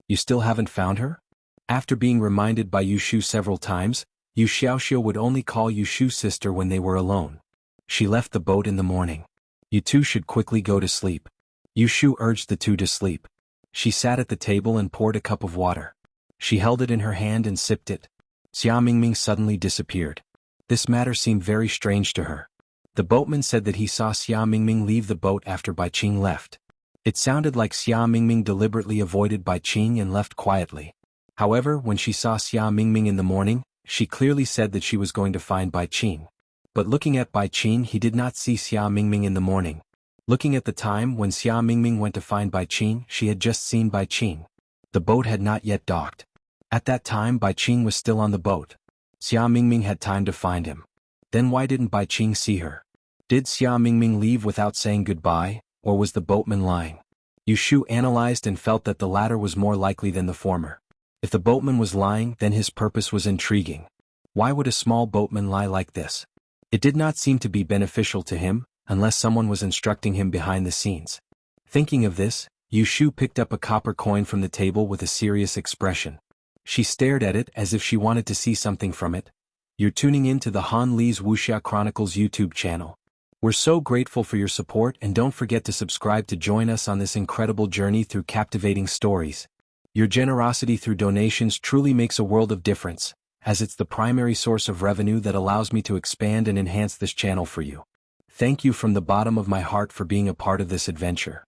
S1: "You still haven't found her?" After being reminded by Yushu several times, Yu Xiaoxiu would only call Yushu's sister when they were alone. She left the boat in the morning. "You two should quickly go to sleep." Yushu urged the two to sleep. She sat at the table and poured a cup of water. She held it in her hand and sipped it. Xia Mingming suddenly disappeared. This matter seemed very strange to her. The boatman said that he saw Xia Mingming leave the boat after Bai Qing left. It sounded like Xia Mingming deliberately avoided Bai Qing and left quietly. However, when she saw Xia Mingming in the morning, she clearly said that she was going to find Bai Qing. But looking at Bai Qing, he did not see Xia Mingming in the morning. Looking at the time when Xia Mingming went to find Bai Qing, she had just seen Bai Qing. The boat had not yet docked. At that time, Bai Qing was still on the boat. Xia Mingming had time to find him. Then why didn't Bai Qing see her? Did Xia Mingming leave without saying goodbye, or was the boatman lying? Yushu analyzed and felt that the latter was more likely than the former. If the boatman was lying, then his purpose was intriguing. Why would a small boatman lie like this? It did not seem to be beneficial to him, unless someone was instructing him behind the scenes. Thinking of this, Yushu picked up a copper coin from the table with a serious expression. She stared at it as if she wanted to see something from it. You're tuning in to the Han Li's Wuxia Chronicles YouTube channel. We're so grateful for your support and don't forget to subscribe to join us on this incredible journey through captivating stories. Your generosity through donations truly makes a world of difference, as it's the primary source of revenue that allows me to expand and enhance this channel for you. Thank you from the bottom of my heart for being a part of this adventure.